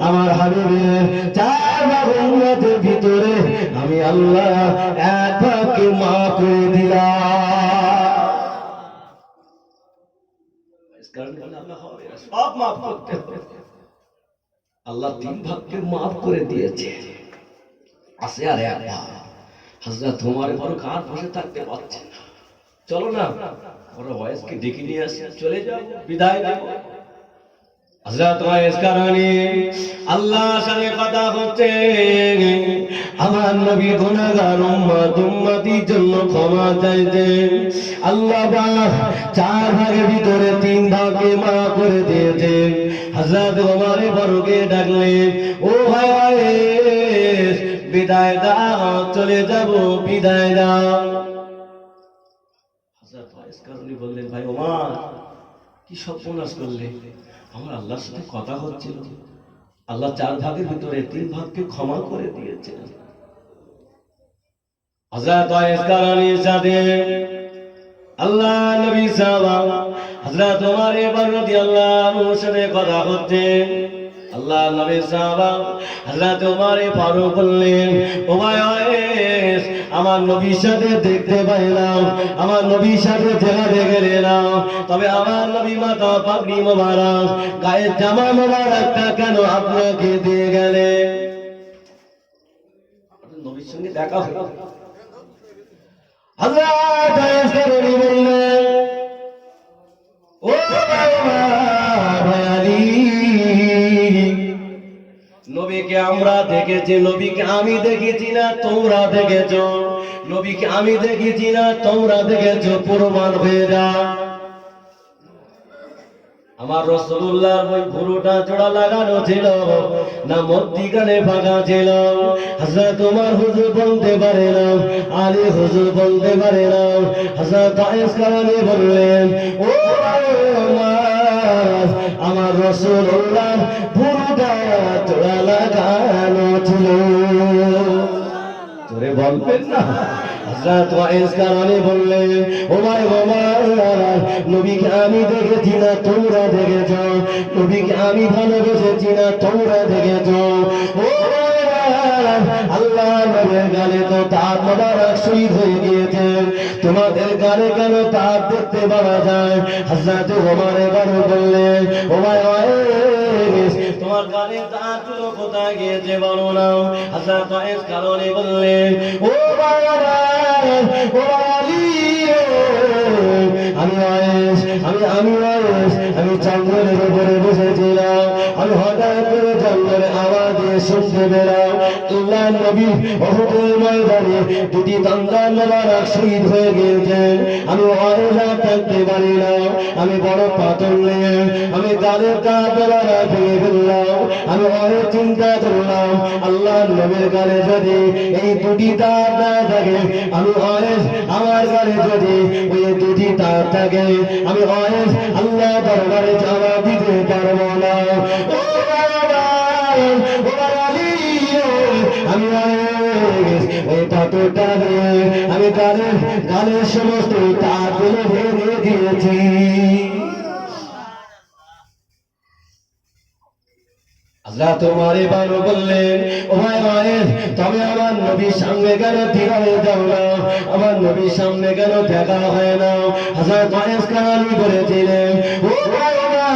আমার হাবিবের 4 ভাগ উম্মতের ভিতরে আমি আল্লাহ 1 ভাগকে মাফ করে দিলাম। সব মাফ করতে হবে। আল্লাহ 3 ভাগকে মাফ করে দিয়েছে, আছে আর 1 ভাগ। হযরত ওমর ফারুক আর বসে থাকতে পারছেন না, চলো না ওরা ওয়াইসকে ডেকে নিয়ে আসি, চলে যাও, বিদায় দেব। হযরত ওয়াইস কারণে আল্লাহর সাথে কথা হচ্ছে, আমার নবী গুনাহগার উম্মতির জন্য ক্ষমা চাইতেন, আল্লাহ পাক 4 ভাগের ভিতরে 3 ভাগকে মাফ করে দিয়েছেন। হযরত ওমর ফারুককে ডাকলেন, ও ভাই ওয়াইস, বিদায় দাও, চলে যাব, বিদায় দাও। হযরত ওয়াইস কারণে বললেন, ভাই ওমর, কি সর্বনাশ করলে? আমার আল্লাহর সাথে কথা হচ্ছিল, আল্লাহ 4 ভাগের ভিতরে 3 ভাগকে ক্ষমা করে দিয়েছেন। হযরত ওয়াইস কারণীর সাথে আল্লাহ নবী সাহাবা হযরত ওমর রাদিয়াল্লাহু আনহুর সাথে কথা হচ্ছে। আল্লাহ নবী সাহাবা হযরত ওমর ফারুক বললেন, ও ভাই ওয়াইস, আমার নবীর সাথে দেখতে পাইলাম, আমার নবীর সাথে দেখা দেখে এলাম, তবে আমার নবী মাথা পাগড়ি মোবারক, গায়ের জামা মোবারকটা কেন আপনাকে দিয়ে গেলেন? নবীর সঙ্গে দেখা হলো। আল্লাহ ওয়াইস কারণী বললেন, ও ভাই আলী, নবীকে আমরা দেখেছি, নবীকে আমি দেখেছি না তোমরা দেখেছো, নবীকে আমি দেখেছি না তোমরা দেখেছো, প্রমাণ হয়ে যা। আমার রাসূলুল্লাহর ওই ভুরুটা জোড়া লাগানো ছিল না মধ্যিখানে ফাঁকা ছিল? হযরত ওমর হুজুর বলতে পারে না, আলী হুজুর বলতে পারে না। হযরত ওয়াইস কারণী বললেন, ও ওমর, আমার রাসূলুল্লাহর ভুরুটা জোড়া লাগানো ছিল। তোরে বলবেন না? হযরত ওয়াইস কারণী বললেন, ও ভাই ওমর, নবীকে আমি দেখেছি না তোমরা দেখেছো, নবীকে আমি ভালোবেসেছি না তোমরা দেখেছো। ও আল্লাহ নবীর গালে তো তার মোবারক শহীদ হয়ে গিয়েছে, তোমাদের গালে কেন তার দেখতে পাওয়া যায়? হযরত ওমর এবারে বললেন, ও ভাই ওয়াইস, তোমার গালে তার গুলো কোথায় গিয়েছে বলো না? হযরত ওয়াইস কারণী বললেন, ও ভাই ও আলী, আমি ওয়াইস, আমি জঙ্গলের উপরে বসেছিলাম, আমি হঠাৎ করে জঙ্গলে আওয়াজ দিয়ে শুনতে পেলাম আল্লাহ নবী উহুদের ময়দানে 2টি তাঙ্গা মোবারক শহীদ হয়ে গিয়েছেন। আমি ওয়াইস আর থাকতে পারি না, আমি বড় পাথর নিয়ে আমি গালের কাপ মোবারক ভেঙে ফেললাম। আমি ওয়াইস চিন্তা করলাম, আল্লাহ নবীর গালে যদি এই 2টি তার না থাকে, আমি ওয়াইস আমার গালে যদি ওই 2টি তার থাকে, আমি ওয়াইস আল্লাহ দরবারে জবাব দিতে পারবো না। আমি ওই পাথরটা নিয়ে আমি গালের সমস্ত তারগুলো ভেঙে দিয়েছি। হযরত ওমর এবারও বললেন, ও ভাই ওয়াইস, তবে আমার নবীর সামনে কেন ফিরে যাও না? আমার নবীর সামনে কেন দেখা হয় না? হযরত ওয়াইস কারণী বলেছিলেন, ও ভাই ওমর,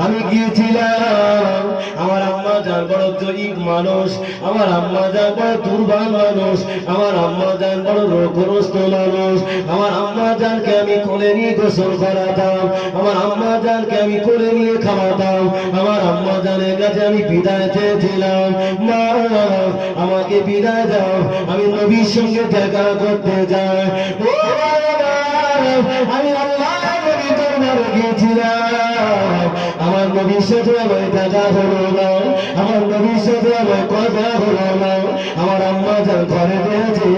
আমি গিয়েছিলাম, আমার আম্মা জান বড় জয়ীব মানুষ, আমার আম্মা জান বড় দুর্বল মানুষ, আমার আম্মা জান বড় রোগগ্রস্ত মানুষ। আমার আম্মা জানকে আমি কোলে নিয়ে গোসল করাতাম, আমার আম্মা জানকে আমি কোলে নিয়ে খাওয়াতাম। আমার আম্মা জানের কাছে আমি বিদায় চেয়েছিলাম, মা আমাকে বিদায় দাও, আমি নবীর সঙ্গে দেখা করতে যাই। ও বাবা, আমি আল্লাহ নবী দরবারে গিয়েছিলাম, আমার নবীর সাথে আমার দেখা হলো না, আমার নবীর সাথে আমার কথা হলো না। আমার আম্মা যান ঘরে দিয়েছে,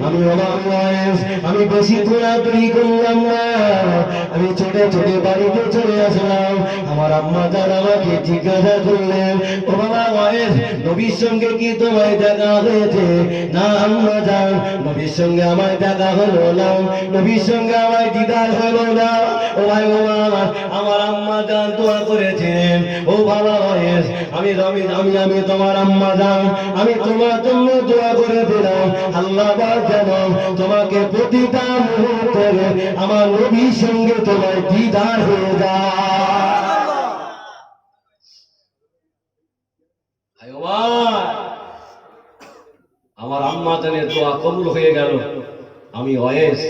আমি অবাক বয়স, আমি বেশি ঘোরাঘুরি করলাম না, আমি ছোটে ছোটে বাড়িতে চলে আসলাম। আমার আম্মা যান আমাকে জিজ্ঞাসা করলেন, ও বাবা বয়স, নবীর সঙ্গে কি তোমায় দেখা হয়েছে? না আম্মা যান, নবীর সঙ্গে আমার দেখা হলো না, নবীর সঙ্গে আমার দিদার হলো না। ও ভাই ও বাবা, আমার আম্মা যান দোয়া করেছেন, ও বাবা বয়স, আমি আমি আমি আমি তোমার আম্মা যান, আমি তোমার জন্য দোয়া করে দিলাম, আল্লাহ পাক যেন তোমাকে প্রতিটা মুহূর্তে আমার নবীর সঙ্গে তোমার দিদার হয়ে যায়। আমার আম্মা জানের দোয়া কবুল হয়ে গেল। আমি ওয়েস,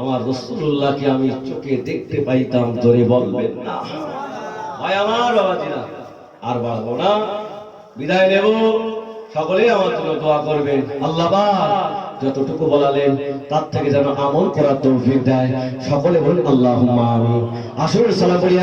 আমার রাসূলুল্লাহকে আমি চোখে দেখতে পাইতাম, জোরে বলবেন না। ভাই আমার বাবাজিরা, আর বাড়বো না, বিদায় নেব। সকলে আমার জন্য দোয়া করবেন, আল্লাহ পাক যতটুকু বলালেন তার থেকে যেন আমল করার তৌফিক দেয়। সকলে বলুন আল্লাহুম্মা আমিন। আসুন সালাম করি।